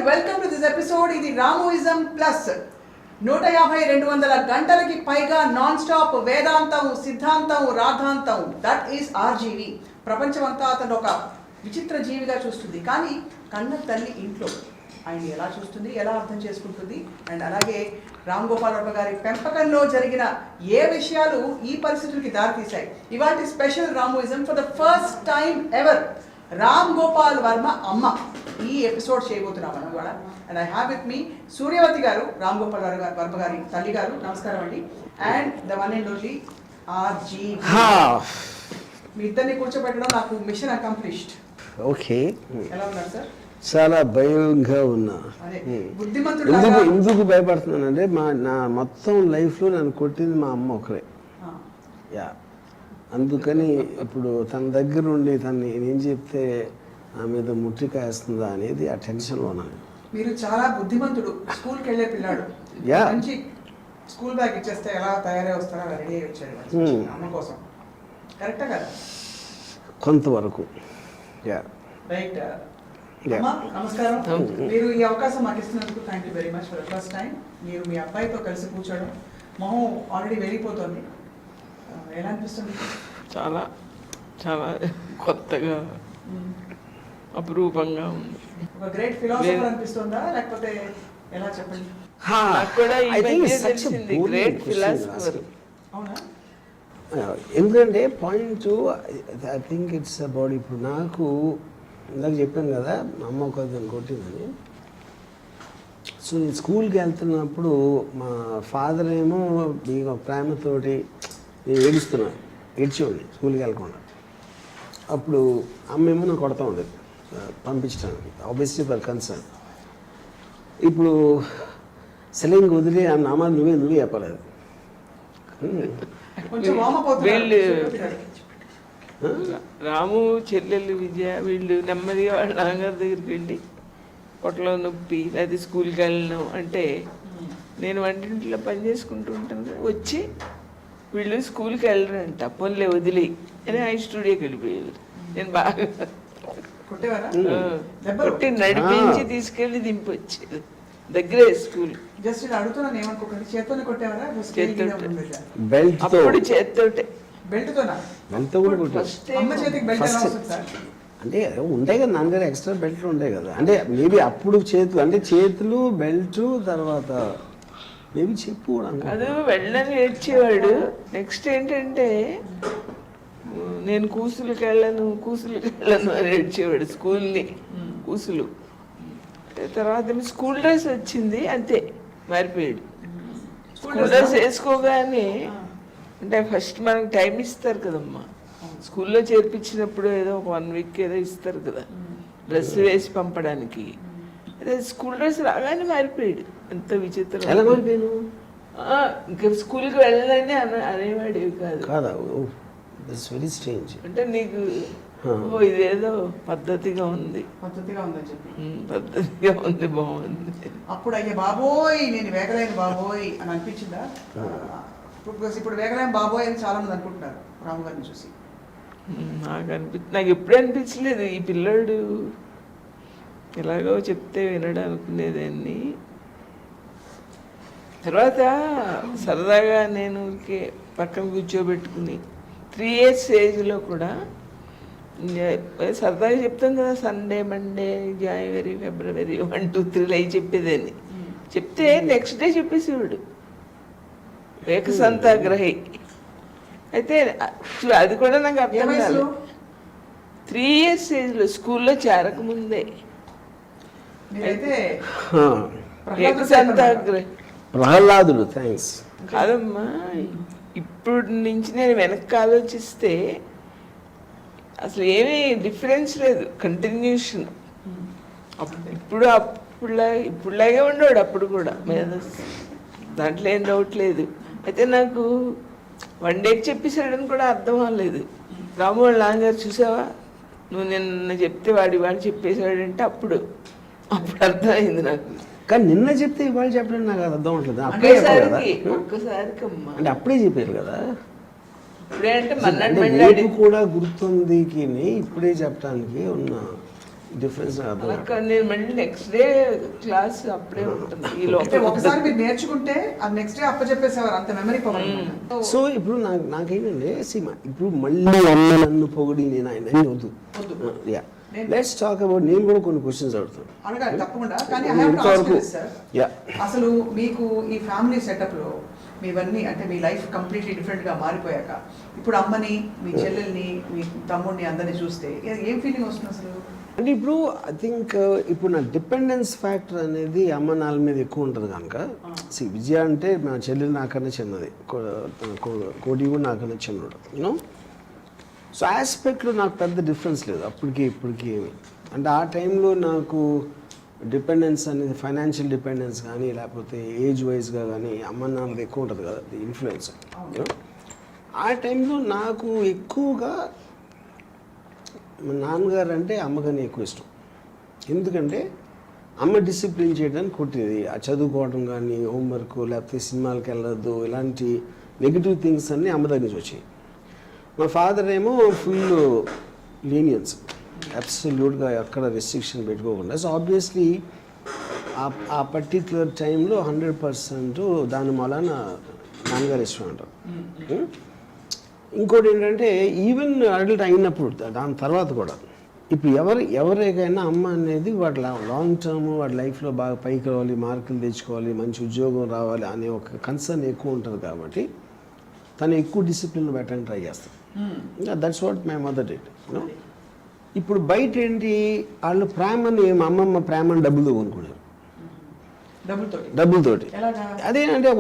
Welcome to this episode. ఇది రామోయిజం plus 150-200 గంటలకి పైగా నాన్ స్టాప్ వేదాంతం, సిద్ధాంతం, రాధాంతం. That is RGV. ప్రపంచమంతా అతను ఒక విచిత్ర జీవిగా చూస్తుంది, కానీ కన్న తల్లి ఇంట్లో ఆయన ఎలా చూస్తుంది, ఎలా అర్థం చేసుకుంటుంది, అండ్ అలాగే రామ్ గోపాల్ వర్మ గారి పెంపకంలో జరిగిన ఏ విషయాలు ఈ పరిస్థితులకి దారితీశాయి. ఇవాటి స్పెషల్ రామోయిజం for the first time ever Ram Gopal Varma అమ్మ ఈ ఎపిసోడ్ చేయబోతున్నాం మనం కూడా. And I have with me Suryavathi గారు, రామ్ గోపాల్ వర్మ గారి తల్లి గారు. నమస్కారం అండి. And the one and only RG. మీ ఇద్దరిని కూర్చోబెట్టడం నాకు మిషన్ అకంప్లిష్డ్. ఓకే, ఎలా ఉన్నారు సార్? చాలా భయంగా ఉన్నా. ఎందుకు భయపడుతున్నానంటే నా మొత్తం లైఫ్లో నన్ను కొట్టింది మా అమ్మ ఒకరే. యా, అందుకని ఇప్పుడు తన దగ్గర ఉండి తను ఏం చెప్తే నా మీద ముట్టికాయేస్తుందా అనేది ఆ టెన్షన్లో ఉన్నాను. మీరు చాలా బుద్ధిమంతుడు, స్కూల్కి వెళ్ళే పిల్లాడు. యా, మంచి స్కూల్ బ్యాగ్ ఇచ్చేస్తే ఎలా తయారై వస్తారో అలా రెడీ అయ్యి వచ్చాడు అమ్మ కోసం. కరెక్టా కదా? కొంతవరకు. Yeah, right. నమస్కారం. మీరు ఈ అవకాశం మాకు ఇస్తున్నందుకు thank you very much. For the first time మీరు మీ అబ్బాయితో కలిసి కూర్చోవడం, మొహం ఆల్రెడీ వెళ్ళిపోతుంది, ఎలా అనిపిస్తుంది? చాలా చాలా కొత్తగా అపురూపంగా ఉంది. ఒక గ్రేట్ ఫిలాసఫర్ అనిపిస్తుందా, లేకపోతే ఎలా చెప్పండి? Great philosopher. అవునా? ఎందుకంటే point I think it's about, ఇప్పుడు నాకు ఇందాక చెప్పాను కదా మా అమ్మ ఒక కొట్టిందని. సో నేను స్కూల్కి వెళ్తున్నప్పుడు మా ఫాదర్ ఏమో మీకు ప్రేమతోటి నేను ఏడ్చేవాడిని స్కూల్కి వెళ్ళకుండా. అప్పుడు అమ్మ ఏమో నాకు కొడతా ఉండేది పంపించడానికి, ఆబ్వియస్లీ ఫర్ కన్సర్న్. ఇప్పుడు సెలైన్ వదిలి ఆ నామాలు నువ్వే చెప్పలేదు. రాము, చెల్లెలు విజయ వీళ్ళు నెమ్మదిగా వాళ్ళ నాన్నగారి దగ్గరికి వెళ్ళి పొట్టలో నొప్పి లేదా స్కూల్కి వెళ్ళను అంటే నేను వంటింట్లో పని చేసుకుంటూ ఉంటాను. వచ్చి వీళ్ళు స్కూల్కి వెళ్ళరంట, పొన్లే వదిలి అని ఆ స్టూడియోకి వెళ్ళిపోయేది. నేను బాగా కొట్టి నడిపించి తీసుకెళ్ళి దింపొచ్చేది. దగ్గరే స్కూల్. జస్ట్ అడుగుతున్నాను, ఏమనుకోకండి. చేత్తోనే కొట్టేవారా? అప్పుడు చేత్తోటే. అంటే ఉంటాయి కదా నాన్నగారు, ఎక్స్ట్రా బెల్ట్లు ఉంటాయి కదా. అంటే మేబీ అప్పుడు చేతులు, అంటే చేతులు, బెల్ట్, తర్వాత మేబీ చెప్పు కూడా అది వెళ్ళని ఏడ్చేవాడు. నెక్స్ట్ ఏంటంటే నేను కూసులకి వెళ్ళను అని ఏడ్చేవాడు. స్కూల్ని కూసులు. తర్వాత స్కూల్ డ్రెస్ వచ్చింది, అంతే మారిపోయాడు. స్కూల్ డ్రెస్ వేసుకోగానే, అంటే ఫస్ట్ మనకు టైం ఇస్తారు కదమ్మా స్కూల్లో చేర్పించినప్పుడు, ఏదో ఒక 1 వీక్ ఏదో ఇస్తారు కదా డ్రెస్ వేసి పంపడానికి. అదే స్కూల్ డ్రెస్ రాగానే మారిపోయాడు. ఎంత విచిత్రం. ఇంకా స్కూల్కి వెళ్ళాలని అనేవాడేవి కాదు. అంటే నీకు ఇదేదో పద్ధతిగా ఉంది బాగుంది. అప్పుడు అయ్యే బాబోయ్ నేను వేగలేను బాబోయ్ అని అనిపించిందా? ఇప్పుడు వేగలేని బాబోయ్ అని చాలా మంది అనుకుంటున్నారు రాము గారిని చూసి. నాకు ఎప్పుడూ అనిపించలేదు ఈ పిల్లాడు ఎలాగో చెప్తే వినడం అనుకునేదాన్ని. తర్వాత సరదాగా నేను ఊరికే పక్కన కూర్చోబెట్టుకుని 3 years ఏజ్లో కూడా సరదాగా చెప్తాం కదా, సండే, మండే, జనవరి, ఫిబ్రవరి 1, 2, 3 అవి చెప్పేదాన్ని. చెప్తే నెక్స్ట్ డే చెప్పేసేవాడు ఏకసంతాగ్రహి. అయితే అది కూడా నాకు అర్థం కాదు. 3 years ఏజ్లో స్కూల్లో చేరకముందే ఏకసంతాగ్రహి. ప్రహ్లాదుడు. థ్యాంక్స్. కాదమ్మా, ఇప్పుడు నుంచి నేను వెనక్కి ఆలోచిస్తే అసలు ఏమీ డిఫరెన్స్ లేదు, కంటిన్యూషన్. ఇప్పుడులాగే ఉండేవాడు అప్పుడు కూడా, దాంట్లో ఏం డౌట్ లేదు. అయితే నాకు 1 day చెప్పేశాడని కూడా అర్థం అవ్వలేదు. రాము వాళ్ళ నాన్నగారు, చూసావా నువ్వు నిన్న చెప్తే వాడు చెప్పేశాడంటే అప్పుడు అర్థమైంది నాకు. కానీ నిన్న చెప్తే ఇవాళ చెప్పడం నాకు అర్థం అవట్లేదు. ఒక్కసారికి అమ్మా, అంటే అప్పుడే చెప్పారు కదా. ఇప్పుడే అంటే కూడా గుర్తుంది, ఇప్పుడే చెప్పడానికి ఉన్న డిఫరెన్స్ అర్థం అలా కాదు, నేను మళ్ళీ నెక్స్ట్ డే క్లాస్ అప్పుడే ఉంటుంది ఈ అంటే లోపల. ఒకసారి మీరు నేర్చుకుంటే అది నెక్స్ట్ డే అప్పచెప్పేసేవారు, అంత మెమరీ పవర్. సో ఇప్పుడు నాకేంటంటే సీమ ఇప్పుడు మళ్ళీ అమ్మ నన్ను పొగిడి నేను ఆయన వద్దు. యా లెట్స్ టాక్ అబౌట్, నేను కూడా కొన్ని క్వశ్చన్స్ అడుగుతాను. అనగా తప్పకుండా, కానీ I have to ask you this, sir. Yeah అసలు మీకు ఈ ఫ్యామిలీ సెటప్లో మీవన్నీ అంటే మీ లైఫ్ కంప్లీట్లీ డిఫరెంట్గా మారిపోయాక ఇప్పుడు అమ్మని, మీ చెల్లెల్ని, మీ తమ్ముడిని అందరినీ చూస్తే ఏం ఫీలింగ్ వస్తుంది అసలు? అంటే ఇప్పుడు ఐ థింక్ ఇప్పుడు నా డిపెండెన్స్ ఫ్యాక్టర్ అనేది అమ్మ నాన్న మీద ఎక్కువ ఉంటుంది కనుక విజయ అంటే మా చెల్లెలు నాకన్నా చిన్నది, కోటి కూడా నాకన్నా చిన్నడు, యూనో. సో ఆస్పెక్ట్లో నాకు పెద్ద డిఫరెన్స్ లేదు అప్పటికి ఇప్పటికి ఏమి. అంటే ఆ టైంలో నాకు డిపెండెన్స్ అనేది ఫైనాన్షియల్ డిపెండెన్స్ కానీ లేకపోతే ఏజ్ వైజ్గా కానీ అమ్మ నాన్నది ఎక్కువ ఉంటుంది కదా, ది ఇన్ఫ్లుయెన్స్. ఆ టైంలో నాకు ఎక్కువగా మా నాన్నగారు అంటే అమ్మకని ఎక్కువ ఇష్టం. ఎందుకంటే అమ్మ డిసిప్లిన్ చేయడానికి కొట్టేది, ఆ చదువుకోవడం కానీ హోంవర్క్ లేకపోతే సినిమాలకు వెళ్ళొద్దు ఇలాంటి నెగిటివ్ థింగ్స్ అన్నీ అమ్మ దగ్గర నుంచి వచ్చాయి. మా ఫాదర్ ఏమో ఫుల్ లీనియన్స్, అబ్సల్యూట్గా ఎక్కడ రెస్ట్రిక్షన్ పెట్టుకోకుండా. సో ఆబ్వియస్లీ ఆ పర్టిక్యులర్ టైంలో 100% దాని మూలాన నాన్నగారు ఇష్టం అంటారు. ఇంకోటి ఏంటంటే ఈవెన్ అడల్ట్ అయినప్పుడు దాని తర్వాత కూడా ఇప్పుడు ఎవరికైనా అమ్మ అనేది వాడి లాంగ్ టర్మ్ వాడి లైఫ్లో బాగా పైకి రావాలి, మార్కులు తెచ్చుకోవాలి, మంచి ఉద్యోగం రావాలి అనే ఒక కన్సర్న్ ఎక్కువ ఉంటుంది కాబట్టి తను ఎక్కువ డిసిప్లిన్ పెట్టడానికి ట్రై చేస్తాను. That's what my mother did, you know. ఇప్పుడు బయట ఏంటి వాళ్ళు ప్రేమని, మా అమ్మమ్మ ప్రేమని డబ్బులు కొనుక్కున్నారు, డబ్బులతోటి. అదేంటంటే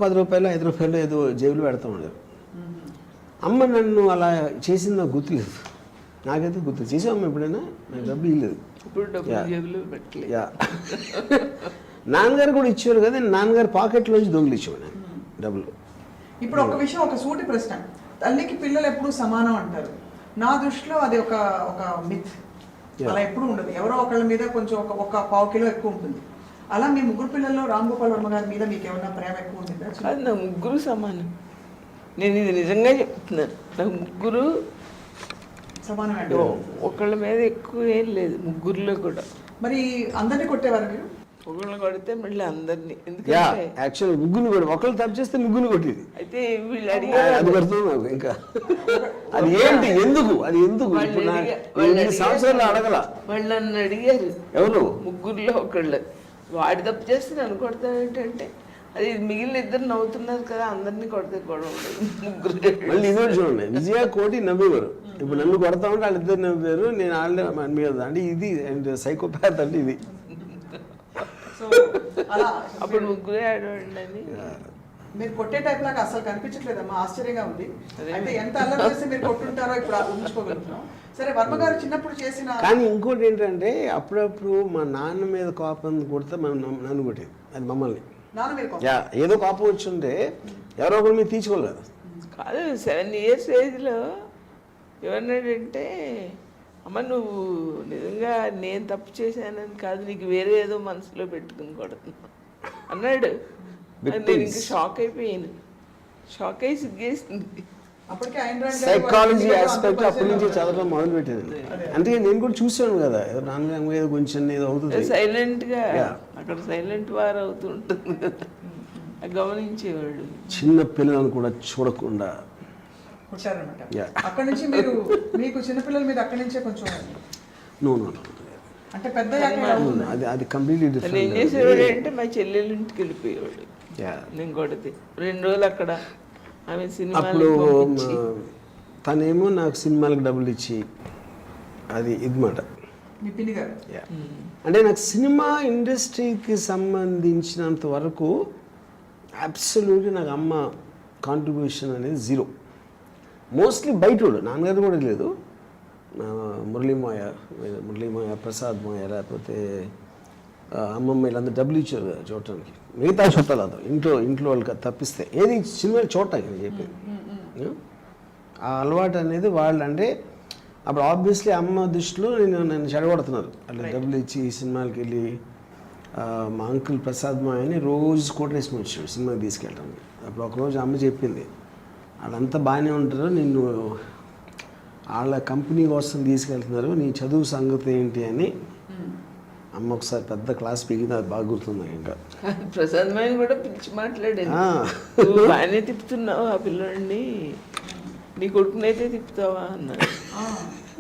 10 రూపాయలు 5 రూపాయలు ఏదో జేబులు పెడతా ఉండేది. అమ్మ నన్ను అలా చేసింది నాకు గుర్తులేదు, నాకైతే గుర్తు చేసాము ఎప్పుడైనా నాకు డబ్బులు ఇవ్వలేదు. యా నాన్నగారు కూడా ఇచ్చేవారు కదా, నాన్నగారు పాకెట్లోంచి దొంగలు ఇచ్చేవాడు డబ్బులు. ఇప్పుడు ఒక విషయం, ఒక సూటి ప్రశ్న, తల్లికి పిల్లలు ఎప్పుడు సమానం అంటారు. నా దృష్టిలో అది ఒక మిత్, అలా ఎప్పుడు ఉండదు. ఎవరో ఒకళ్ళ మీద కొంచెం ఒక పావు కిలో ఎక్కువ ఉంటుంది. అలా మీ ముగ్గురు పిల్లల్లో రామ్ గోపాల్ వర్మ గారి మీద మీకు ఏమన్నా ప్రేమ ఎక్కువ ఉంటుందా? అది నా ముగ్గురు సమానం, నేను ఇది నిజంగా చెప్తున్నాను. నాకు ముగ్గురు సమానం అండి, ఒకళ్ళ మీద ఎక్కువ ఏం లేదు ముగ్గురులో కూడా. మరి అందరినీ కొట్టేవారు మీరు? ఒకళ్ళని కొడితే మళ్ళీ అందరినీ, ఎందుకంటే యాక్చువల్ ముగ్గురు కూడా ఒకళ్ళు తప్పు చేస్తే ముగ్గురు కొట్టేది. అయితే వీళ్ళు అడిగారు, అది పడుతుంది నాకు ఇంకా అది ఏంటి ఎందుకు సంవత్సరాలు అడగల. వాళ్ళు నన్ను అడిగారు ఎవరు ముగ్గురులో ఒకళ్ళు, వాడి తప్పు చేస్తే నన్ను కొడతానంటే అది మిగిలిన ఇద్దరు నవ్వుతున్నారు కదా, అందరినీ కొడితే గొడవ ముగ్గురు. మళ్ళీ ఇదో చూడండి, విజయ కోటి నవ్వేవారు, ఇప్పుడు నన్ను కొడతా ఉంటే వాళ్ళిద్దరు నవ్వారు, నేను వాళ్ళే మీద అంటే ఇది అండ్ సైకోపాత్ అంటే ఇది. అప్పుడు ముగ్గురే ఆడవాళ్ళని. మీరు కొట్టే టైప్ లాగా అసలు కనిపించట్లేదమ్మా, ఆశ్చర్యంగా ఉంది. అయితే ఎంత అల్లరి చేస్తే మీరు కొట్టుంటారో ఇప్పుడు ఊహించుకోగలుగుతున్నాం. సరే, వర్మ గారు చిన్నప్పుడు చేసిన, కానీ ఇంకోటి ఏంటంటే అప్పుడప్పుడు మా నాన్న మీద కోపం కొడితే నన్ను కొట్టేది, అది మమ్మల్ని. యా ఏదో కోపం వచ్చుంటే ఎవరో ఒకరి మీద తీసుకోవాలి కదా. కాదు, 7 years ఏజ్లో ఏమన్నాడంటే, అమ్మ నువ్వు నిజంగా నేను తప్పు చేశానని కాదు, నీకు వేరే ఏదో మనసులో పెట్టుకుని కొడుతున్నా అన్నాడు. నేను ఇంకా షాక్ అయిపోయాను, షాక్ అయ్యి సిగ్గేసింది. సైకాలజీ ఆస్పెక్ట్ అప్పటి నుంచి చదవడం మొదలు పెట్టేది. అందుకే నేను కూడా చూసాను కదా, నాన్న ఏదో కొంచెం ఏదో అవుతుంది, సైలెంట్గా అక్కడ సైలెంట్ వార్ అవుతుంటుంది కదా, గమనించేవాడు. చిన్న పిల్లలను కూడా చూడకుండా అక్కడ నుంచి మీరు మీకు చిన్నపిల్లల మీద అక్కడి నుంచే కొంచెం అంటే పెద్ద అది కంప్లీట్లీ డిఫరెంట్. ఏం చేసేవాడు అంటే మా చెల్లెళ్ళ ఇంటికి వెళ్ళిపోయేవాడు, నేను కొడితే 2 రోజులు అక్కడ ఆమె అప్పుడు తనేమో నాకు సినిమాలకు డబ్బులు ఇచ్చి అది ఇదిమాట. అంటే నాకు సినిమా ఇండస్ట్రీకి సంబంధించినంత వరకు అబ్సల్యూట్లీ నాకు అమ్మ కాంట్రిబ్యూషన్ అనేది 0. మోస్ట్లీ బయటోడు, నాన్నగారు కూడా లేదు, మురళీమోయ, ప్రసాద్ మోయ, లేకపోతే అమ్మమ్మ వీళ్ళందరూ డబ్బులు ఇచ్చారు కదా చూడటానికి, మిగతా చుట్టాలు అదో ఇంట్లో వాళ్ళకి తప్పిస్తే ఏది సినిమాలు చూడటానికి నేను చెప్పేది. ఆ అలవాటు అనేది వాళ్ళు అంటే అప్పుడు ఆబ్వియస్లీ అమ్మ దృష్టిలో నన్ను చెడగొడుతున్నారు, వాళ్ళు డబ్బులు ఇచ్చి సినిమాలకి వెళ్ళి. మా అంకుల్ ప్రసాద్ మాయని రోజు కోట్ వేసుకుని వచ్చాడు సినిమాకి తీసుకెళ్ళడానికి. అప్పుడు ఒకరోజు అమ్మ చెప్పింది, వాళ్ళంతా బాగానే ఉంటారు, నిన్ను వాళ్ళ కంపెనీ కోసం తీసుకెళ్తున్నారు, నీ చదువు సంగతి ఏంటి అని అమ్మ ఒకసారి పెద్ద క్లాస్ పీకింది. అది బాగా గుర్తుంది ఇంకా. ప్రసాద్ మైన్ కూడా పిలిచి మాట్లాడాను, నువ్వు బాగానే తిప్పుతున్నావు ఆ పిల్లోడిని, నీ కొడుకునైతే తిప్పుతావా అన్నాడు.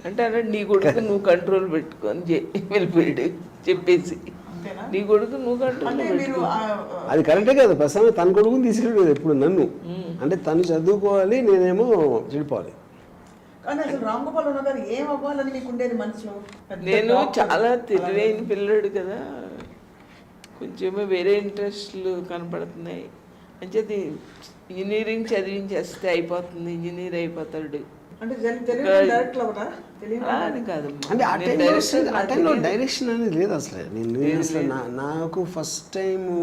అంటే అన్నాడు నీ కొడుకు నువ్వు కంట్రోల్ పెట్టుకొని వెళ్ళిపోయాడు చెప్పేసి, నీ కొడుకు నువ్వు కంట్రోల్ పెట్టుకో. అది కరెక్టే కదా, ప్రస్తుతం తన కొడుకుని తీసుకెళ్ళలేదు ఎప్పుడు నన్ను. అంటే తను చదువుకోవాలి, నేనేమో చెడిపోవాలి. కానీ అసలు రామ్ గోపాల్ వర్మ గారు ఏం అవ్వాలని మీకు ఉండేది మనసులో? నేను చాలా తెలివైన పిల్లడు కదా, కొంచెం వేరే ఇంట్రెస్ట్లు కనపడుతున్నాయి అని చెప్పి ఇంజనీరింగ్ చదివించేస్తే అయిపోతుంది, ఇంజనీర్ అయిపోతాడు అంటే అని కాదు. అంటే ఆ టైంలో డైరెక్షన్ అనేది లేదు అసలు. నేను అసలు నాకు ఫస్ట్ టైము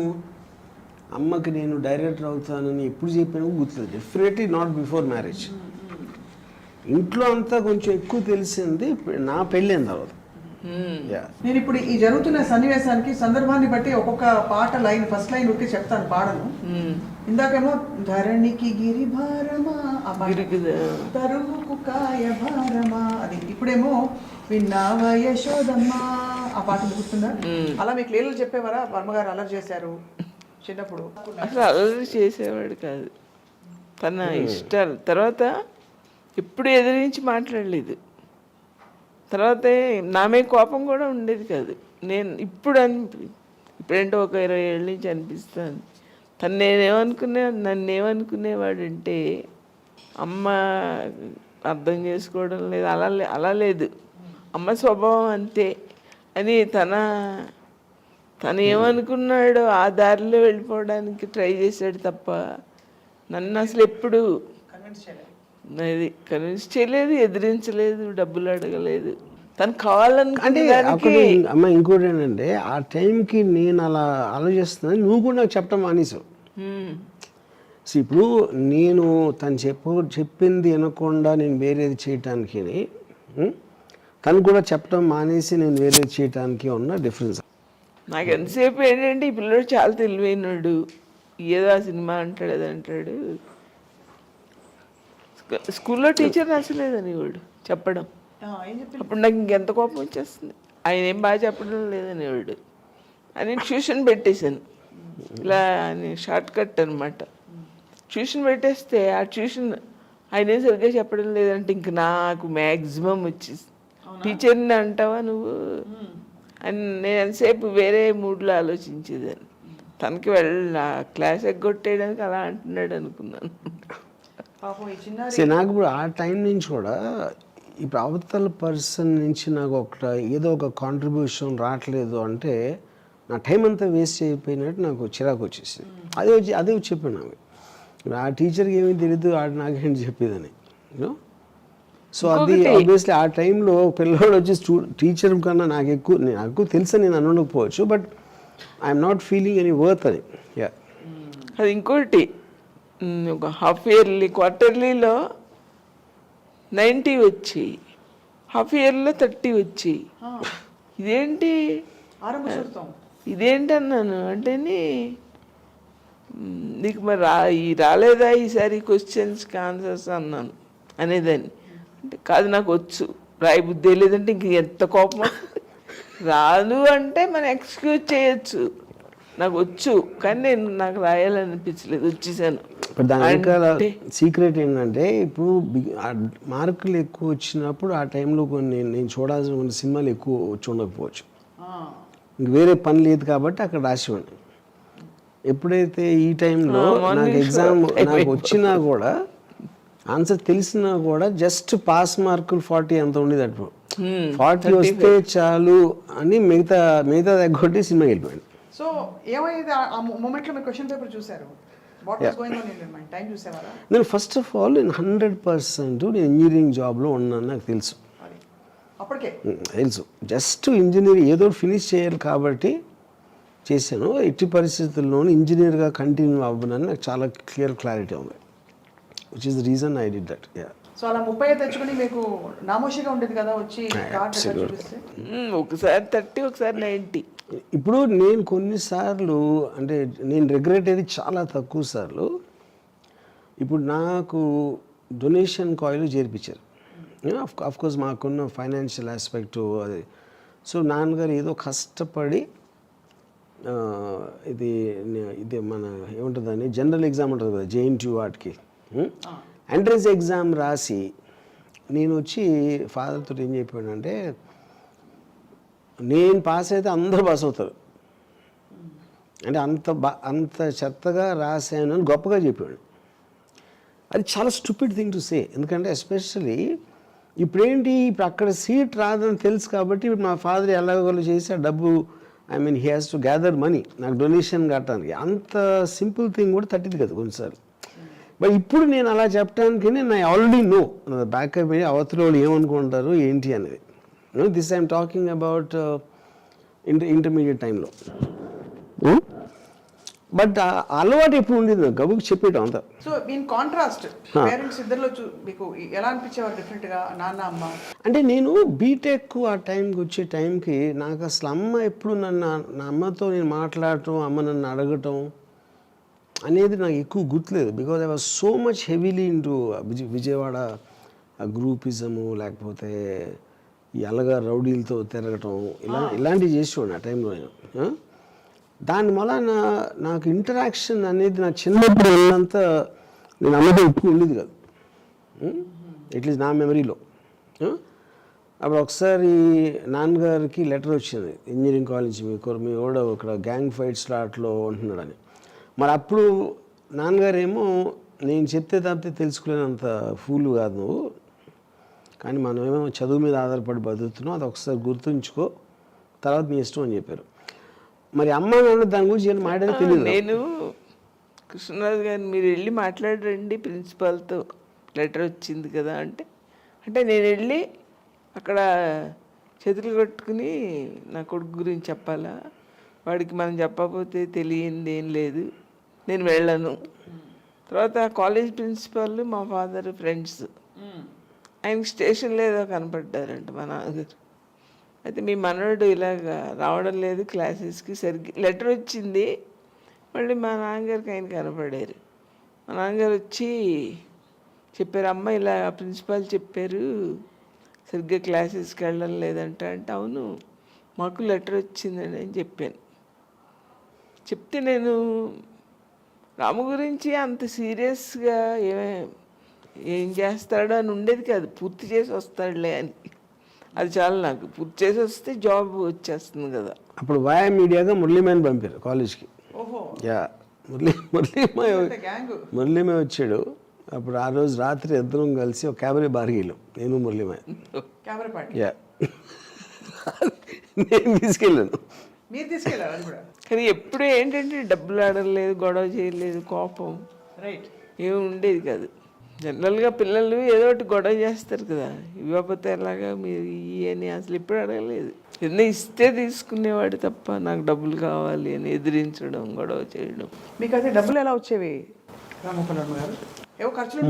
అమ్మకి నేను డైరెక్టర్ అవుతానని ఎప్పుడు చెప్పాను గుర్తులేదు. Definitely not before marriage. ఇంట్లో అంతా కొంచెం ఎక్కువ తెలిసింది నా పెళ్ళైన తర్వాత. నేను ఇప్పుడు ఈ జరుగుతున్న సన్నివేశానికి సందర్భాన్ని బట్టి ఒక్కొక్క పాట లైన్, ఫస్ట్ లైన్ ఉట్టి చెప్తాను, పాడను. ఇందాకేమో ధరణికి గిరి భారమా, తరువుకు కాయ భారమా, అది. ఇప్పుడేమో విన్నావ యశోదమ్మా, ఆ పాట గుర్తుందా? అలా మీకు లీలలు చెప్పేవారా? వర్మగారు అల్లరి చేశారు చిన్నప్పుడు? అసలు అల్లరి చేసేవాడు కాదు, తన ఇష్టాలు. తర్వాత ఎప్పుడు ఎదిరించి మాట్లాడలేదు. తర్వాత నా మీద కోపం కూడా ఉండేది కాదు. నేను ఇప్పుడంటే ఒక 20 ఏళ్ళ నుంచి అనిపిస్తాను, తను నన్ను ఏమనుకునేవాడంటే అమ్మ అర్థం చేసుకోవడం లేదు, అలా లేదు, అమ్మ స్వభావం అంతే అని తను ఏమనుకున్నాడో ఆ దారిలో వెళ్ళిపోవడానికి ట్రై చేశాడు తప్ప నన్ను అసలు ఎప్పుడు కన్విన్స్ చేయలేదు, ఎదిరించలేదు, డబ్బులు అడగలేదు. తను కావాలనుకుంటే అమ్మ. ఇంకోటి ఏంటంటే ఆ టైంకి నేను అలా ఆలోచిస్తున్నాను, నువ్వు కూడా నాకు చెప్పడం మానేసావు. సో ఇప్పుడు నేను తను చెప్పింది వినకుండా నేను వేరేది చేయటానికి, తను కూడా చెప్పడం మానేసి నేను వేరేది చేయటానికి ఉన్న డిఫరెన్స్. నాకు ఎంతసేపు ఏంటంటే ఈ పిల్లడు చాలా తెలివైనడు, ఏదో ఆ సినిమా అంటాడు అది అంటాడు. స్కూల్లో టీచర్ నచ్చలేదని వాడు చెప్పడం. అప్పుడు నాకు ఇంకెంత కోపం వచ్చేస్తుంది, ఆయన ఏం బాగా చెప్పడం లేదని వాడు అని ట్యూషన్ పెట్టేశాను. ఇలా అని షార్ట్ కట్ అనమాట. ట్యూషన్ పెట్టేస్తే ఆ ట్యూషన్ ఆయన ఏం సరిగ్గా చెప్పడం లేదంటే ఇంక నాకు మ్యాక్సిమం వచ్చేసి, టీచర్ని అంటావా నువ్వు అని నేను ఎంతసేపు వేరే మూడ్లో ఆలోచించేదాన్ని. తనకి క్లాస్ ఎగ్గొట్టేయడానికి అలా అంటున్నాడు అనుకున్నాను. నాకు ఇప్పుడు ఆ టైం నుంచి కూడా ఇప్పుడు అవతల పర్సన్ నుంచి నాకు ఏదో ఒక కాంట్రిబ్యూషన్ రావట్లేదు అంటే నా టైం అంతా వేస్ట్ అయిపోయినట్టు నాకు చిరాకు వచ్చేసింది. అదే చెప్పాను నాకు. ఆ టీచర్కి ఏమీ తెలియదు, నాకేంటి చెప్పేదని. సో అది ఆబ్వియస్లీ ఆ టైంలో పిల్లవాడు వచ్చి టీచర్ కన్నా నాకు ఎక్కువ తెలుసని నేను అనకపోవచ్చు, but I'm not feeling any worth అని. అది ఇంకోటి, ఒక హాఫ్ ఇయర్లీ క్వార్టర్లీలో 90 వచ్చి, హాఫ్ ఇయర్లో 30 వచ్చి, ఇదేంటి అన్నాను. అంటే నీకు మరి రాలేదా ఈసారి క్వశ్చన్స్కి ఆన్సర్స్ అన్నాను అనేదాన్ని. అంటే కాదు నాకు వచ్చు, రాయి బుద్ధి లేదంటే ఇంక ఎంత కోపం. రాదు అంటే మనం ఎక్స్క్యూజ్ చేయొచ్చు, నాకు వచ్చు కానీ నాకు రాయాలనిపించలేదు, వచ్చేసాను. దాని వెనకాల సీక్రెట్ ఏంటంటే ఇప్పుడు మార్కులు ఎక్కువ వచ్చినప్పుడు ఆ టైంలో నేను చూడాల్సిన కొన్ని సినిమాలు ఎక్కువ వచ్చి ఉండకపోవచ్చు, ఇంక వేరే పని లేదు కాబట్టి అక్కడ రాసివ్వండి. ఎప్పుడైతే ఈ టైంలో నాకు ఎగ్జామ్ నాకు వచ్చినా కూడా ఆన్సర్ తెలిసినా కూడా జస్ట్ పాస్ మార్కులు 40 ఎంత ఉండేది. అప్పుడు 40 వస్తే చాలు అని మిగతా దగ్గొట్టి సినిమా వెళ్ళిపోయాడు. సో ఏమైంది ఆ మూమెంట్లో మీరు క్వశ్చన్ పేపర్ చూసారు? నేను ఫస్ట్ ఆఫ్ ఆల్ నేను 100% నేను ఇంజనీరింగ్ జాబ్లో ఉన్నాను నాకు తెలుసు. జస్ట్ ఇంజనీరింగ్ ఏదో ఫినిష్ చేయాలి కాబట్టి చేశాను. ఎట్టి పరిస్థితుల్లోనూ ఇంజనీర్గా కంటిన్యూ అవ్వనని నాకు చాలా క్లారిటీ ఉంది, which is the reason I did that. So అలా 30 తెచ్చుకుని మీకు నామోషిగా ఉండేది కదా వచ్చి ఒకసారి 30 ఒకసారి 90. ఇప్పుడు నేను కొన్నిసార్లు అంటే నేను రిగ్రెట్ అయ్యేది చాలా తక్కువ సార్లు. ఇప్పుడు నాకు డొనేషన్ కాయిల్ చేర్పించారు ఆఫ్ కోర్స్ మాకున్న ఫైనాన్షియల్ ఆస్పెక్ట్ అది. సో నాన్నగారు ఏదో కష్టపడి ఇది మన ఏముంటుందని జనరల్ ఎగ్జామ్ ఉంటుంది కదా JNTU వాటికి ఎంట్రన్స్ ఎగ్జామ్ రాసి నేను వచ్చి ఫాదర్తో ఏం చెప్పాడంటే నేను పాస్ అయితే అందరూ పాస్ అవుతారు అంటే అంత చెత్తగా రాశాను అని గొప్పగా చెప్పాడు. అది చాలా స్టూపిడ్ థింగ్ టు సే. ఎందుకంటే ఎస్పెషలీ ఇప్పుడు అక్కడ సీట్ రాదని తెలుసు కాబట్టి ఇప్పుడు మా ఫాదర్ ఎలాగోలో చేసి ఆ డబ్బు he has to gather money నాకు డొనేషన్ కట్టడానికి. అంత సింపుల్ థింగ్ కూడా తట్టింది కదా కొన్నిసార్లు. బట్ ఇప్పుడు నేను అలా చెప్పడానికి నేను ఆల్రెడీ నో బ్యాకప్ అయ్యి అవతల వాళ్ళు ఏమనుకుంటారు ఏంటి అనేది. This I'm talking about intermediate టైంలో. బట్ అలవాటు ఎప్పుడు ఉండేది గబుకి చెప్పేయటం అంతా. సో ఇన్ కాంట్రాస్ట్ పేరెంట్స్ ఇద్దరిలో మీకు ఎలా అనిపించేవారు డిఫరెంట్గా నాన్న అమ్మ? అంటే నేను బీటెక్ ఆ టైంకి వచ్చే టైంకి నాకు అసలు అమ్మ ఎప్పుడు నా అమ్మతో నేను మాట్లాడటం అమ్మ నన్ను అడగటం అనేది నాకు ఎక్కువ గుర్తులేదు. Because I was so much heavily into Vijayawada groupism లేకపోతే ఈ అలగా రౌడీలతో తిరగటం ఇలాంటివి చేసేవాడిని ఆ టైంలో నేను. దానివల్ల నాకు ఇంటరాక్షన్ అనేది నా చిన్నప్పుడు వెళ్ళినంత నేను అమ్మతో ఎక్కువ ఉండేది కాదు, అట్లీస్ట్ నా మెమరీలో. అప్పుడు ఒకసారి నాన్నగారికి లెటర్ వచ్చింది ఇంజనీరింగ్ కాలేజ్ మీ కూడా ఇక్కడ గ్యాంగ్ ఫైట్స్లో అట్లో ఉంటున్నాడని. మరి అప్పుడు నాన్నగారేమో నేను చెప్తే తప్పితే తెలుసుకోలేనంత ఫూల్ కాదు నువ్వు, కానీ మనమేమో చదువు మీద ఆధారపడి బతుకుతున్నాం, అది ఒకసారి గుర్తుంచుకో, తర్వాత నీ ఇష్టం అని చెప్పారు. మరి అమ్మ నాన్న దాని గురించి ఏం మాట్లాడే తెలియదు. నేను కృష్ణరాజు గారిని మీరు వెళ్ళి మాట్లాడరండి ప్రిన్సిపాల్తో లెటర్ వచ్చింది కదా అంటే నేను వెళ్ళి అక్కడ చేతులు కట్టుకుని నా కొడుకు గురించి చెప్పాలా, వాడికి మనం చెప్పకపోతే తెలియంది ఏం లేదు, నేను వెళ్ళను. తర్వాత కాలేజ్ ప్రిన్సిపాల్ మా ఫాదర్ ఫ్రెండ్స్ ఆయనకి స్టేషన్లో ఏదో కనపడ్డారంట మా నాన్నగారు. అయితే మీ మనవడు ఇలాగ రావడం లేదు క్లాసెస్కి, సరిగ్గా లెటర్ వచ్చింది. మళ్ళీ మా నాన్నగారికి ఆయన కనపడారు. మా నాన్నగారు వచ్చి చెప్పారు, అమ్మ ఇలా ప్రిన్సిపాల్ చెప్పారు సరిగ్గా క్లాసెస్కి వెళ్ళడం లేదంట అంటే, అవును మాకు లెటర్ వచ్చిందని అని చెప్పాను. చెప్తే నేను రాము గురించి అంత సీరియస్గా ఏం చేస్తాడో అని ఉండేది కాదు, పూర్తి చేసి వస్తాడులే అని. అది చాలా నాకు పూర్తి చేసి వస్తే జాబ్ వచ్చేస్తుంది కదా. అప్పుడు వాయా మీడియాగా మురళీమయ్యని పంపారు కాలేజ్కి. యా మురళీమయ్య వచ్చాడు. అప్పుడు ఆ రోజు రాత్రి ఇద్దరం కలిసి ఒక క్యాబరే బార్కి వెళ్ళాం, నేను మురళీమయ్య. యా నేను తీసుకెళ్ళాను. కానీ ఎప్పుడు ఏంటంటే డబ్బులు ఆడలేదు, గొడవ చేయలేదు, కోపం ఏమి ఉండేది కాదు. జనరల్గా పిల్లలు ఏదో ఒకటి గొడవ చేస్తారు కదా, ఇవ్వకపోతే ఎలాగా మీరు అని అసలు ఎప్పుడు అడగలేదు. ఎన్నో ఇస్తే తీసుకునేవాడు తప్ప నాకు డబ్బులు కావాలి అని ఎదిరించడం, గొడవ చేయడం. మీకు అయితే డబ్బులు ఎలా వచ్చేవి రామగోపాల్ గారు?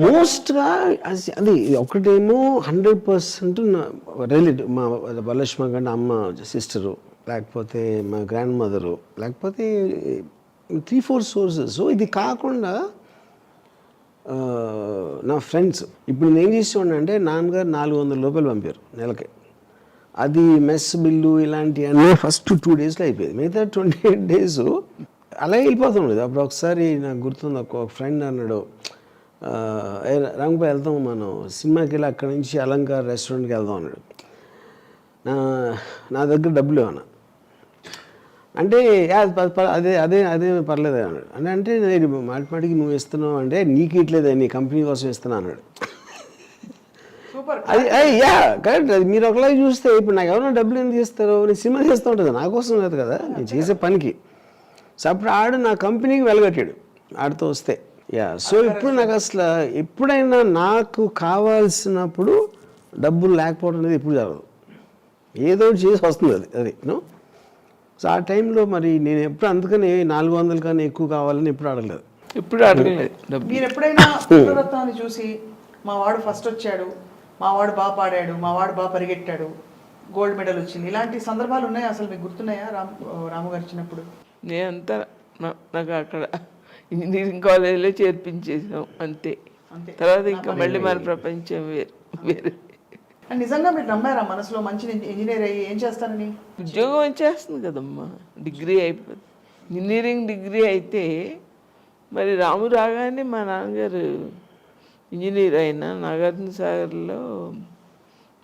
మోస్ట్గా అది ఒకటేమో 100% రిలేటివ్, మా వరలక్ష్మ కంటే అమ్మ సిస్టరు, లేకపోతే మా గ్రాండ్ మదరు, లేకపోతే 3-4 సోర్సెస్. సో ఇది కాకుండా నా ఫ్రెండ్స్. ఇప్పుడు నేను ఏం చేసేవాడిని అంటే నాన్నగారు 400 రూపాయలు పంపారు నెలకి, అది మెస్ బిల్లు ఇలాంటివన్నీ ఫస్ట్ 2 డేస్లో అయిపోయేది. మిగతా 28 డేస్ అలాగే వెళ్ళిపోతుండేది. అప్పుడు ఒకసారి నాకు గుర్తుంది, ఒక ఫ్రెండ్ అన్నాడు, రంగపై వెళ్తాం మనం సినిమాకి వెళ్ళి అక్కడి నుంచి అలంకార్ రెస్టారెంట్కి వెళ్దాం అన్నాడు. నా దగ్గర డబ్బులు ఏమన్నా అంటే అదే అదే అదే పర్లేదు అన్నాడు. అంటే మాటిమాటికి నువ్వు ఇస్తున్నావు అంటే నీకు ఇట్లేదే, నీ కంపెనీ కోసం ఇస్తున్నా అన్నాడు. అది యా కరెక్ట్. అది మీరు ఒకలాగా చూస్తే ఇప్పుడు నాకు ఎవరైనా డబ్బులు ఎందుకు ఇస్తారు, నేను సినిమా చేస్తూ ఉంటుంది నా కోసం లేదు కదా, నేను చేసే పనికి. సో అప్పుడు ఆడు నా కంపెనీకి వెలగట్టాడు ఆడితో వస్తే. యా సో ఇప్పుడు నాకు అసలు ఎప్పుడైనా నాకు కావాల్సినప్పుడు డబ్బులు లేకపోవడం అనేది ఎప్పుడు జరగదు, ఏదో చేసి వస్తుంది అది నో. సో ఆ టైంలో మరి నేను ఎప్పుడు అందుకని 400 కన్నా ఎక్కువ కావాలని ఎప్పుడు అడగలేదు. ఎప్పుడు అడగలేదు. మీరు ఎప్పుడైనా పుత్రరత్నాన్ని చూసి మా వాడు ఫస్ట్ వచ్చాడు, మా వాడు బాగా పాడాడు, మా వాడు బాగా పరిగెట్టాడు, గోల్డ్ మెడల్ వచ్చింది, ఇలాంటి సందర్భాలు ఉన్నాయా? అసలు మీకు గుర్తున్నాయా రాము గారు చిన్నప్పుడు? నేనంతా నాకు అక్కడ ఇంజనీరింగ్ కాలేజీలో చేర్పించేసాం అంతే. తర్వాత ఇంకా మళ్ళీ మన ప్రపంచం వేరే. అండ్ నిజంగా మీరు నమ్మారా మనసులో మంచి ఇంజనీర్ అయ్యి ఏం చేస్తానని? ఉద్యోగం వచ్చేస్తుంది కదమ్మా, డిగ్రీ అయిపోతుంది. ఇంజనీరింగ్ డిగ్రీ అయితే మరి రాము రాగానే మా నాన్నగారు ఇంజనీర్ అయిన నాగార్జున సాగర్లో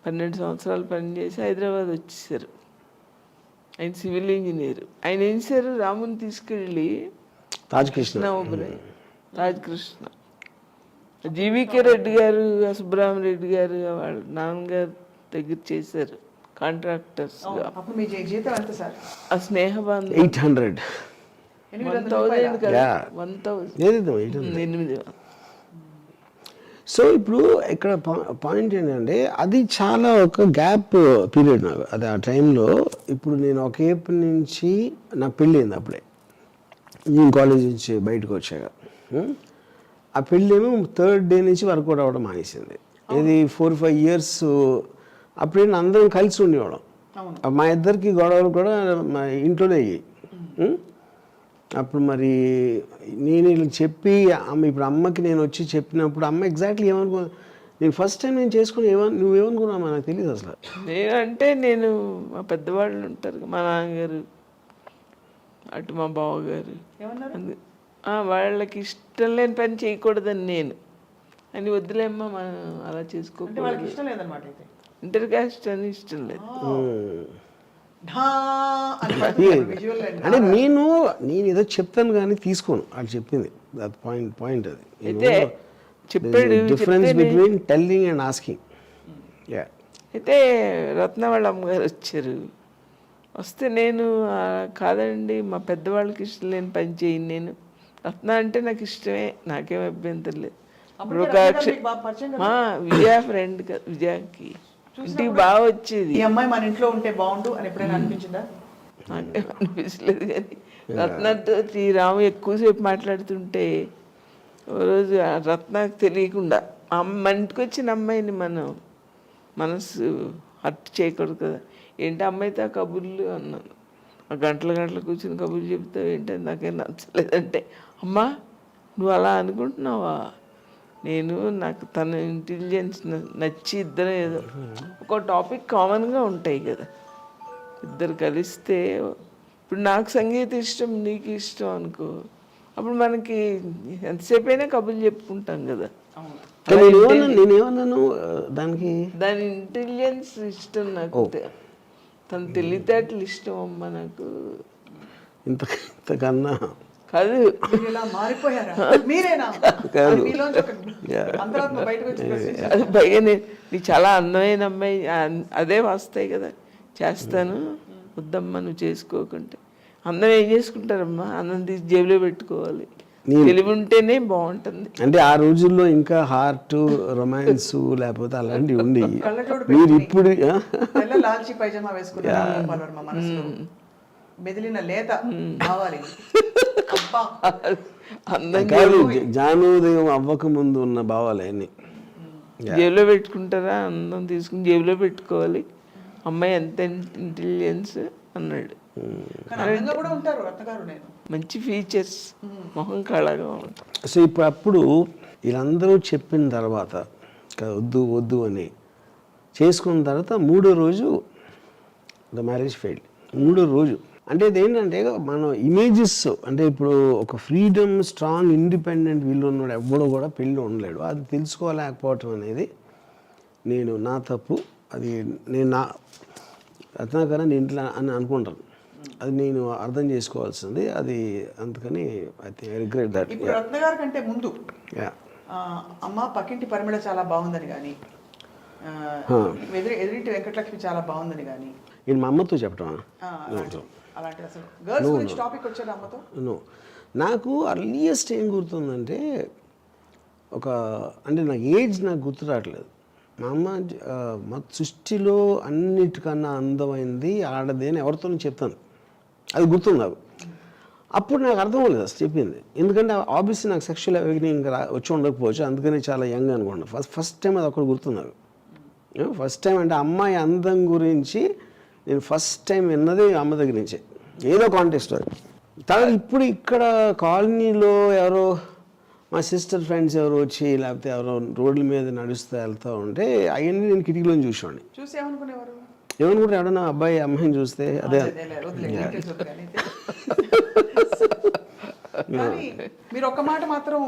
12 సంవత్సరాలు పనిచేసి హైదరాబాద్ వచ్చేసారు. ఆయన సివిల్ ఇంజనీర్. ఆయన ఏం చేశారు, రాముని తీసుకెళ్ళి తాజ్ కృష్ణ జీవికే రెడ్డి గారు, సుబ్రహ్మరెడ్డి గారు వాళ్ళ నాన్నగారు దగ్గర చేశారు కాంట్రాక్టర్స్. అప్పుడు మీ జీతం ఎంత సార్? ఆ స్నేహబాంధ 800 1,000 కదా, 1,000 సో ఇప్పుడు ఇక్కడ పాయింట్ ఏంటంటే అది చాలా ఒక గ్యాప్ పీరియడ్ నాకు. అది ఆ టైంలో ఇప్పుడు నేను ఒక ఏప్రిల్ నుంచి నా పెళ్ళి అయింది అప్పుడే, నేను కాలేజ్ నుంచి బయటకు వచ్చాక. ఆ పెళ్ళేమో 3rd డే నుంచి వర్కౌట్ అవ్వడం మానేసింది. ఇది 4-5 years అప్పుడే అందరం కలిసి ఉండేవాళ్ళం. మా ఇద్దరికి గొడవలు కూడా మా ఇంట్లోనే అయ్యాయి. అప్పుడు మరి నేను ఇలా చెప్పి ఇప్పుడు అమ్మకి నేను వచ్చి చెప్పినప్పుడు అమ్మ ఎగ్జాక్ట్లీ ఏమనుకో, నేను ఫస్ట్ టైం నేను చేసుకుని నువ్వేమనుకున్నామా నాకు తెలియదు అసలు. నేనంటే నేను మా పెద్దవాళ్ళు ఉంటారు, మా నాన్నగారు అటు మా బావగారు, వాళ్ళకి ఇష్టం లేని పని చేయకూడదని నేను అని వద్దులేమ్మా మనం అలా చేసుకోకూడదు. ఇంటర్ కాస్ట్ అని ఇష్టం లేదు. అంటే నేను ఏదో చెప్తాను కానీ తీసుకోను, అది చెప్పింది పాయింట్ అది. అయితే చెప్పాడు difference between telling and asking. అయితే రత్న వాళ్ళ అమ్మగారు వచ్చారు. వస్తే నేను కాదండి మా పెద్దవాళ్ళకి ఇష్టం లేని పని చేయను, నేను రత్న అంటే నాకు ఇష్టమే, నాకేం అభ్యంతరం లేదు. విజయ ఫ్రెండ్ కదా, విజయకి ఇంటికి బాగా వచ్చేది. ఈ అమ్మాయి మన ఇంట్లో ఉంటే బాగుండు అని ఎప్పుడైనా అనిపించిందా? నాకేం అనిపించలేదు. కానీ రత్నతో శ్రీరాము ఎక్కువసేపు మాట్లాడుతుంటే ఓ రోజు రత్నకు తెలియకుండా మన ఇంటికి వచ్చిన అమ్మాయిని మనం మనసు హర్ట్ చేయకూడదు కదా, ఏంటి అమ్మాయితో ఆ కబుర్లు అన్నాను. ఆ గంటలు కూర్చుని కబుర్లు చెప్తావు ఏంటంటే నాకేం నచ్చలేదంటే, అమ్మా నువ్వు అలా అనుకుంటున్నావా, నాకు తన ఇంటెలిజెన్స్ నచ్చి ఇద్దరు ఏదో ఒక టాపిక్ కామన్గా ఉంటాయి కదా, ఇద్దరు కలిస్తే ఇప్పుడు నాకు సంగీతం ఇష్టం నీకు ఇష్టం అనుకో, అప్పుడు మనకి ఎంతసేపు అయినా కబుర్లు చెప్పుకుంటాం కదా. నేనేమన్నాను దానికి, దాని ఇంటెలిజెన్స్ ఇష్టం నాకు, తన తెలివితేటలు ఇష్టం అమ్మ నాకు. ఇంతకన్నా కాదు అది పైగా నీకు చాలా అందమైన అమ్మాయి అదే వస్తాయి కదా, చేస్తాను వద్దమ్మా నువ్వు చేసుకోకుంటే. అందరం ఏం చేసుకుంటారమ్మా, అన్నం తీసి జేబులో పెట్టుకోవాలి, తెలివి ఉంటేనే బాగుంటుంది. అంటే ఆ రోజుల్లో ఇంకా హార్ట్ రొమాన్స్ లేకపోతే అలాంటివి ఉండి మీరు ఇప్పుడు లాల్చి పైజమా వేసుకున్నారు, మెదిలిన లేత కావాలి. జానోదయం అవ్వక ముందు ఉన్న భావాలు అన్ని జేబులో పెట్టుకుంటారా, అందం తీసుకుని జేబులో పెట్టుకోవాలి, అమ్మాయి ఎంత ఇంటెలిజెన్స్ అన్నాడు. మంచి ఫీచర్స్, మొహం కళగా ఉంటుంది. సో అప్పుడు వీళ్ళందరూ చెప్పిన తర్వాత వద్దు అని చేసుకున్న తర్వాత 3వ రోజు ద మ్యారేజ్ ఫెయిల్డ్. 3వ రోజు అంటే ఇదేంటంటే మనం ఇమేజెస్, అంటే ఇప్పుడు ఒక ఫ్రీడమ్ స్ట్రాంగ్ ఇండిపెండెంట్ వీళ్ళు ఉన్నాడు ఎవ్వడో కూడా పెళ్ళి ఉండలేడు, అది తెలుసుకోలేకపోవటం అనేది నా తప్పు. అది నేను నా రత్నాకర్ నేను ఇంట్లో అని అనుకుంటాను, అది నేను అర్థం చేసుకోవాల్సింది అది. అందుకని ఐ రిగ్రెట్ దట్. ఇప్పుడు రత్న గారి కంటే ముందు అమ్మ పక్కింటి పరిమళ చాలా బాగుందని కానీ, ఎదురింటి వెంకటలక్ష్మి చాలా బాగుందని కానీ నేను మా అమ్మతో చెప్పటం నాకు అర్లియస్ట్ ఏం గుర్తుందంటే అంటే నాకు ఏజ్ నాకు గుర్తు రావట్లేదు. మా అమ్మ మా సృష్టిలో అన్నిటికన్నా అందమైంది ఆడది అని ఎవరితో చెప్తాను, అది గుర్తుంది నాకు. అప్పుడు నాకు అర్థం అవ్వలేదు అసలు చెప్పింది, ఎందుకంటే ఆబ్వియస్లీ నాకు సెక్షువల్ అవేకనింగ్ వచ్చి ఉండకపోవచ్చు, అందుకని చాలా యంగ్ అనుకోండి. ఫస్ట్ టైం అది ఒకటి గుర్తుంది నాకు. ఫస్ట్ టైం అంటే అమ్మాయి అందం గురించి నేను ఫస్ట్ టైం విన్నది అమ్మ దగ్గర నుంచే, ఏదో కాంటెస్ట్ అది. తర్వాత ఇప్పుడు ఇక్కడ కాలనీలో ఎవరో మా సిస్టర్ ఫ్రెండ్స్ ఎవరు వచ్చి లేకపోతే ఎవరో రోడ్ల మీద నడుస్తూ వెళ్తూ ఉంటే అవన్నీ నేను కిటికీలో చూసేవాడిని. చూసి ఏమనుకునేవారు? ఏమనుకుంటే ఎవడన్నా అబ్బాయి అమ్మాయిని చూస్తే అదే. కానీ మీరు ఒక్క మాట మాత్రం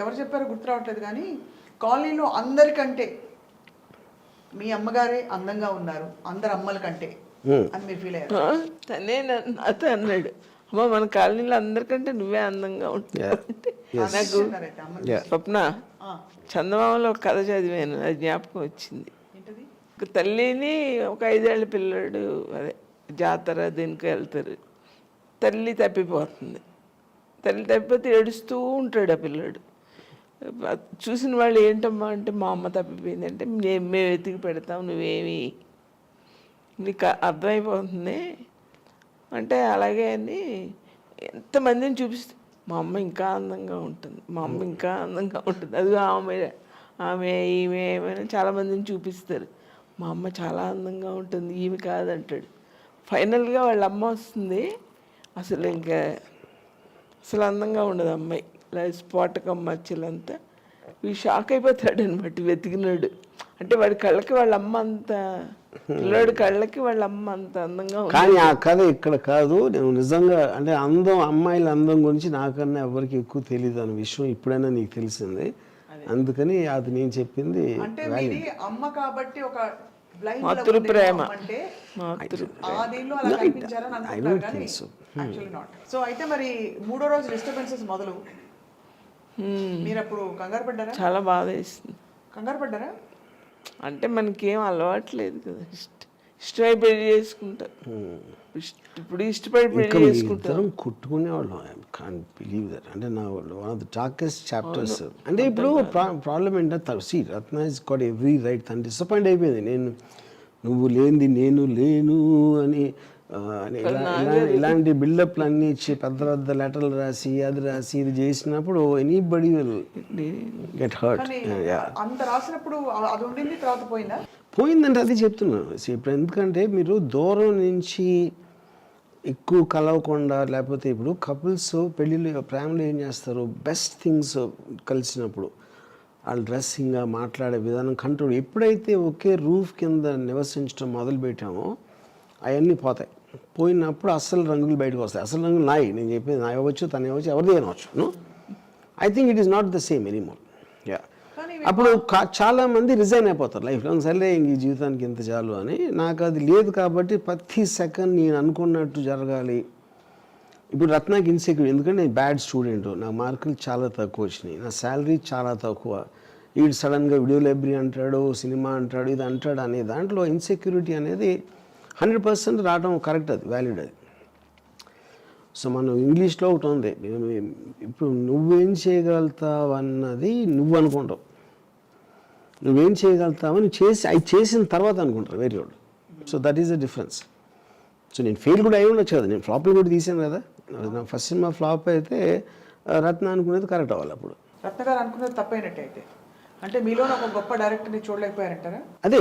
ఎవరు చెప్పారో గుర్తు రావట్లేదు, కానీ కాలనీలో అందరికంటే మీ అమ్మగారే అందంగా ఉన్నారు అందరు అమ్మల కంటే అని మీరు ఫీల్ అయ్యారు? తనే నాతో అన్నాడు, అమ్మ మన కాలనీలో అందరికంటే నువ్వే అందంగా ఉంటావు. నాకు స్వప్న చందమామలో ఒక కథ చదివాను, అది జ్ఞాపకం వచ్చింది. ఒక తల్లిని ఒక 5 ఏళ్ల పిల్లడు అదే జాతర దీనికి వెళ్తారు, తల్లి తప్పిపోతుంది. తల్లి తప్పిపోతే ఏడుస్తూ ఉంటాడు ఆ పిల్లడు. చూసిన వాళ్ళు ఏంటమ్మా అంటే మా అమ్మ తప్పిపోయింది అంటే మేము వెతికి పెడతాం, నువ్వేమి నీకు అర్థమైపోతుంది అంటే అలాగే అని ఎంతమందిని చూపిస్తే మా అమ్మ ఇంకా అందంగా ఉంటుంది, మా అమ్మ ఇంకా అందంగా ఉంటుంది, అది ఆమె ఈమె ఏమైనా చాలామందిని చూపిస్తారు. మా అమ్మ చాలా అందంగా ఉంటుంది, ఈమె కాదంటాడు. ఫైనల్గా వాళ్ళ అమ్మ వస్తుంది, అసలు ఇంకా అసలు అందంగా ఉండదు అమ్మాయి, ఇలా స్ఫోటకం మచ్చలంతా. వీడు షాక్ అయిపోతాడు అనమాట వెతికినాడు. అంటే వాడి కళ్ళకి వాళ్ళ అమ్మ అంత, పిల్లాడి కళ్ళకి వాళ్ళ అమ్మ అంత అందంగా ఉంది. కానీ ఆ కథ ఇక్కడ కాదు. నేను నిజంగా అంటే అందం, అమ్మాయిల అందం గురించి నాకన్నా ఎవరికి ఎక్కువ తెలియదు అన్న విషయం ఇప్పుడైనా నీకు తెలిసింది. అందుకని అది నేను చెప్పింది అంటే మీది అమ్మ కాబట్టి ఒక మాతృ ప్రేమ అంటే ఆ దీనిలో అలా కనిపించారని అనుకుంటారు కానీ యాక్చువల్లీ నాట్. సో అయితే మరి 3వ రోజు డిస్టర్బెన్సెస్ మొదలు, మీరు అప్పుడు కంగారు పడ్డారా? చాలా బాధ వేస్తుంది. కంగారు పడ్డారా? అంటే మనకేం అలవాట్లేదు కదా, ఇష్టపడి పెళ్లి చేసుకుంటారు. ఇప్పుడు ఇష్టపడి పెళ్లి చేసుకుంటారు. కొట్టుకునేవాళ్ళం. I can't believe that. అంటే నా one of the darkest chapters. అంటే ఇప్పుడు ప్రాబ్లం ఏంటంటే see Ratna is got every right. తను డిసప్పాయింట్ అయిపోయింది. నువ్వు లేనిది నేను లేను అని ఇలాంటి బిల్డప్లు అన్నీ ఇచ్చి పెద్ద పెద్ద లెటర్లు రాసి అది రాసి ఇది చేసినప్పుడు ఎనీబడి విల్ గెట్ హర్ట్. అంత రాసినప్పుడు అది ఉండింది, తర్వాత పోయిందా? పోయిందంటే అది చెప్తున్నాను. ఇప్పుడు ఎందుకంటే మీరు దూరం నుంచి ఎక్కువ కలవకుండా, లేకపోతే ఇప్పుడు కపుల్స్ పెళ్ళిళ్ళు ప్రేమలో ఏం చేస్తారు, బెస్ట్ థింగ్స్ కలిసినప్పుడు వాళ్ళ డ్రెస్సింగ్, మాట్లాడే విధానం, కంట్రోల్. ఎప్పుడైతే ఒకే రూఫ్ కింద నివసించడం మొదలుపెట్టామో అవన్నీ పోతాయి. పోయినప్పుడు అసలు రంగులు బయటకు వస్తాయి. అసలు రంగులు నాయి, నేను చెప్పేది నా ఇవ్వచ్చు, తను ఇవ్వచ్చు, ఎవరిది అనవచ్చు. No, I think it is not the same anymore. Ya, అప్పుడు చాలామంది రిజైన్ అయిపోతారు లైఫ్ లాంగ్. సరే ఈ జీవితానికి ఇంత చాలు అని. నాకు అది లేదు కాబట్టి ప్రతి సెకండ్ నేను అనుకున్నట్టు జరగాలి. ఇప్పుడు రత్నాకి ఇన్సెక్యూర్, ఎందుకంటే నేను బ్యాడ్ స్టూడెంట్, నా మార్కులు చాలా తక్కువ వచ్చినాయి, నా శాలరీ చాలా తక్కువ. వీడు సడన్గా వీడియో లైబ్రరీ అంటాడు, సినిమా అంటాడు, ఇది అంటాడు అనే దాంట్లో ఇన్సెక్యూరిటీ అనేది 100% రావడం కరెక్ట్, అది వ్యాలిడ్ అది. సో మనం ఇంగ్లీష్లో ఒకటి ఉంది, ఇప్పుడు నువ్వేం చేయగలుగుతావు అన్నది నువ్వు అనుకుంటావు, నువ్వేం చేయగలుగుతావని అవి చేసిన తర్వాత అనుకుంటారు వేరే వాళ్ళు. So that is the difference. So నేను ఫెయిల్ కూడా అయి ఉండొచ్చు కదా, నేను ఫ్లాప్లు కూడా తీసాను కదా. నా ఫస్ట్ సినిమా ఫ్లాప్ అయితే రత్న అనుకునేది కరెక్ట్ అవ్వాలి. అప్పుడు రత్న గారు అనుకునేది తప్పైనట్టు అయితే, అంటే మీలో ఒక గొప్ప డైరెక్టర్ని చూడలేకపోయారంటారా? అదే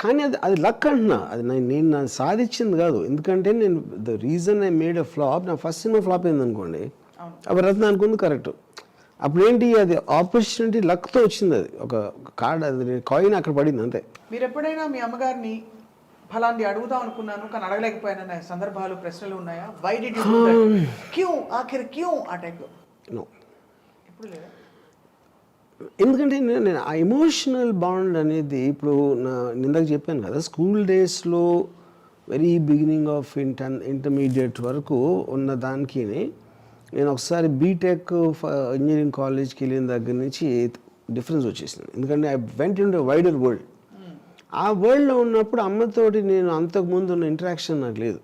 కానీ అది లక్ అంటున్నా. అది నేను సాధించింది కాదు. ఎందుకంటే నేను the reason I made a flop, నా ఫస్ట్ సినిమా ఫ్లాప్ అయింది అనుకోండి, అప్పుడు రత్న అనుకుంది కరెక్ట్. అప్పుడు ఏంటి, అది ఆపర్చునిటీ లక్తో వచ్చింది. అది ఒక కార్డ్, అది కాయిన్ అక్కడ పడింది అంతే. మీరు ఎప్పుడైనా మీ అమ్మగారిని ఫలాంటి అడుగుదాం అనుకున్నాను కానీ అడగలేకపోయానన్న సందర్భాలు, ప్రశ్నలు ఉన్నాయా? Why did you do that, క్యూ ఆఖిర్ క్యూ ఆ టైప్లో? నో, ఎప్పుడు లేదా? ఎందుకంటే నేను ఆ ఎమోషనల్ బాండ్ అనేది ఇప్పుడు ఇందాక చెప్పాను కదా, స్కూల్ డేస్లో వెరీ బిగినింగ్ ఆఫ్ ఇంటర్మీడియట్ వరకు ఉన్న దానికి నేను ఒకసారి బీటెక్ ఇంజనీరింగ్ కాలేజ్కి వెళ్ళిన దగ్గర నుంచి డిఫరెన్స్ వచ్చేసింది. ఎందుకంటే I went in to wider world. ఆ వరల్డ్లో ఉన్నప్పుడు అమ్మతోటి నేను అంతకుముందు ఉన్న ఇంటరాక్షన్ నాకు లేదు.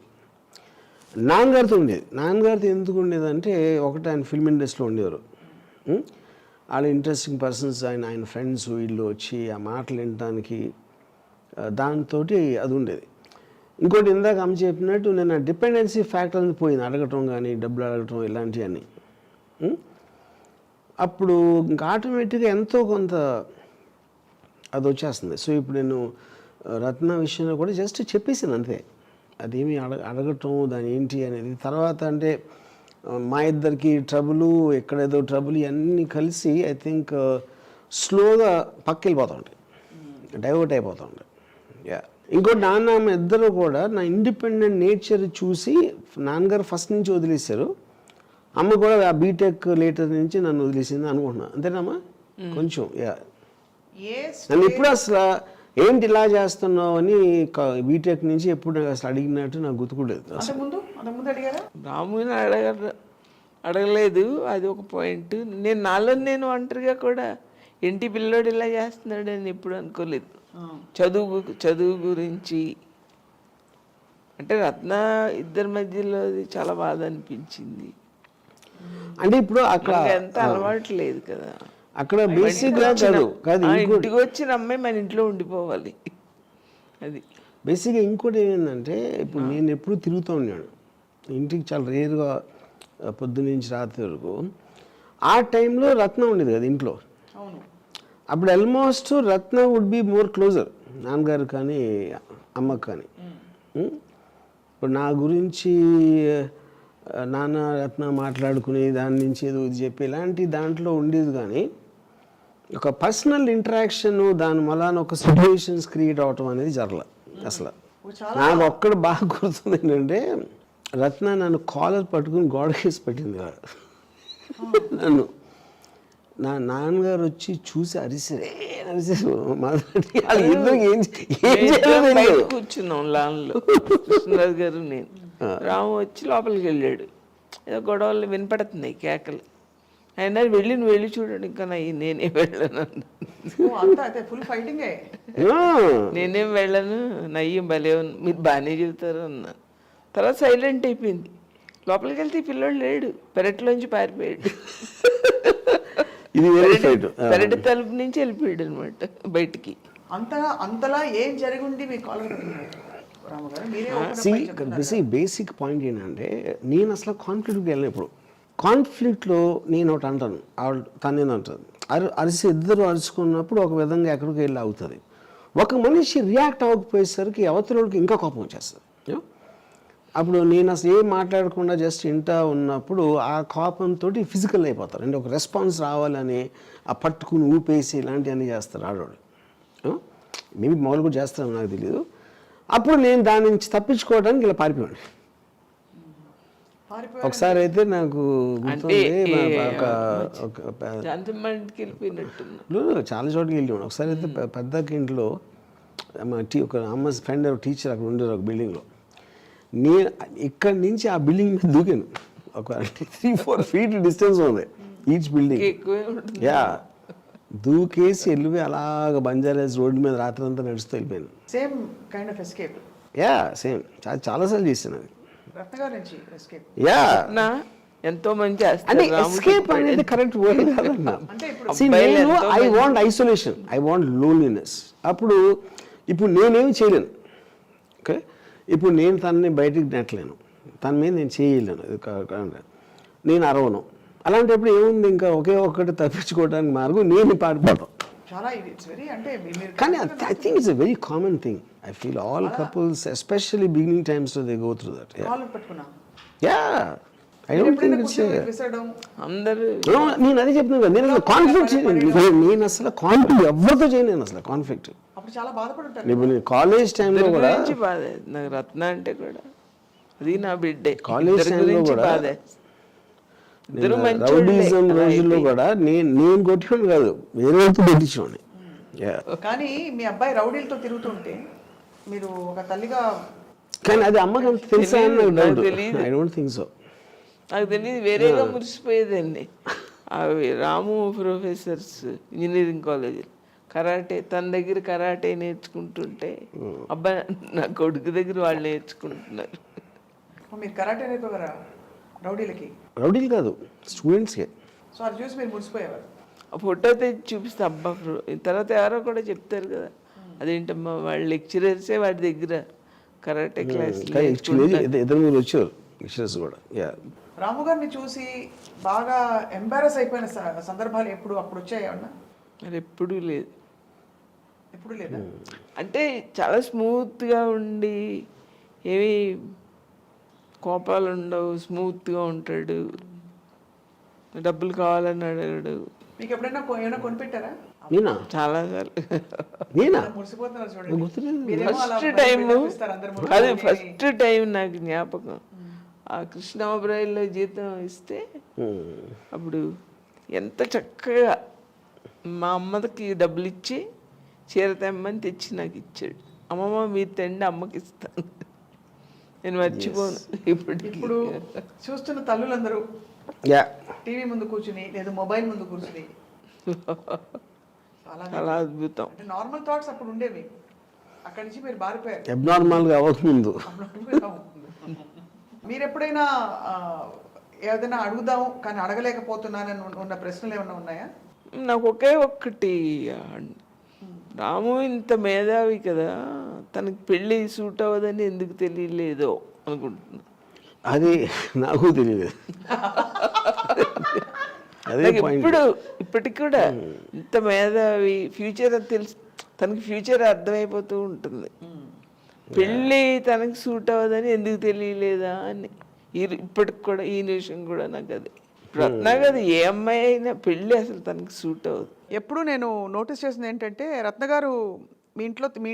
నాన్నగారితో ఉండేది. నాన్నగారితో ఎందుకు ఉండేదంటే, ఒకటి ఆయన ఫిల్మ్ ఇండస్ట్రీలో ఉండేవారు, వాళ్ళ ఇంట్రెస్టింగ్ పర్సన్స్, ఆయన ఫ్రెండ్స్ వీళ్ళు వచ్చి ఆ మాటలు వినడానికి, దాంతో అది ఉండేది. ఇంకోటి ఇందాక అమ్మ చెప్పినట్టు నేను డిపెండెన్సీ ఫ్యాక్టర్ అనేది పోయింది, అడగటం కానీ డబ్బులు అడగటం ఇలాంటివన్నీ. అప్పుడు ఇంకా ఆటోమేటిక్గా ఎంతో కొంత అది వచ్చేస్తుంది. సో ఇప్పుడు నేను రత్న విషయంలో కూడా జస్ట్ చెప్పేసాను అంతే, అదేమి అడగటం దాని ఏంటి అనేది. తర్వాత అంటే మా ఇద్దరికి ట్రబుల్, ఎక్కడేదో ట్రబుల్, ఇవన్నీ కలిసి ఐ థింక్ స్లోగా పక్కకి వెళ్ళిపోతూ ఉంటాయి, డైవర్ట్ అయిపోతూ ఉంటాయి. యా, ఇంకోటి నాన్నమ్మ ఇద్దరు కూడా నా ఇండిపెండెంట్ నేచర్ చూసి నాన్నగారు ఫస్ట్ నుంచి వదిలేశారు, అమ్మ కూడా ఆ బీటెక్ లేటర్ నుంచి నన్ను వదిలేసింది అనుకుంటున్నా. అంతేనమ్మా? కొంచెం యా, నన్ను ఎప్పుడు అసలు ఏంటి ఇలా చేస్తున్నావు అని బీటెక్ నుంచి ఎప్పుడు అసలు అడిగినట్టు నాకు గుర్తుకోలేదు. రాముని అడగలేదు, అది ఒక పాయింట్. నేను నాలో నేను ఒంటరిగా కూడా ఇంటి పిల్లోడు ఇలా చేస్తున్నాడు అని ఎప్పుడు అనుకోలేదు. చదువు గురించి అంటే రత్న ఇద్దరి మధ్యలో అది చాలా బాధ అనిపించింది. అంటే ఇప్పుడు అక్కడ ఎంత అలవాటు లేదు కదా, అక్కడ బేసిక్ కాదు, ఇంటికి వచ్చిన అమ్మాయి మన ఇంట్లో ఉండిపోవాలి. అది బేసిక్గా. ఇంకోటి ఏంటంటే ఇప్పుడు నేను ఎప్పుడు తిరుగుతూ ఉన్నాను ఇంటికి, చాలా రేరుగా పొద్దున్నుంచి రాత్రి వరకు. ఆ టైంలో రత్న ఉండేది కదా ఇంట్లో. అప్పుడు almost Ratna would be more closer నాన్నగారు కానీ అమ్మకు కానీ. ఇప్పుడు నా గురించి నాన్న రత్న మాట్లాడుకుని దాని నుంచి ఏదో ఇది చెప్పి ఇలాంటి దాంట్లో ఉండేది, కానీ ఒక పర్సనల్ ఇంటరాక్షన్ దాని మళ్ళా ఒక సిచ్యువేషన్స్ క్రియేట్ అవటం అనేది జరగలేదు అసలు. నాకు ఒక్కడ బాగా గుర్తుంది ఏంటంటే రత్న నన్ను కాలర్ పట్టుకుని గోడకేసి పెట్టింది నన్ను. నా నాన్నగారు వచ్చి చూసి అరిసారు కూర్చున్నాం లాన్లో, కృష్ణరాజు గారు నేను. రాము వచ్చి లోపలికి వెళ్ళాడు, ఏదో గొడవలు వినపడుతున్నాయి, కేకలు. అయినా నువ్వు వెళ్ళి చూడండి, ఇంకా నేనేం వెళ్ళను, నేనేం వెళ్ళను, నయ్యం భలే మీరు బాగానే చెబుతారు అన్నా. తర్వాత సైలెంట్ అయిపోయింది. లోపలికి వెళ్తే ఈ పిల్లోడు లేడు, పెరట్లోంచి పారిపోయాడు. పెరటి తలుపు నుంచి వెళ్ళిపోయాడు అనమాట బయటికి. అంతలా ఏం జరిగింది మీ కాలేజ్? బేసిక్ పాయింట్ ఏంటంటే నేను అసలు కాన్ఫ్లిక్ట్కి వెళ్ళిన, ఇప్పుడు కాన్ఫ్లిక్ట్లో నేను ఒకటి అంటాను, తనేది అంటాను, అరిసి ఇద్దరు అరుచుకున్నప్పుడు ఒక విధంగా ఎక్కడికి వెళ్ళి అవుతుంది. ఒక మనిషి రియాక్ట్ అవ్వకపోయేసరికి అవతలకి ఇంకా కోపం వచ్చేస్తుంది. అప్పుడు నేను అసలు ఏం మాట్లాడకుండా జస్ట్ ఇంటా ఉన్నప్పుడు ఆ కోపంతో ఫిజికల్ అయిపోతారు. అంటే ఒక రెస్పాన్స్ రావాలని ఆ పట్టుకుని ఊపేసి ఇలాంటివన్నీ చేస్తారు ఆడవాడు. మేబీ మామూలు కూడా చేస్తాను, నాకు తెలియదు. అప్పుడు నేను దాని నుంచి తప్పించుకోవడానికి ఇలా పారిపోయాను. ఒకసారి అయితే నాకు చాలా చోట్లకి వెళ్ళాను. ఒకసారి అయితే పెద్దకి ఇంట్లో ఒక అమ్మ ఫ్రెండ్ టీచర్ అక్కడ ఉండేది ఒక బిల్డింగ్లో. నేను ఇక్కడి నుంచి ఆ బిల్డింగ్ మీద దూకాను. ఒక 3-4 feet డిస్టెన్స్ ఉంది ఈచ్ బిల్డింగ్. యా, దూకేసి వెళ్ళిపోయి అలాగ బంజారాస్ రోడ్డు మీద రాత్రి అంతా నడుస్తూ వెళ్ళిపోయాను. Same kind of escape. Yeah, same చాలాసార్లు చేశాను అది. యా, ఎంతో మంచి ఎస్కేప్ అనేది కరెక్ట్ వర్డ్ కాదన్నా. I want isolation, I want loneliness. అప్పుడు ఇప్పుడు నేనేమి చేయలేను. ఓకే, ఇప్పుడు నేను తనని బయటికి నెట్టలేను, తన మీద నేను చేయలేను, నేను అరవను. అలాంటప్పుడు ఏముంది, ఇంకా ఒకే ఒక్కటి తప్పించుకోవడానికి మార్గం నేను పాడిపోతాం. కానీ I think it's a very common thing. I feel all couples, especially beginning times, so they go through that. Yeah. I don't think it's నేను అదే చెప్తున్నాను కదా, నేను అసలు కాన్ఫ్లిక్ట్ నేను అసలు కాన్ఫ్లిక్ట్ ఎవరితో చేయను అసలు కాన్ఫ్లిక్ట్. ఇప్పుడు కాలేజ్ టైంలో కూడా నాకు రత్న అంటే కూడా అది నా బిడ్డే. కాలేజ్ టైంలో కూడా రౌడీజం రోజుల్లో కూడా నేను కొట్టుకోండి కాదు, వేరే వాళ్ళతో కొట్టించుకోండి. కానీ మీ అబ్బాయి రౌడీలతో తిరుగుతుంటే మీరు ఒక తల్లిగా, కానీ అది అమ్మకి అంత తెలుసా? I don't think so. నాకు తెలియదు, వేరేగా మురిసిపోయేదండి. అవి రాము ప్రొఫెసర్స్ ఇంజనీరింగ్ కాలేజ్ కరాటే, తన దగ్గర కరాటే నేర్చుకుంటుంటే అబ్బాయి నా కొడుకు దగ్గర వాళ్ళు నేర్చుకుంటున్నారు. మీరు కరాటే నేర్పగలరా రౌడీలకి? రౌడీలు కాదు, స్టూడెంట్స్కే. సో అది చూసి మీరు మురిసిపోయేవారు. ఆ ఫోటో తెచ్చి చూపిస్తే అబ్బా. తర్వాత ఎవరో కూడా చెప్తారు కదా, అదేంటమ్మా వాళ్ళ లెక్చరర్సే వాడి దగ్గర కరాటే క్లాస్ ఇద్దరు వచ్చారు లెక్చరర్స్ కూడా. రాము గారిని చూసి బాగా ఎంబారస్ అయిపోయిన సందర్భాలు అప్పుడు వచ్చాయన్నా? మరి ఎప్పుడూ లేదు. ఎప్పుడు లేదా? అంటే చాలా స్మూత్గా ఉండి ఏమి కోపాలు ఉండవు, స్మూత్గా ఉంటాడు, డబ్బులు కావాలని అడగడు. మీకు ఎప్పుడైనా ఏమైనా కొనిపెట్టారా? నేనా? చాలాసార్లు. నేనా? మురిసిపోతున్నారు చూడండి. గుర్తులేదు. మీరేమో అలా ఫస్ట్ టైం పిలిపిస్తారు అందరి ముందు. అది ఫస్ట్ టైం నాకు జ్ఞాపకం. ఆ కృష్ణాబ్రాయిల్లో జీతం ఇస్తే అప్పుడు ఎంత చక్కగా మా అమ్మకి డబ్బులు ఇచ్చి చీర తెమ్మని తెచ్చి నాకు ఇచ్చాడు. అమ్మమ్మ మీరు తెండి, అమ్మకి ఇస్తాను. నేను మర్చిపోను ఇప్పుడు చూస్తున్న తల్లులందరూ యా టీవీ ముందు కూర్చుని లేదా మొబైల్ ముందు కూర్చుని చాలా అద్భుతం. అంటే నార్మల్ థాట్స్ అప్పుడు ఉండేవి, అక్కడి నుంచి మీరు మారిపోయారు. అబ్నార్మల్గా అవ్వకముందు. మీరు ఎప్పుడైనా ఏదైనా అడుగుదాం కానీ అడగలేకపోతున్నానని ఉన్న ప్రశ్నలు ఏమైనా ఉన్నాయా? నాకు ఒకే ఒక్కటి, రాము ఇంత మేధావి కదా, తనకి పెళ్ళి సూట్ అవ్వదని ఎందుకు తెలియలేదో అనుకుంటున్నా. అది నాకు తెలియదు. అదే ఇప్పుడు ఇప్పటికి కూడా ఇంత మేధావి, ఫ్యూచర్ అని తెలుసు, తనకి ఫ్యూచర్ అర్థమైపోతూ ఉంటుంది. పెళ్ళి తనకి సూట్ అవ్వదని ఎందుకు తెలియలేదా అని ఇప్పటికి కూడా ఈ నిమిషం కూడా నాకు అది నాకు అది ఏ అమ్మాయి అయినా పెళ్ళి అసలు తనకి సూట్ అవ్వదు. ఎప్పుడు నేను నోటీస్ చేసింది ఏంటంటే, రత్న గారు మీ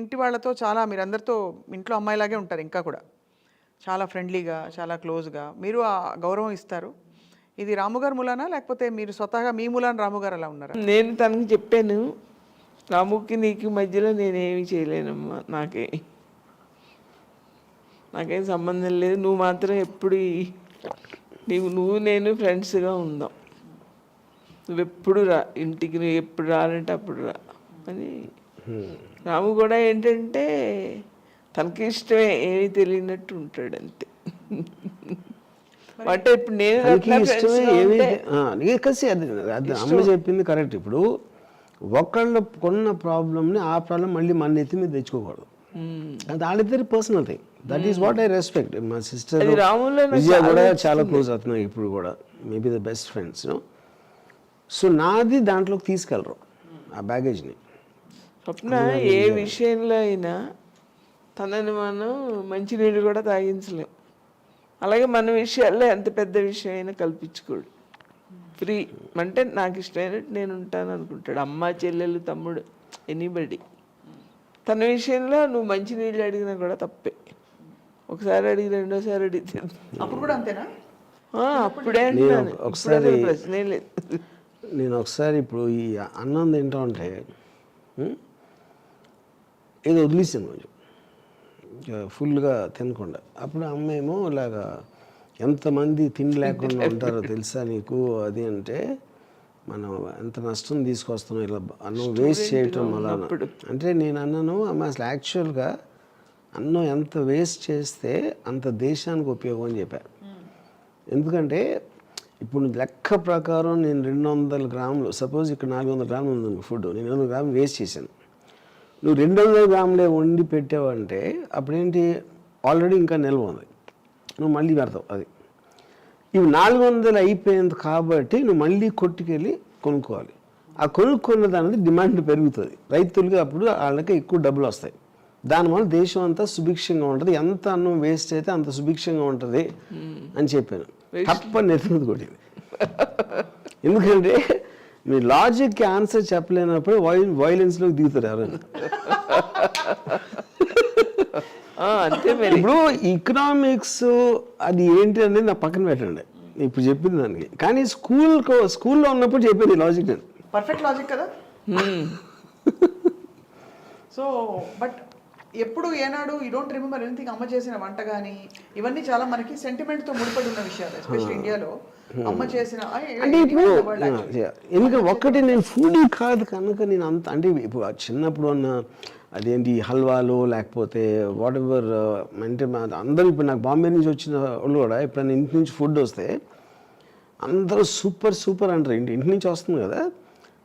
ఇంటి వాళ్ళతో చాలా, మీరందరితో ఇంట్లో అమ్మాయిలాగే ఉంటారు, ఇంకా కూడా చాలా ఫ్రెండ్లీగా, చాలా క్లోజ్గా, మీరు ఆ గౌరవం ఇస్తారు. ఇది రాముగారు మూలానా లేకపోతే మీరు స్వతహాగా మీ మూలాన రాముగారు అలా ఉన్నారా? నేను తనకి చెప్పాను, రాముకి నీకు మధ్యలో నేనేమి చేయలేనమ్మా, నాకేం సంబంధం లేదు, నువ్వు మాత్రం ఎప్పుడు నువ్వు నేను ఫ్రెండ్స్గా ఉందాం, నువ్వెప్పుడు రా ఇంటికి, నువ్వు ఎప్పుడు రాలంటే అప్పుడు రా అని. రాము కూడా ఏంటంటే తనకి ఇష్టమే, ఏమీ తెలియనట్టు ఉంటాడు అంతే. అంటే ఇప్పుడు నేను అది అమ్మ చెప్పింది కరెక్ట్. ఇప్పుడు ఒకళ్ళు కొన్న ప్రాబ్లమ్ని ఆ ప్రాబ్లం మళ్ళీ మన నెత్తి మీద తెచ్చుకోకూడదు. అది వాళ్ళిద్దరి personal thing. That is what I respect. మా సిస్టర్ విజయ కూడా చాలా క్లోజ్ అవుతున్నాయి ఇప్పుడు కూడా, maybe the best friends. So నాది దాంట్లోకి తీసుకెళ్ళరు ఆ బ్యాగేజ్ని. స్వప్న ఏ విషయంలో అయినా తనని మనం మంచినీళ్ళు కూడా తాగించలేం, అలాగే మన విషయాల్లో ఎంత పెద్ద విషయం అయినా కల్పించుకోడు. ఫ్రీ అంటే నాకు ఇష్టమైనట్టు నేను ఉంటాను అనుకుంటాడు. అమ్మ, చెల్లెలు, తమ్ముడు, ఎనీబడి. తన విషయంలో నువ్వు మంచినీళ్ళు అడిగినా కూడా తప్పే. ఒకసారి అడిగి రెండోసారి అడిగితే అప్పుడు కూడా అంతేనా? అప్పుడే అంటున్నాను, ఒకసారి ప్రశ్నే లేదు. నేను ఒకసారి ఇప్పుడు ఈ అన్నం తింటా ఉంటే ఏదో వదిలేసాను కొంచెం ఫుల్గా తినకుండా. అప్పుడు అమ్మ ఏమో ఇలాగా ఎంతమంది తిండి లేకుండా ఉంటారో తెలుసా నీకు అది అంటే, మనం ఎంత నష్టం తీసుకొస్తున్నాం ఇలా అన్నం వేస్ట్ చేయటం వల్ల అంటే. నేను అన్నాను అమ్మ అసలు యాక్చువల్గా అన్నం ఎంత వేస్ట్ చేస్తే అంత దేశానికి ఉపయోగం అని చెప్పాను. ఎందుకంటే ఇప్పుడు లెక్క ప్రకారం నేను 200 గ్రాములు, సపోజ్ ఇక్కడ 400 గ్రాములు ఉంది ఫుడ్, నేను 200 గ్రాములు వేస్ట్ చేశాను. నువ్వు 200 గ్రాములే వండి పెట్టావంటే అప్పుడేంటి, ఆల్రెడీ ఇంకా నిల్వ ఉంది, నువ్వు మళ్ళీ పెడతావు. అది ఇవి 400 అయిపోయింది కాబట్టి నువ్వు మళ్ళీ కొట్టుకెళ్ళి కొనుక్కోవాలి. ఆ కొనుక్కున్న దానికి డిమాండ్ పెరుగుతుంది రైతులకి, అప్పుడు వాళ్ళకి ఎక్కువ డబ్బులు వస్తాయి. దానివల్ల దేశం అంతా సుభిక్షంగా ఉంటుంది, ఎంత అన్నం వేస్ట్ అయితే అంత సుభిక్షంగా ఉంటుంది అని చెప్పాను. తప్పని నెత్తి కొట్టింది. ఎందుకంటే మీ లాజిక్కి ఆన్సర్ చెప్పలేనప్పుడు వైలెన్స్లోకి దిగుతారు ఎవరైనా. అంతే. ఇప్పుడు ఎకనామిక్స్ అది ఏంటి అనేది నా పక్కన పెట్టండి, ఇప్పుడు చెప్పింది దానికి. కానీ స్కూల్లో ఉన్నప్పుడు చెప్పేది లాజిక్, నేను పర్ఫెక్ట్ లాజిక్ కదా. సో బట్ ఎప్పుడు ఏనాడు యూ డోంట్ రిమెంబర్ ఎనీథింగ్ అమ్మ చేసిన వంట కానీ ఇవన్నీ చాలా మనకి సెంటిమెంట్తో ముడిపడి ఉన్న విషయాలు, ఎస్పెషల్లీ ఇండియాలో అమ్మ చేసిన. అంటే ఇప్పుడు ఎందుకంటే ఒక్కటి నేను ఫుడీ కాదు కనుక నేను అంత, అంటే ఇప్పుడు చిన్నప్పుడు అన్న అదేంటి హల్వాలు లేకపోతే వాట్ ఎవర్, అంటే అందరూ ఇప్పుడు నాకు బాంబే నుంచి వచ్చిన వాళ్ళు కూడా ఎప్పుడైనా ఇంటి నుంచి ఫుడ్ వస్తే అందరూ సూపర్ అంటారు, ఇంటి నుంచి వస్తుంది కదా.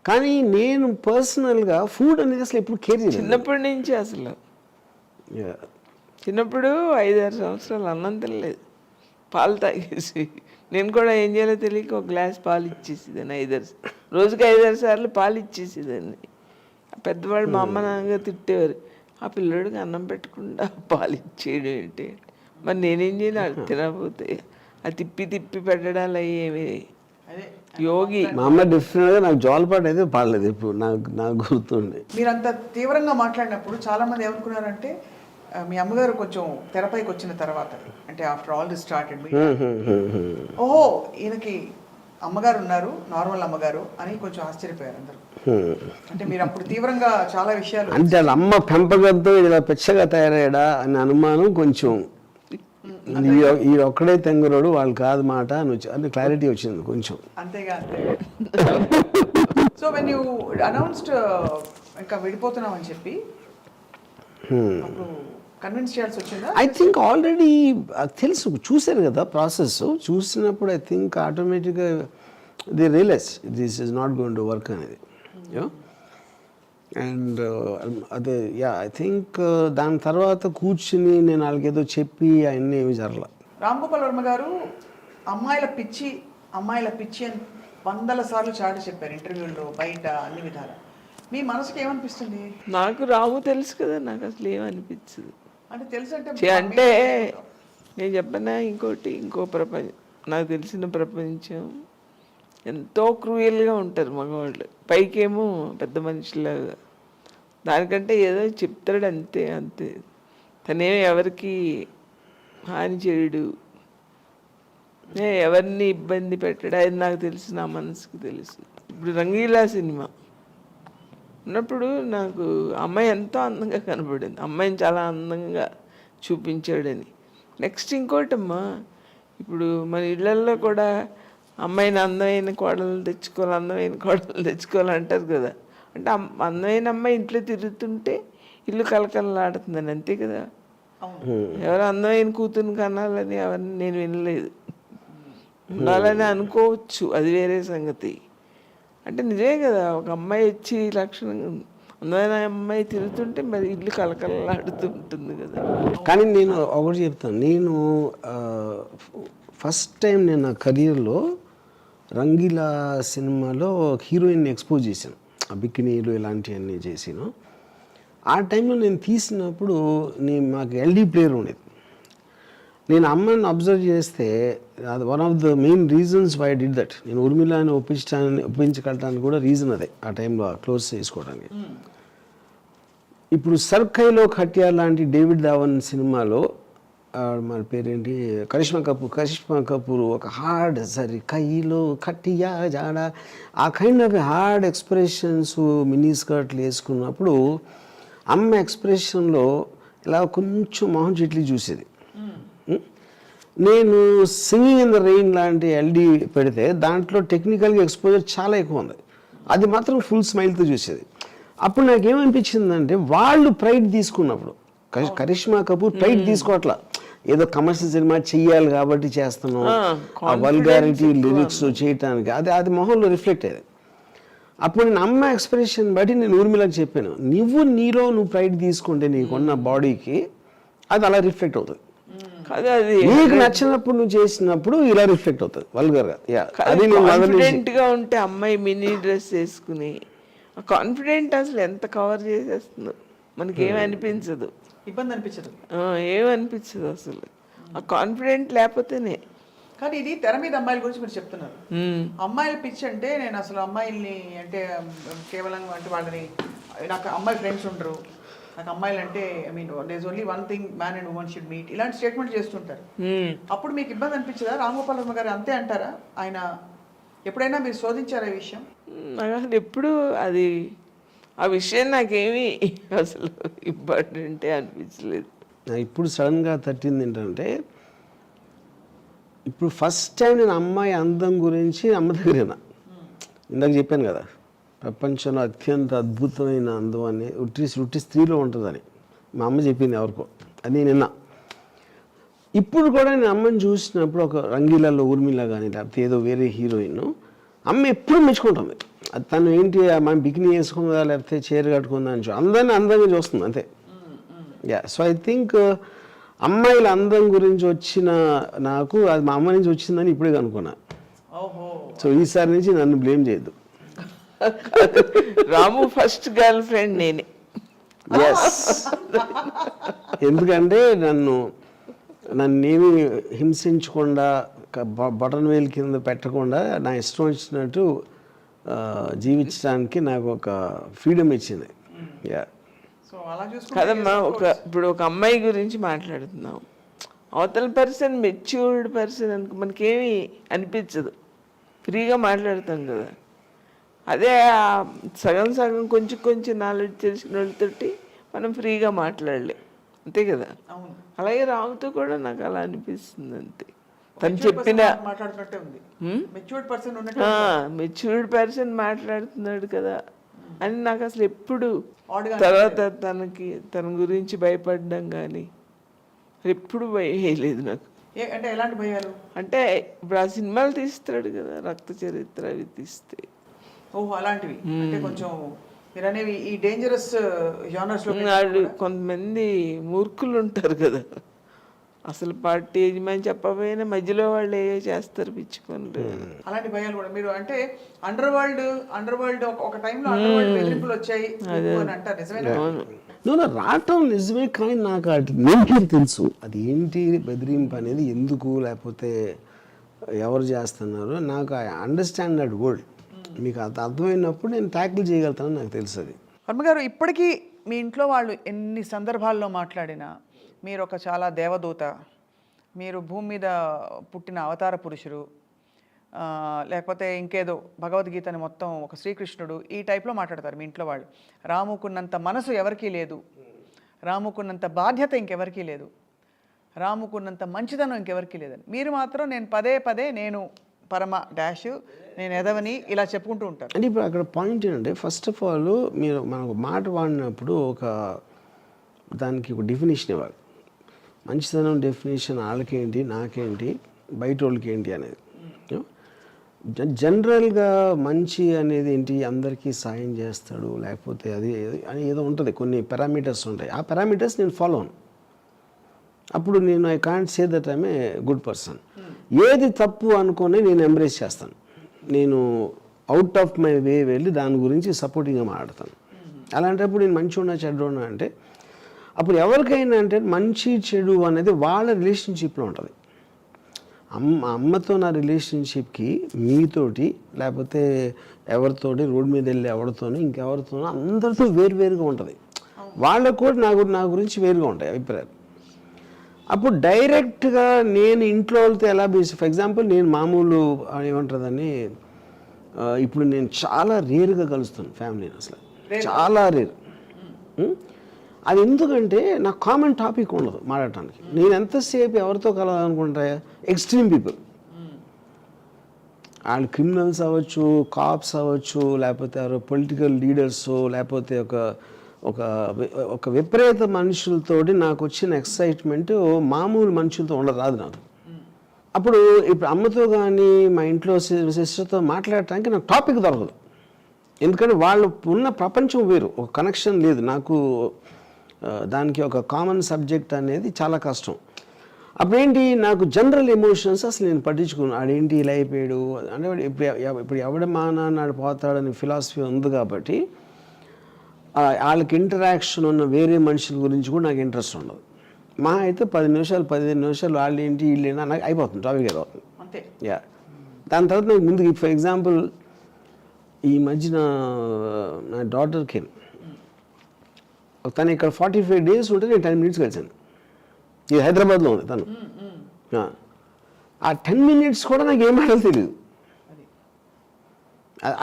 కానీ నేను పర్సనల్గా ఫుడ్ అనేది అసలు ఎప్పుడు కేర్ చేయలేదు చిన్నప్పటి నుంచి. అసలు చిన్నప్పుడు 5-6 సంవత్సరాలు అన్నం తినలేదు, పాలు తాగేసి. నేను కూడా ఏం చేయాలో తెలియక ఒక గ్లాస్ పాలు ఇచ్చేసేదాన్ని, రోజుకి 5-6 సార్లు పాలు ఇచ్చేసేదాన్ని. పెద్దవాళ్ళు మా అమ్మ నాన్నగా తిట్టేవారు, ఆ పిల్లోడికి అన్నం పెట్టకుండా పాలు ఇచ్చేయడం ఏంటి. మరి నేనేం చేయాలి అది తినకపోతే అది తిప్పి తిప్పి పెట్టడాలు అవి ఏమి అదే యోగి మా అమ్మ డెఫినెట్గా నాకు జోలపాట అయితే పాడలేదు ఇప్పుడు నాకు గుర్తుండే. మీరు అంత తీవ్రంగా మాట్లాడినప్పుడు చాలా మంది ఏమనుకున్నారంటే మీ అమ్మగారు కొంచెం తెరపైకి వచ్చిన తర్వాత అంటే ఆఫ్టర్ ఆల్ దిస్ స్టార్టెడ్ ఓహో ఈయనకి అమ్మగారు ఉన్నారు నార్మల్ అమ్మగారు అని కొంచెం ఆశ్చర్యపోయారు అందరూ. అంటే మీరు అప్పుడు తీవ్రంగా చాలా విషయాలు అంటే వాళ్ళ అమ్మ పెంపకంతో ఇలా పెచ్చగా తయారయ్యాడా అనే అనుమానం కొంచెం, ఈ ఒక్కడే తెంగురోడు వాళ్ళు కాదు మాట అని క్లారిటీ వచ్చింది కొంచెం. అంతేగా అంతే. సో వెన్ యూ అనౌన్స్డ్ ఇంకా విడిపోతున్నాం అని చెప్పి అప్పుడు కన్విన్స్ చేయాల్సి వచ్చిందా? ఐ థింక్ ఆల్రెడీ తెలుసు, చూశారు కదా ప్రాసెస్. చూసినప్పుడు ఐ థింక్ ఆటోమేటిక్గా they realise this is not going to work అనేది. అండ్ అదే ఐ థింక్ దాని తర్వాత కూర్చుని నేను వాళ్ళకేదో చెప్పి అవన్నీ ఏమి జరగల. రామ్ గోపాల్ వర్మ గారు అమ్మాయిల పిచ్చి అని 100 సార్లు చాటి చెప్పారు ఇంటర్వ్యూల్లో బయట అన్ని విధాలు. మీ మనసుకి ఏమనిపిస్తుంది? నాకు రాము తెలుసు కదా, నాకు అసలు ఏమనిపించదు. అంటే తెలుసు అంటే నేను చెప్పనా ఇంకో ప్రపంచం, నాకు తెలిసిన ప్రపంచం ఎంతో క్రూయల్గా ఉంటారు మగవాళ్ళు. పైకేమో పెద్ద మనిషిలాగా, దానికంటే ఏదో చెప్తాడు అంతే. తనేమో ఎవరికి హాని చేయడు, ఎవరిని ఇబ్బంది పెట్టాడు, అది నాకు తెలుసు, నా మనసుకు తెలుసు. ఇప్పుడు రంగీలా సినిమా ఉన్నప్పుడు నాకు అమ్మాయి ఎంతో అందంగా కనపడింది, అమ్మాయిని చాలా అందంగా చూపించాడని. నెక్స్ట్ ఇంకోటమ్మా, ఇప్పుడు మన ఇళ్లల్లో కూడా అమ్మాయిని అందమైన కోడలు తెచ్చుకోవాలి అంటారు కదా. అంటే అందమైన అమ్మాయి ఇంట్లో తిరుగుతుంటే ఇల్లు కలకలలాడుతుందని, అంతే కదా. ఎవరు అందమైన కూతురు కనాలని అవన్నీ నేను వినలేదు. ఉండాలని అనుకోవచ్చు, అది వేరే సంగతి. అంటే నిజమే కదా, ఒక అమ్మాయి వచ్చి లక్షణంగా అందమైన అమ్మాయి తిరుగుతుంటే మరి ఇల్లు కలకలలాడుతూ ఉంటుంది కదా. కానీ నేను ఒకటి చెప్తాను, నేను ఫస్ట్ టైం నేను నా కెరీర్లో రంగీలా సినిమాలో హీరోయిన్ని ఎక్స్పోజ్ చేశాను, ఆ బికినీలు ఇలాంటివన్నీ చేసాను. ఆ టైంలో నేను తీసినప్పుడు మాకు ఎల్డీ ప్లేయర్ ఉండేది. నేను అమ్మాయిని అబ్జర్వ్ చేస్తే అది one of the main reasons why did that. నేను ఉర్మిళని ఒప్పించగలటానికి కూడా రీజన్ అదే, ఆ టైంలో క్లోజ్ చేసుకోవడానికి. ఇప్పుడు సర్కైలో ఖట్యా లాంటి డేవిడ్ ధావన్ సినిమాలో మన పేరేంటి కరిష్మా కపూర్ ఒక హార్డ్ సరే కైలో ఖట్టియా జాడ ఆ kind of hard expressions mini స్కర్ట్లు వేసుకున్నప్పుడు అమ్మ ఎక్స్ప్రెషన్లో ఇలా కొంచెం మొహం చెట్లు చూసేది. నేను సింగింగ్ ఇన్ ద రెయిన్ లాంటి ఎల్డీ పెడితే దాంట్లో టెక్నికల్గా ఎక్స్పోజర్ చాలా ఎక్కువ ఉంది, అది మాత్రం ఫుల్ స్మైల్తో చూసేది. అప్పుడు నాకేమనిపించిందంటే వాళ్ళు ప్రైడ్ తీసుకున్నప్పుడు, కరిష్మా కపూర్ ప్రైడ్ తీసుకోవట్లా, ఏదో కమర్షియల్ సినిమా చెయ్యాలి కాబట్టి చేస్తున్నాం, ఆ వల్గారిటీ లిరిక్స్ చేయటానికి అది మొహంలో రిఫ్లెక్ట్ అయ్యేది. అప్పుడు నేను అమ్మ ఎక్స్ప్రెషన్ బట్టి నేను ఊర్మిళకి చెప్పాను, నువ్వు ప్రైడ్ తీసుకుంటే నీకున్న బాడీకి అది అలా రిఫ్లెక్ట్ అవుతుంది, నీకు నచ్చినప్పుడు నువ్వు చేసినప్పుడు ఇలా రిఫ్లెక్ట్ అవుతుంది వల్గర్గా. అది కాన్ఫిడెంట్గా ఉంటే అమ్మాయి మినీ డ్రెస్ వేసుకుని కాన్ఫిడెంట్ అసలు ఎంత కవర్ చేసేస్తుందో మనకి ఏమనిపించదు, ఇబ్బంది అనిపించదు, ఏమనిపించదు అసలు ఆ కాన్ఫిడెంట్ లేకపోతేనే. కానీ ఇది తెర మీద అమ్మాయిల గురించి మీరు చెప్తున్నారు. అమ్మాయిల పిచ్చి అంటే నేను అసలు అమ్మాయిల్ని అంటే కేవలం అంటే వాళ్ళని నాకు అమ్మాయి ఫ్రెండ్స్ ఉండరు, నాకు అమ్మాయిలు అంటే I mean there only one thing man and women should meet, ఇలాంటి స్టేట్మెంట్ చేస్తుంటారు. అప్పుడు మీకు ఇబ్బంది అనిపించదా? రామ్ గోపాల్ వర్మ గారు అంతే అంటారా? ఆయన ఎప్పుడైనా మీరు శోధించారా ఈ విషయం? నాకు అసలు ఎప్పుడు అది ఆ విషయం నాకేమీ అసలు ఇంపార్టెంటే అనిపించలేదు. ఇప్పుడు సడన్గా తట్టింది ఏంటంటే, ఇప్పుడు ఫస్ట్ టైం నేను అమ్మాయి అందం గురించి అమ్మ దగ్గరేనా, ఇందాక చెప్పాను కదా ప్రపంచంలో అత్యంత అద్భుతమైన అందం అని ఉట్టి స్త్రీలో ఉంటుందని మా అమ్మ చెప్పింది ఎవరికో, అది నిన్న. ఇప్పుడు కూడా నేను అమ్మని చూసినప్పుడు ఒక రంగీలాలో ఊర్మిళ కానీ లేకపోతే ఏదో వేరే హీరోయిన్ అమ్మ ఎప్పుడు మెచ్చుకుంటుంది. అది తను ఏంటి మనం బికినీ వేసుకుందా లేకపోతే చీర కట్టుకుందా అని అందరినీ అందంగా చూస్తుంది అంతే. సో ఐ థింక్ అమ్మాయిల అందం గురించి వచ్చిన నాకు అది మా అమ్మ నుంచి వచ్చిందని ఇప్పుడే కనుక్కున్నా. సో ఈసారి నుంచి నన్ను బ్లేమ్ చేయొద్దు. రాము ఫస్ట్ గర్ల్ ఫ్రెండ్ నేనే. ఎస్, ఎందుకంటే నన్ను నన్నేమి హింసించకుండా బటన్ వేలు కింద పెట్టకుండా నా ఇష్టం వచ్చినట్టు జీవించడానికి నాకు ఒక ఫ్రీడమ్ ఇచ్చింది. యా. సో అలా చూసుకుంటే కదమ్మా, ఇప్పుడు ఒక అమ్మాయి గురించి మాట్లాడుతున్నాం, అవతల పర్సన్ మెచ్యూర్డ్ పర్సన్ అనుకో మనకేమీ అనిపించదు, ఫ్రీగా మాట్లాడతాం కదా. అదే సగం సగం కొంచెం కొంచెం నాలెడ్జ్ తెలిసిన వాళ్ళతోటి మనం ఫ్రీగా మాట్లాడలేం, అంతే కదా. అవును, అలాగే రావుతో కూడా నాకు అలా అనిపిస్తుంది అంతే. తను చెప్పిన మాట్లాడుతున్నట్టే ఉంది, మెచ్యూర్డ్ పర్సన్ ఉన్నట్టు. మెచ్యూర్డ్ పర్సన్ మాట్లాడుతున్నాడు కదా అని నాకు అసలు ఎప్పుడు తర్వాత తన గురించి భయపడడం కానీ ఎప్పుడు భయం వేయలేదు నాకు. అంటే ఎలాంటి భయాలు అంటే ఇప్పుడు ఆ సినిమాలు తీస్తాడు కదా, రక్త చరిత్ర అవి తీస్తే. ఓహో, అలాంటివి అంటే కొంచెం మీరు అనేవి ఈ డేంజరస్ జానర్స్ లో వాళ్ళు కొంతమంది మూర్ఖులు ఉంటారు కదా, అసలు పార్టీ యజమాని చెప్పకపోయినా మధ్యలో వాళ్ళు ఏ చేస్తారు పిచ్చి పనులు. అలాంటి భయాలు కూడా మీరు అంటే అండర్ వరల్డ్ ఒక టైంలో అండర్ వరల్డ్ బెదిరింపులు వచ్చాయి అని అంటారు, నిజమేనా? రావటం నిజమే, కానీ నాకు నేనేం తెలుసు అది ఏంటి బెదిరింపు అనేది, ఎందుకు, లేకపోతే ఎవరు చేస్తున్నారు, నాకు ఐ అండర్స్టాండ్ దట్ వర్డ్. మీకు అది అర్థమైనప్పుడు నేను ట్యాకిల్ చేయగలుగుతానని నాకు తెలుసు. అది వర్మగారు, ఇప్పటికీ మీ ఇంట్లో వాళ్ళు ఎన్ని సందర్భాల్లో మాట్లాడినా మీరు ఒక చాలా దేవదూత, మీరు భూమి మీద పుట్టిన అవతార పురుషుడు, లేకపోతే ఇంకేదో భగవద్గీతని మొత్తం ఒక శ్రీకృష్ణుడు, ఈ టైప్లో మాట్లాడతారు మీ ఇంట్లో వాళ్ళు. రాముకున్నంత మనసు ఎవరికీ లేదు, రాముకున్నంత బాధ్యత ఇంకెవరికీ లేదు, రాముకున్నంత మంచితనం ఇంకెవరికీ లేదని. మీరు మాత్రం నేను పదే పదే నేను పరమ డాష్, నేను ఎదవని ఇలా చెప్పుకుంటూ ఉంటారు. అంటే ఇప్పుడు అక్కడ పాయింట్ ఏంటంటే, ఫస్ట్ ఆఫ్ ఆల్ మీరు మనకు మాట వాడినప్పుడు దానికి ఒక డెఫినేషన్ ఇవ్వాలి. మంచితనం డెఫినేషన్ వాళ్ళకేంటి, నాకేంటి, బయట వాళ్ళకి ఏంటి అనేది. జనరల్గా మంచి అనేది ఏంటి, అందరికీ సాయం చేస్తాడు, లేకపోతే అది అని ఏదో ఉంటుంది, కొన్ని పారామీటర్స్ ఉంటాయి. ఆ పారామీటర్స్ నేను ఫాలో అను. అప్పుడు నేను I can't say that I'm a good person. ఏది తప్పు అనుకొని నేను ఎంబ్రేస్ చేస్తాను, నేను అవుట్ ఆఫ్ మై వే వెళ్ళి దాని గురించి సపోర్టింగ్గా మాట్లాడతాను. అలాంటప్పుడు నేను మంచి ఉన్నా చెడు ఉన్నా అంటే అప్పుడు ఎవరికైనా అంటే మంచి చెడు అనేది వాళ్ళ రిలేషన్షిప్లో ఉంటుంది. అమ్మతో నా రిలేషన్షిప్కి మీతోటి, లేకపోతే ఎవరితోటి రోడ్డు మీద వెళ్ళి ఎవరితోనో ఇంకెవరితోనో అందరితో వేరువేరుగా ఉంటుంది. వాళ్ళకు కూడా నా గురించి వేరుగా ఉంటాయి అభిప్రాయాలు. అప్పుడు డైరెక్ట్గా నేను ఇంట్లో వాళ్ళతో ఎలా ఫర్ ఎగ్జాంపుల్ నేను మామూలు ఏమంటుందని ఇప్పుడు నేను చాలా రేర్గా కలుస్తాను ఫ్యామిలీని, అసలు చాలా రేర్. అది ఎందుకంటే నాకు కామన్ టాపిక్ ఉండదు మాట్లాడటానికి. నేను ఎంతసేపు ఎవరితో కలవాలనుకుంటా, ఎక్స్ట్రీమ్ పీపుల్, వాళ్ళు క్రిమినల్స్ అవ్వచ్చు, కాప్స్ అవ్వచ్చు, లేకపోతే ఎవరో పొలిటికల్ లీడర్స్, లేకపోతే ఒక విపరీత మనుషులతోటి నాకు వచ్చిన ఎక్సైట్మెంట్ మామూలు మనుషులతో రాదు నాకు. అప్పుడు ఇప్పుడు అమ్మతో కానీ మా ఇంట్లో సిస్టర్తో మాట్లాడటానికి నాకు టాపిక్ దొరకదు, ఎందుకంటే వాళ్ళు ఉన్న ప్రపంచం వేరు, ఒక కనెక్షన్ లేదు నాకు, దానికి ఒక కామన్ సబ్జెక్ట్ అనేది చాలా కష్టం. అప్పుడేంటి నాకు జనరల్ ఎమోషన్స్ అసలు నేను పట్టించుకున్నాను. ఆడేంటి ఇలా అయిపోయాడు అంటే ఇప్పుడు ఎవడ మానాడు పోతాడని ఫిలాసఫీ ఉంది కాబట్టి వాళ్ళకి ఇంటరాక్షన్ ఉన్న వేరే మనుషుల గురించి కూడా నాకు ఇంట్రెస్ట్ ఉండదు. మా అయితే 10 నిమిషాలు 15 నిమిషాలు వాళ్ళు ఏంటి వీళ్ళు ఏంటి నాకు అయిపోతుంది, టాపిక్ అయిపోతుంది అంతే. యా, దాని తర్వాత నాకు ముందుకు ఫర్ ఎగ్జాంపుల్ ఈ మధ్యన నా డాటర్కి తను ఇక్కడ 45 days ఉంటే నేను 10 minutes కలిసాను. ఇది హైదరాబాద్లో ఉంది తను. ఆ 10 minutes కూడా నాకు ఏం మాటలు తెలియదు.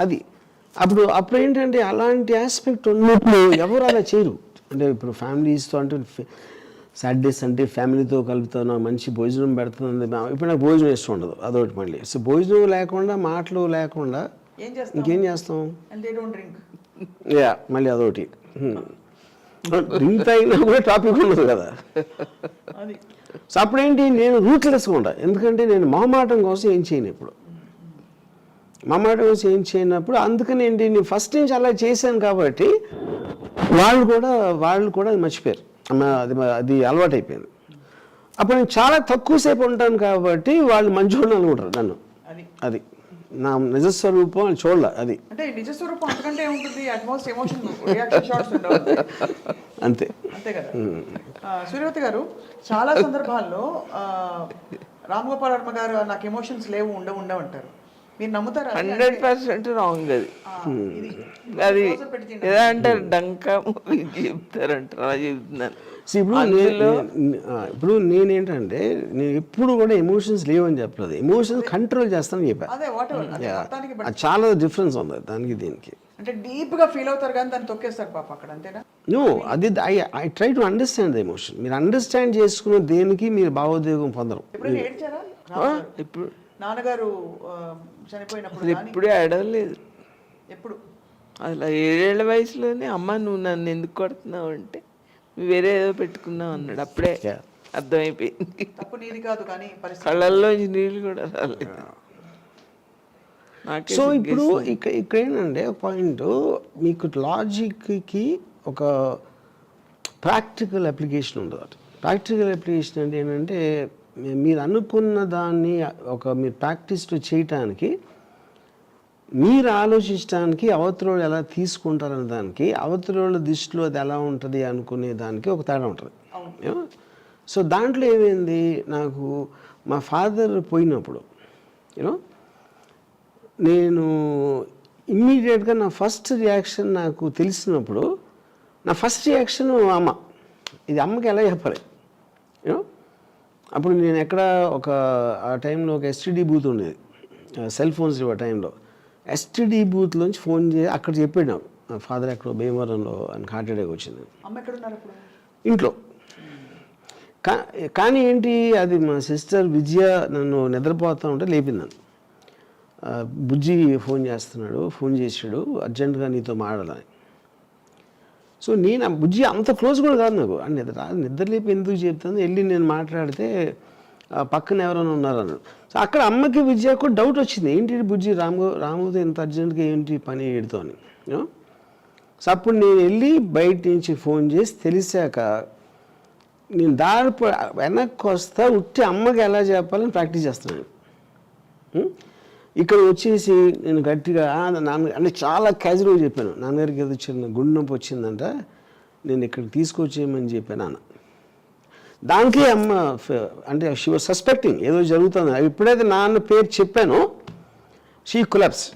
అది అప్పుడు ఏంటంటే అలాంటి ఆస్పెక్ట్ ఉన్నప్పుడు ఎవరు అలా చేయరు. అంటే ఇప్పుడు ఫ్యామిలీస్తో అంటే సాటర్డేస్ అంటే ఫ్యామిలీతో కలుపుతాను, మంచి భోజనం పెడుతుంది. ఇప్పుడు నాకు భోజనం ఇష్టం ఉండదు, అదొకటి. మళ్ళీ సో భోజనం లేకుండా మాటలు లేకుండా ఇంకేం చేస్తాం? యా, మళ్ళీ అదొకటి. డ్రింక్ తాగినా కూడా టాపిక్ ఉండదు కదా. సో అప్పుడేంటి నేను రూట్లెస్గా ఉంటాను, ఎందుకంటే నేను మొహమాటం కోసం ఏం చేయను. ఇప్పుడు మొహమాటం కోసం ఏం చేయనప్పుడు అందుకని ఏంటి నేను ఫస్ట్ నుంచి అలా చేశాను కాబట్టి వాళ్ళు కూడా అది మర్చిపోయారు, అది అలవాటు అయిపోయింది. అప్పుడు నేను చాలా తక్కువసేపు ఉంటాను కాబట్టి వాళ్ళు మంచిగా అనుకుంటారు నన్ను. అది నా నిజస్వరూపం అని చూడాలి అది అంటే నిజ స్వరూపం అంతకంటే ఏముంటుంది, అట్మోస్ట్ ఎమోషన్ రియాక్షన్ షాట్స్ ఉండవు అంతే. అంతే కదా. సూర్యవతి గారు, చాలా సందర్భాల్లో రామ్ గోపాల్ వర్మ గారు నాకు ఎమోషన్స్ లేవు ఉండవు అంటారు. మీరు నమ్ముతారా? 100% రాంగ్ అది. అది ఎలా అంటారు, డంకా చెప్తారంటారు, అలా చెప్తున్నాను. ఇప్పుడు నేనేంటంటే నేను ఎప్పుడు కూడా ఎమోషన్స్ లేవని చెప్పలేదు, ఎమోషన్స్ కంట్రోల్ చేస్తానని చెప్పాను. అదే వాట్ చాలా డిఫరెన్స్ ఉంది దానికి దీనికి. అంటే డీప్ గా ఫీల్ అవుతారు కానీ దాన్ని తొక్కేస్తారు పాప అక్కడ, అంతేనా? నో, అది I try to understand the emotion. మీరు అండర్స్టాండ్ చేసుకున్న దేనికి మీరు భావోద్వేగం పొందరు. ఎప్పుడైనా ఏడ్చారా? ఇప్పుడు నాన్నగారు చనిపోయినప్పుడు ఇప్పుడే అడగలేదు. ఎప్పుడు? అలా 7 ఏళ్ల వయసులోనే అమ్మ నువ్వు నన్ను ఎందుకు కొడుతున్నావు అంటే వేరే ఏదో పెట్టుకున్నావు అన్నాడు. అప్పుడే అర్థమైపోయింది. తప్పు నీది కాదు కానీ కళ్ళల్లో నీళ్ళు కూడా రాలేదు. సో ఇప్పుడు ఇక్కడ ఏంటంటే పాయింట్, మీకు లాజిక్కి ఒక ప్రాక్టికల్ అప్లికేషన్ ఉండదు. ప్రాక్టికల్ అప్లికేషన్ అంటే ఏంటంటే మీరు అనుకున్న దాన్ని మీరు ప్రాక్టీస్లో చేయటానికి, మీరు ఆలోచించడానికి, అవతలోళ్ళు ఎలా తీసుకుంటారనే దానికి, అవతలోళ్ళ దృష్టిలో అది ఎలా ఉంటుంది అనుకునే దానికి ఒక తేడా ఉంటుంది. సో దాంట్లో ఏమైంది, నాకు మా ఫాదర్ పోయినప్పుడు నేను ఇమ్మీడియట్గా నా ఫస్ట్ రియాక్షన్ నాకు తెలిసినప్పుడు, నా ఫస్ట్ రియాక్షన్ అమ్మ. ఇది అమ్మకి ఎలా చెప్పాలి? అప్పుడు నేను ఎక్కడ ఆ టైంలో ఒక ఎస్టీడీ బూత్ ఉండేది, సెల్ ఫోన్స్ ఆ టైంలో. ఎస్టీడీ బూత్లోంచి ఫోన్ చేసి అక్కడ చెప్పాడు నాకు, ఫాదర్ ఎక్కడో భీమవరంలో ఆయనకు హార్ట్ అటాక్ వచ్చింది. ఇంట్లో. కానీ ఏంటి, అది మా సిస్టర్ విజయ నన్ను నిద్రపోతూ ఉంటే లేపింది నన్ను. బుజ్జి ఫోన్ చేశాడు అర్జెంటుగా నీతో మాట్లాడాలని. సో నేను ఆ బుజ్జి అంత క్లోజ్ కూడా కాదు నాకు, నిద్రలేపి ఎందుకు చెప్తాను, వెళ్ళి నేను మాట్లాడితే పక్కన ఎవరైనా ఉన్నారన్నాడు. సో అక్కడ అమ్మకి విజయకు డౌట్ వచ్చింది, ఏంటి బుజ్జి రాముతో ఇంత అర్జెంటుగా ఏంటి పని ఏడుతో అని. సో అప్పుడు నేను వెళ్ళి బయట నుంచి ఫోన్ చేసి తెలిసాక నేను వెనక్కి వస్తా ఉట్టి అమ్మకి ఎలా చెప్పాలని ప్రాక్టీస్ చేస్తున్నాను. ఇక్కడ వచ్చేసి నేను గట్టిగా నాన్న అంటే చాలా క్యాజువల్గా చెప్పాను, నాన్నగారికి ఏదో చిన్న గుండె నొప్పి వచ్చిందంట, నేను ఇక్కడికి తీసుకొచ్చేయమని చెప్పాను నాన్న. దానికి అమ్మ అంటే షీ వాజ్ సస్పెక్టింగ్ ఏదో జరుగుతుంది. ఎప్పుడైతే నాన్న పేరు చెప్పానో షీ కొలాప్స్.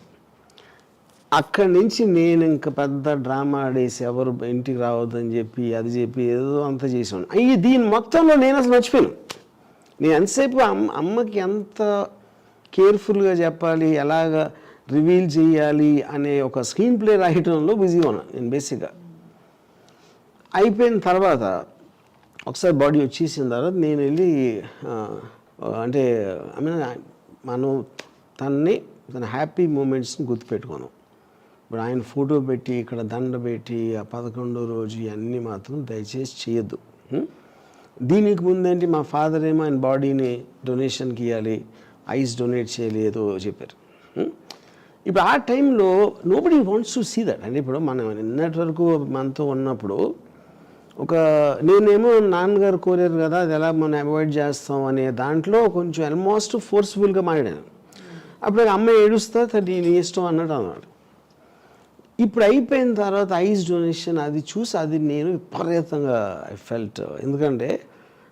అక్కడి నుంచి నేను ఇంకా పెద్ద డ్రామా ఆడేసి ఎవరు ఇంటికి రావద్దని చెప్పి అది చెప్పి ఏదో అంతా చేసాను. దీని మొత్తంలో నేను అసలు మర్చిపోయాను. నేను ఎంతసేపు అమ్మకి ఎంత కేర్ఫుల్గా చెప్పాలి, ఎలాగ రివీల్ చేయాలి అనే ఒక స్క్రీన్ ప్లే రాయటంలో బిజీగా ఉన్నాను నేను బేసిక్గా. అయిపోయిన తర్వాత ఒకసారి బాడీ వచ్చేసిన తర్వాత నేను వెళ్ళి అంటే మనం తన హ్యాపీ మూమెంట్స్ని గుర్తుపెట్టుకున్నాం. ఇప్పుడు ఆయన ఫోటో పెట్టి ఇక్కడ దండ పెట్టి ఆ 11వ రోజు ఇవన్నీ మాత్రం దయచేసి చేయొద్దు. దీనికి ముందేంటి మా ఫాదర్ ఏమో ఆయన బాడీని డొనేషన్కి ఇవ్వాలి, ఐస్ డొనేట్ చేయాలి ఏదో చెప్పారు. ఇప్పుడు ఆ టైంలో nobody wants to see that. అంటే ఇప్పుడు మనం నిన్నటి వరకు మనతో ఉన్నప్పుడు నేనేమో నాన్నగారు కోరారు కదా, అది ఎలా మనం అవాయిడ్ చేస్తాం అనే దాంట్లో కొంచెం ఆల్మోస్ట్ ఫోర్స్ఫుల్గా మాట్లాడాను. అప్పుడు అమ్మ ఏడుస్తా నీ ఇష్టం అన్నట్టు అన్నాడు. ఇప్పుడు అయిపోయిన తర్వాత ఐస్ డొనేషన్ అది చూసి అది నేను విపరీతంగా ఐ ఫెల్ట్. ఎందుకంటే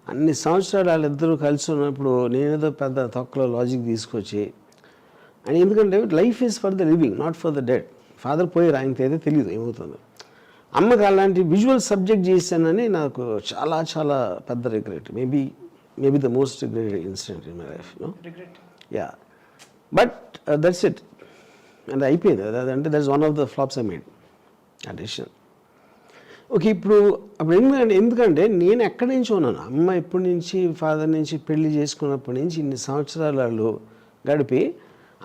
అన్ని సంవత్సరాలు వాళ్ళిద్దరూ కలిసి ఉన్నప్పుడు నేనేదో పెద్ద తొక్కలో లాజిక్ తీసుకొచ్చి, అండ్ ఎందుకంటే life is for the living not for the dead. Father పోయారు, ఆయనకి అయితే తెలియదు ఏమవుతుందో. అమ్మకి అలాంటి విజువల్ సబ్జెక్ట్ చేశానని నాకు చాలా చాలా పెద్ద regret. Maybe the most regretted incident in my life. Yeah, but that's it. అంటే అయిపోయింది. అంటే that's one of the flops I made ఆ డెసిషన్. ఓకే, అప్పుడు ఎందుకంటే నేను ఎక్కడి నుంచి ఉన్నాను, అమ్మ ఎప్పటి నుంచి ఫాదర్ నుంచి పెళ్లి చేసుకున్నప్పటి నుంచి ఇన్ని సంవత్సరాలు వాళ్ళు గడిపి,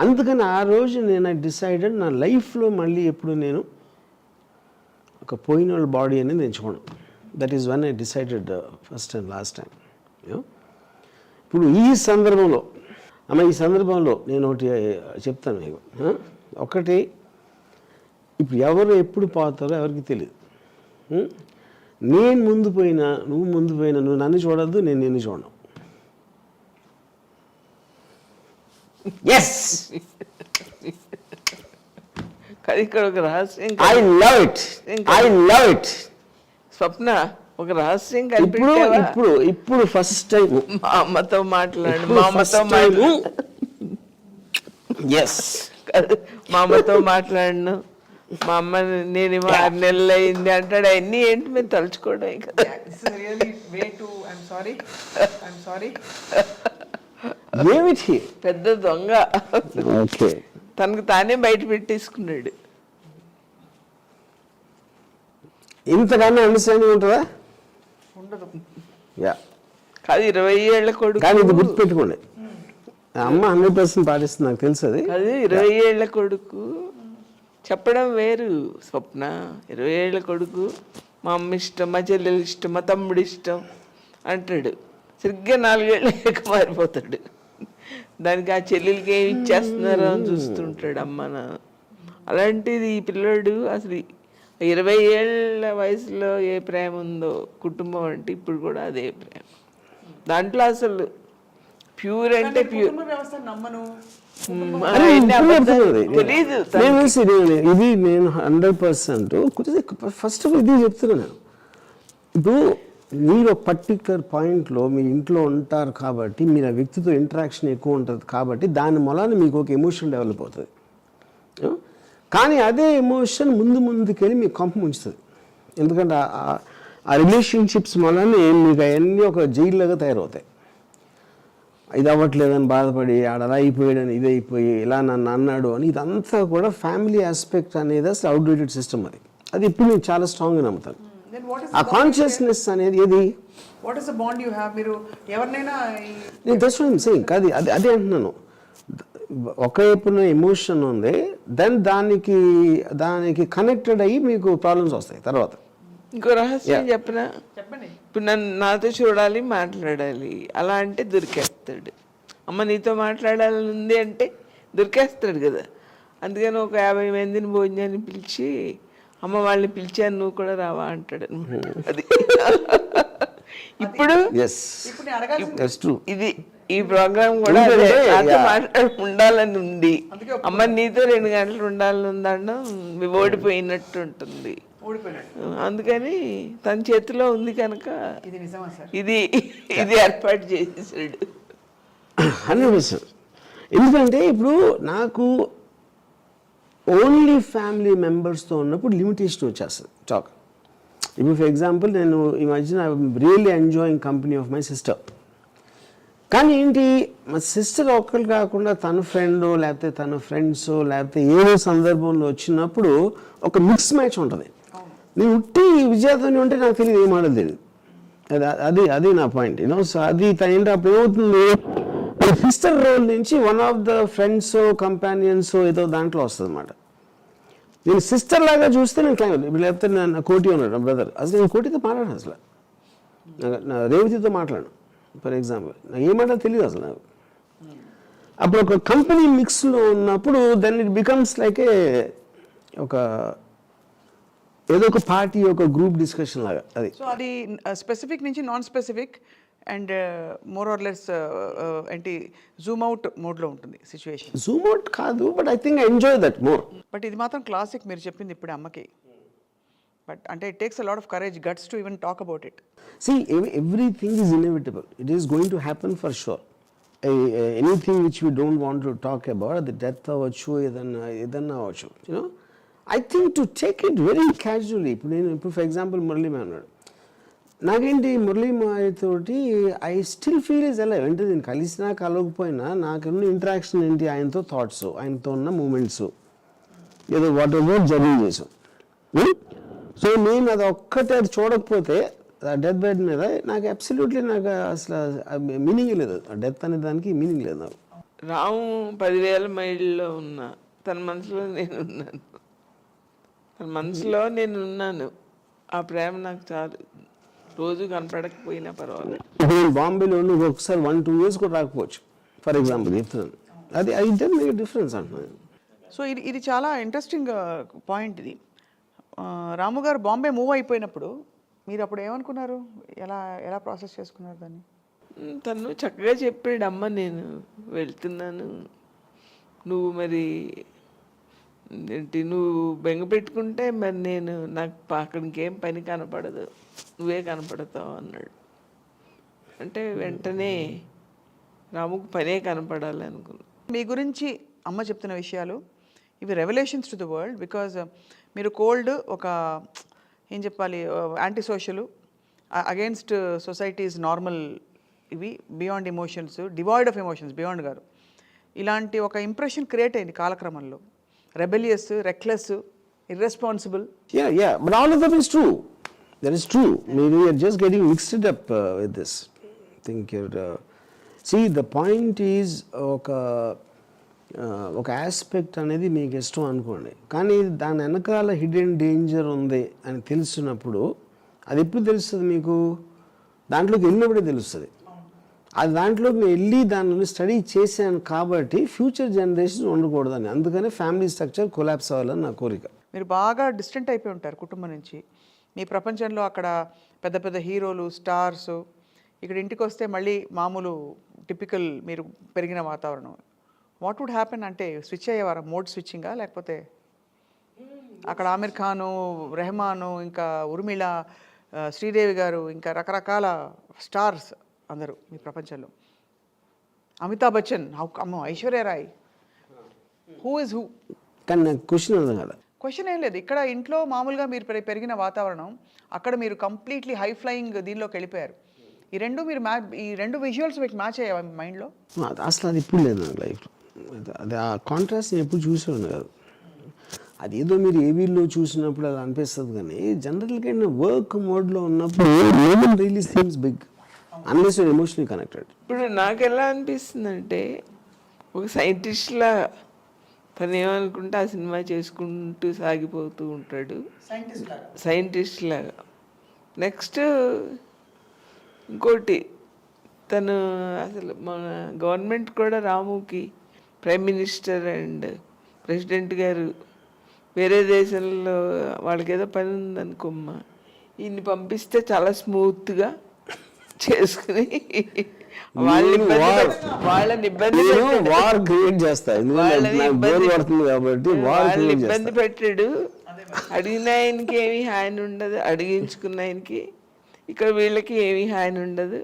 అందుకని ఆ రోజు నేను డిసైడెడ్ నా లైఫ్లో మళ్ళీ ఎప్పుడు నేను ఒక పోయిన వాళ్ళ బాడీ అనేది ఎంచుకోను. That is one I decided first and last time. ఇప్పుడు ఈ సందర్భంలో నేను ఒకటి చెప్తాను మీకు. ఒకటి, ఇప్పుడు ఎవరు ఎప్పుడు పోతారో ఎవరికి తెలియదు. నేను ముందు పోయినా నువ్వు నన్ను చూడద్దు, నేను నిన్ను చూడను. ఎస్, కానీ ఇక్కడ ఒక రహస్యం I love it, I love it. Swapna ఒక రహస్యం ఇప్పుడు కనిపించావా? ఇప్పుడు ఇప్పుడు ఫస్ట్ టైం మా అమ్మతో మాట్లాడు, మా అమ్మతో ఎస్ మా అమ్మతో మాట్లాడను, మా అమ్మ నేనేమో 6 నెలలు అయింది అంటాడు. అవన్నీ ఏంటి మేము తలుచుకోవడం కదా. This is really way too. I'm sorry. I'm sorry. ఏమిటి పెద్ద దొంగ ఓకే తనకు తానే బయట పెట్టేసుకున్నాడు. ఇంతకన్నా అండర్స్టాండింగ్ ఉంటుందా? ఉండదు. యా, కాదు 20 ఏళ్ల కొడుకు, కానీ ఇది గుర్తుపెట్టుకోండి, అమ్మ 100% పాటిస్తుంది, నాకు తెలుసు అది. అది 20 ఏళ్ల కొడుకు చెప్పడం వేరు స్వప్న. 20 ఏళ్ల కొడుకు మా అమ్మ ఇష్టం, మా చెల్లెలు ఇష్టం, మా తమ్ముడు ఇష్టం అంటాడు. సరిగ్గా 4 ఏళ్ళకి మారిపోతాడు. దానికి ఆ చెల్లెలకి ఏమి ఇచ్చేస్తున్నారో అని చూస్తుంటాడు అమ్మ నాన్న. అలాంటిది ఈ పిల్లోడు అసలు 20 ఏళ్ళ వయసులో ఏ ప్రేమ ఉందో కుటుంబం అంటే ఇప్పుడు కూడా అదే ప్రేమ. దాంట్లో అసలు ప్యూర్ అంటే ప్యూర్. కుటుంబ వ్యవస్థ నమ్మను. తెలీదు. ఇది నేను 100% ఫస్ట్ ఆఫ్ ఆల్ ఇది చెప్తున్నాను. ఇప్పుడు మీరు ఒక పర్టికులర్ పాయింట్లో మీ ఇంట్లో ఉంటారు కాబట్టి మీరు ఆ వ్యక్తితో ఇంటరాక్షన్ ఎక్కువ ఉంటుంది కాబట్టి దాని మూలాన మీకు ఒక ఎమోషన్ డెవలప్ అవుతుంది. కానీ అదే ఎమోషన్ ముందుకెళ్ళి మీకు కొంప ముంచుతుంది. ఎందుకంటే ఆ రిలేషన్షిప్స్ మూలానే మీకు అవన్నీ ఒక జైల్లాగా తయారవుతాయి. ఇది అవ్వట్లేదని బాధపడి ఆడ అలా అయిపోయాడని ఇది అయిపోయి ఇలా నన్ను అన్నాడు అని, ఇదంతా కూడా ఫ్యామిలీ ఆస్పెక్ట్ అనేది అసలు అవుట్డేటెడ్ సిస్టమ్. అది ఇప్పుడు నేను చాలా స్ట్రాంగ్గా నమ్ముతాను. Then what is ఆ కాన్షియస్నెస్ అనేది ఏది, what is the bond you have? మీరు ఎవరినైనా నేను దర్శనం సేమ్ కాదు, అదే అంటున్నాను. ఒకవైపున ఎమోషన్ ఉంది, దెన్ దానికి కనెక్టెడ్ అయ్యి మీకు ప్రాబ్లమ్స్ వస్తాయి తర్వాత. ఇంకో రహస్యం చెప్పనా? చెప్పండి. ఇప్పుడు నాతో చూడాలి, మాట్లాడాలి, అలా అంటే దొరికేస్తాడు. అమ్మ నీతో మాట్లాడాలని ఉంది అంటే దొరికేస్తాడు కదా. అందుకని ఒక 50 మందిని భోజనాన్ని పిలిచి అమ్మ వాళ్ళని పిలిచాను నువ్వు కూడా రావా అంటాడు అనమాట. అది ఇప్పుడు ఇప్పుడు నేను అడగాల్సింది ఇది ఈ ప్రోగ్రామ్ కూడా అదే. నాతో మాట్లాడి ఉండాలని ఉంది, అమ్మ నీతో 2 గంటలు ఉండాలని ఉందన్న ఓడిపోయినట్టు ఉంటుంది. అందుకని తన చేతిలో ఉంది కనుక ఇది నిజమా సార్? ఇది ఏర్పాటు చేసేసాడు 100%. ఎందుకంటే ఇప్పుడు నాకు ఓన్లీ ఫ్యామిలీ మెంబర్స్తో ఉన్నప్పుడు లిమిటేషన్ వచ్చేస్తుంది టాక్. ఇప్పుడు ఫర్ ఎగ్జాంపుల్ నేను ఈ మధ్యన I really enjoying company of my sister. కానీ ఏంటి, మా సిస్టర్ ఒక్కరు కాకుండా తన ఫ్రెండో లేకపోతే తన ఫ్రెండ్సో లేకపోతే ఏదో సందర్భంలో వచ్చినప్పుడు ఒక మిక్స్ మ్యాచ్ ఉంటుంది. నేను ఉట్టి విజయతోని ఉంటే నాకు తెలియదు, ఏం ఆడదు తెలియదు. అది నా పాయింట్ యూనో. సో అది తన అప్పుడు ఏమవుతుంది, సిస్టర్ రోల్ నుంచి one of the friends companions ఏదో దాంట్లో వస్తుంది అన్నమాట. నేను సిస్టర్ లాగా చూస్తే నేను క్లైమ్ ఇప్పుడు లేకపోతే నా కోటి ఉన్నాడు నా బ్రదర్, అసలు నేను కోటితో మాట్లాడాను, అసలు నా రేవతితో మాట్లాడాను ఫర్ ఎగ్జాంపుల్, నాకు ఏమంటో తెలియదు అసలు నాకు. అప్పుడు ఒక కంపెనీ మిక్స్లో ఉన్నప్పుడు దెన్ ఇట్ బికమ్స్ లైక్ ఒక ఏదో ఒక పార్టీ ఒక గ్రూప్ డిస్కషన్ లాగా అది. సో అది స్పెసిఫిక్ నుంచి non specific and more or less ఏంటి జూమ్ అవుట్ మోడ్లో ఉంటుంది సిచ్యువేషన్. జూమ్ అవుట్ కాదు, but I think I enjoy that more. But ఇది మాత్రం క్లాసిక్ మీరు చెప్పింది ఇప్పుడు అమ్మకి. బట్ అంటే it takes a lot of courage, guts to even talk about it. See, everything is inevitable. It is going to happen for sure. Anything which we don't want to talk about, the death అవ్వచ్చు, ఏదన్నా అవ్వచ్చు, I think to take it very casually. ఇప్పుడు for example Murali మా అన్నాడు, నాకేంటి మురళీ మాయతోటి I still feel is alive. అంటే నేను కలిసినా కలవకపోయినా నాకున్న ఇంటరాక్షన్ ఏంటి, ఆయనతో థాట్స్, ఆయనతో ఉన్న మూమెంట్స్, ఏదో వాట్ ఎవర్ జర్నీ చేసాం. సో నేను అది ఒక్కటే అది చూడకపోతే డెత్ బెడ్ మీద నాకు అబ్సల్యూట్లీ నాకు అసలు మీనింగ్ లేదు. డెత్ అనే దానికి మీనింగ్ లేదు నాకు. రాము 10,000 మైళ్ళలో ఉన్నా తన మనసులో నేనున్నాను, తన మనసులో నేనున్నాను. ఆ ప్రేమ నాకు చాలు, రోజు కనపడకపోయినా పర్వాలేదు. ఇప్పుడు నేను బాంబేలో నువ్వు ఒకసారి 1-2 years కూడా రాకపోవచ్చు ఫర్ ఎగ్జాంపుల్ చెప్తున్నాను, అది డెన్ మేక్ డిఫరెన్స్ అంటున్నాను. సో ఇది చాలా ఇంట్రెస్టింగ్ పాయింట్ ఇది. రాము గారు బాంబే మూవ్ అయిపోయినప్పుడు మీరు అప్పుడు ఏమనుకున్నారు, ఎలా ప్రాసెస్ చేసుకున్నారు దాన్ని? తను చక్కగా చెప్పాడు, అమ్మ నేను వెళ్తున్నాను, నువ్వు మరి ఏంటి నువ్వు బెంగ పెట్టుకుంటే మరి నేను నాకు అక్కడ ఇంకేం పని కనపడదు, నువ్వే కనపడతావు అన్నాడు. అంటే వెంటనే రాముకు పనే కనపడాలి అనుకున్నా. మీ గురించి అమ్మ చెప్తున్న విషయాలు ఇవి revolutions to the world. Because మీరు కోల్డ్, ఒక ఏం చెప్పాలి, anti social, against societies normal, ఇవి beyond emotions, devoid of emotions beyond గారు. ఇలాంటి ఒక ఇంప్రెషన్ క్రియేట్ అయింది కాలక్రమంలో. Rebellious, reckless, irresponsible. Yeah, but all of them is true. That is true. Maybe you're just getting mixed up with this. I think you're... see, the point is, ఒక aspect అనేది మీకు ఇష్టం అనుకోండి, కానీ దాని వెనకాల హిడెన్ డేంజర్ ఉంది అని తెలిసినప్పుడు అది ఎప్పుడు తెలుస్తుంది మీకు? దాంట్లోకి వెళ్ళినప్పుడే తెలుస్తుంది. అది దాంట్లోకి నేను వెళ్ళి దానిని స్టడీ చేశాను కాబట్టి ఫ్యూచర్ జనరేషన్ ఉండకూడదని, అందుకనే ఫ్యామిలీ స్ట్రక్చర్ కొలాప్స్ అవ్వాలని నా కోరిక. మీరు బాగా డిస్టెంట్ అయిపోయి ఉంటారు కుటుంబం నుంచి. మీ ప్రపంచంలో అక్కడ పెద్ద పెద్ద హీరోలు, స్టార్స్, ఇక్కడ ఇంటికి వస్తే మళ్ళీ మామూలు టిపికల్ మీరు పెరిగిన వాతావరణం. వాట్ వుడ్ హ్యాపెన్ అంటే స్విచ్ అయ్యేవారా? మోడ్ స్విచ్చింగా? లేకపోతే అక్కడ ఆమిర్ ఖాను, రెహమాను, ఇంకా ఉర్మిళ, శ్రీదేవి గారు, ఇంకా రకరకాల స్టార్స్ అందరూ మీ ప్రపంచంలో, అమితాబ్ బచ్చన్, అమ్మో Aishwarya Rai, who is who? కానీ నాకు క్వశ్చన్ అర్థం కదా. క్వశ్చన్ ఏం లేదు. ఇక్కడ ఇంట్లో మామూలుగా మీరు పెరిగిన వాతావరణం, అక్కడ మీరు కంప్లీట్లీ హై ఫ్లయింగ్ దీనిలోకి వెళ్ళిపోయారు. ఈ రెండు మీరు ఈ రెండు విజువల్స్ మీకు మ్యాచ్ అయ్యావా మీ మైండ్లో? అసలు అది ఇప్పుడు లేదు నాకు లైఫ్లో. అది ఆ కాంట్రాస్ట్ నేను ఎప్పుడు చూసేవాడిని కాదు. అది ఏదో మీరు ఏవీలో చూసినప్పుడు అది అనిపిస్తుంది, కానీ జనరల్గా వర్క్ మోడ్లో ఉన్నప్పుడు really seems big unless you're emotionally connected. ఇప్పుడు నాకు ఎలా అనిపిస్తుందంటే, ఒక సైంటిస్ట్లా తను ఏమనుకుంటే ఆ సినిమా చేసుకుంటూ సాగిపోతూ ఉంటాడు, సైంటిస్ట్ లాగా. నెక్స్ట్ ఇంకోటి, తను అసలు మన గవర్నమెంట్ కూడా రాముకి ప్రైమ్ మినిస్టర్ అండ్ ప్రెసిడెంట్ గారు వేరే దేశంలో వాళ్ళకి ఏదో పని ఉందనుకోమ్మా, ఈయన్ని పంపిస్తే చాలా స్మూత్గా చేసుకుని వాళ్ళని ఇబ్బంది పెట్టాడు. అడిగిన ఆయనకి ఏమీ హాని ఉండదు, అడిగించుకున్న ఆయనకి. ఇక్కడ వీళ్ళకి ఏమీ హాని ఉండదు,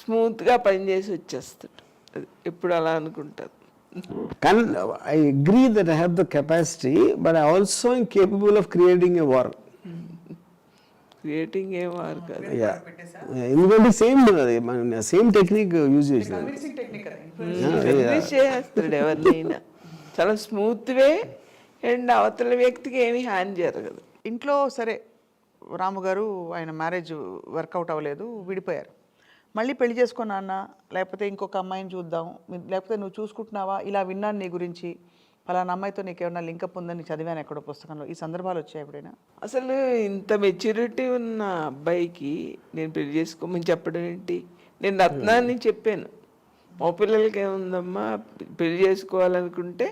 స్మూత్గా పనిచేసి వచ్చేస్తాడు. అది ఎప్పుడు అలా అనుకుంటారు. కానీ I agree that I have the capacity, but I also capable of creating a war. Creating ఏం వారు కాదు, ఎందుకంటే సేమ్ టెక్నిక్ యూజ్ చేసిన చేస్తాడు ఎవరినైనా చాలా స్మూత్ వే, అండ్ అవతల వ్యక్తికి ఏమీ హాని జరగదు. ఇంట్లో సరే రాము గారు ఆయన మ్యారేజ్ వర్కౌట్ అవ్వలేదు, విడిపోయారు. మళ్ళీ పెళ్లి చేసుకున్నా అన్న, లేకపోతే ఇంకొక అమ్మాయిని చూద్దాం, లేకపోతే నువ్వు చూసుకుంటున్నావా, ఇలా విన్నాను నీ గురించి, పలానా అమ్మాయితో నీకు ఏమన్నా లింకప్ ఉందని చదివాను ఎక్కడో పుస్తకంలో. ఈ సందర్భాలు వచ్చాయి ఎప్పుడైనా? అసలు ఇంత మెచ్యూరిటీ ఉన్న అబ్బాయికి నేను పెళ్లి చేసుకోమని చెప్పడం ఏంటి? నేను రత్నాన్ని చెప్పాను, మా పిల్లలకి ఏముందమ్మా, పెళ్లి చేసుకోవాలనుకుంటే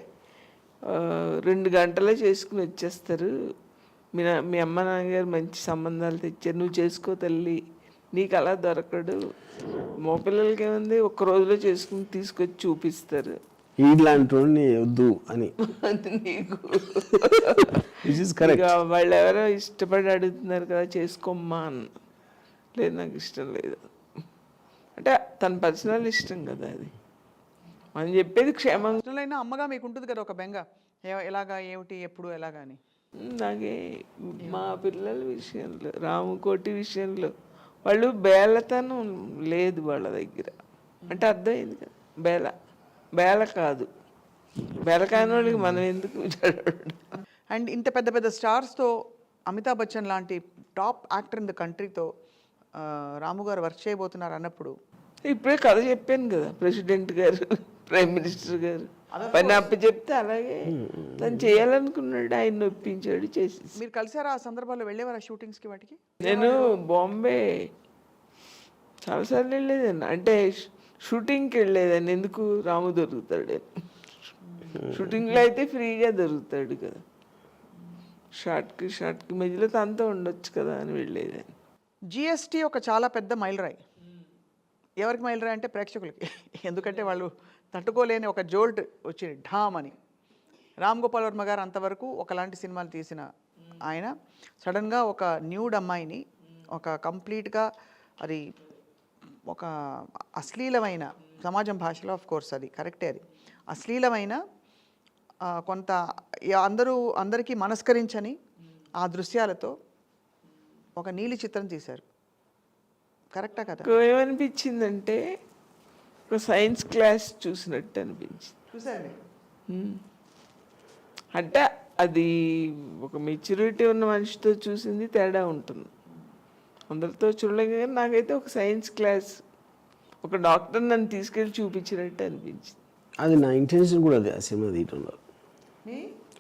2 గంటలే చేసుకుని వచ్చేస్తారు, మీ అమ్మ నాన్నగారు మంచి సంబంధాలు తెచ్చారు, నువ్వు చేసుకో తల్లి, నీకు అలా దొరకడు. మా పిల్లలకి ఏముంది, 1 రోజులో చేసుకుని తీసుకొచ్చి చూపిస్తారు, ఇలాంటి వద్దు అని. నీకు కరెక్ట్. వాళ్ళు ఎవరో ఇష్టపడి అడుగుతున్నారు కదా చేసుకోమ్మా అన్న. లేదు, నాకు ఇష్టం లేదు. అంటే తన పర్సనల్ ఇష్టం కదా అది, మనం చెప్పేది క్షేమంగా. అయినా అమ్మగా మీకు ఉంటుంది కదా ఒక బెంగ, ఎలాగా, ఏమిటి, ఎప్పుడు, ఎలాగా అని. నాకే మా పిల్లల విషయంలో, రాముకోటి విషయంలో వాళ్ళు బేలతనం లేదు వాళ్ళ దగ్గర. అంటే అర్థమైంది కదా, బేల కాదు, బేల కాని వాళ్ళకి మనం ఎందుకు చదవడం. అండ్ ఇంత పెద్ద పెద్ద స్టార్స్తో, అమితాబ్ బచ్చన్ లాంటి టాప్ యాక్టర్ ఇన్ ద కంట్రీతో రాము గారు వర్క్ చేయబోతున్నారు అన్నప్పుడు, ఇప్పుడే కథ చెప్పాను కదా, ప్రెసిడెంట్ గారు, ప్రైమ్ మినిస్టర్ గారు పని అప్ప చెప్తే అలాగే తను చేయాలనుకున్నాడు, ఆయన ఒప్పించాడు, చేసేసి. మీరు కలిసారా ఆ సందర్భాల్లో? వెళ్ళేవారా షూటింగ్స్కి వాటికి? నేను బాంబే చాలాసార్లు వెళ్ళేదాన్ని, అంటే షూటింగ్కి వెళ్ళేదాన్ని. ఎందుకు, రాము దొరుకుతాడు, షూటింగ్లో అయితే ఫ్రీగా దొరుకుతాడు కదా, షార్ట్కి మధ్యలో తనతో ఉండొచ్చు కదా అని వెళ్ళేదాన్ని. జిఎస్టీ ఒక చాలా పెద్ద మైలురాయి. ఎవరికి మైలురాయి అంటే ప్రేక్షకులకి, ఎందుకంటే వాళ్ళు తట్టుకోలేని ఒక జోల్ట్ వచ్చింది, ఢామ్ అని. రామ్ గోపాల్ వర్మ గారు అంతవరకు ఒకలాంటి సినిమాలు తీసిన ఆయన సడన్గా ఒక న్యూడ్ అమ్మాయిని ఒక కంప్లీట్గా అది ఒక అశ్లీలమైన సమాజం భాషలో ఆఫ్ కోర్స్ అది కరెక్టే, అది అశ్లీలమైన కొంత అందరికీ మనస్కరించని ఆ దృశ్యాలతో ఒక నీలి చిత్రం తీశారు. కరెక్టా కదా? ఏమనిపించిందంటే ఒక సైన్స్ క్లాస్ చూసినట్టు అనిపించింది. చూసారండి. అంటే అది ఒక మెచ్యూరిటీ ఉన్న మనిషితో చూసింది తేడా ఉంటుంది, అందరితో చూడలేక. నాకైతే ఒక సైన్స్ క్లాస్, ఒక డాక్టర్ నన్ను తీసుకెళ్ళి చూపించినట్టు అనిపించింది. అది నా ఇంటెన్షన్ కూడా అదే, ఆ సినిమా తీయటంలో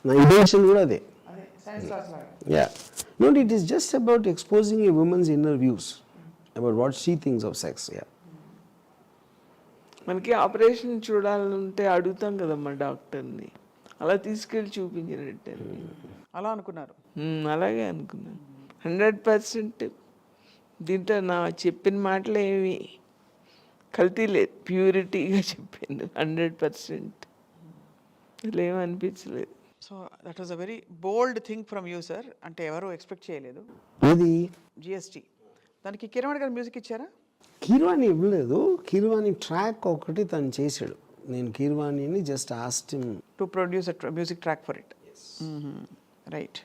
నా ఇంటెన్షన్ కూడా అదే. Ya, no, it is just about exposing a women's inner views about what she thinks of sex. Ya, మనకి ఆపరేషన్ చూడాలంటే అడుగుతాం కదమ్మా డాక్టర్ని, అలా తీసుకెళ్ళి చూపించినట్టు అలా అనుకున్నారు. అలాగే అనుకున్నాను. 100% దీంట్లో నా చెప్పిన మాటలు ఏమి కల్తీ లేదు, ప్యూరిటీగా చెప్పాను 100%. అసలు ఏమనిపించలేదు. So that was a very bold thing from you sir. అంటే ఎవరు ఎక్స్పెక్ట్ చేయలేదు. అది జిఎస్టీ దానికి కిరణ్ గారు మ్యూజిక్ ఇచ్చారా? కీర్వాణి ఇవ్వలేదు, కీర్వాణి ట్రాక్ ఒకటి తను చేశాడు. నేను కీర్వాణిని just asked him to produce music track for it. Right.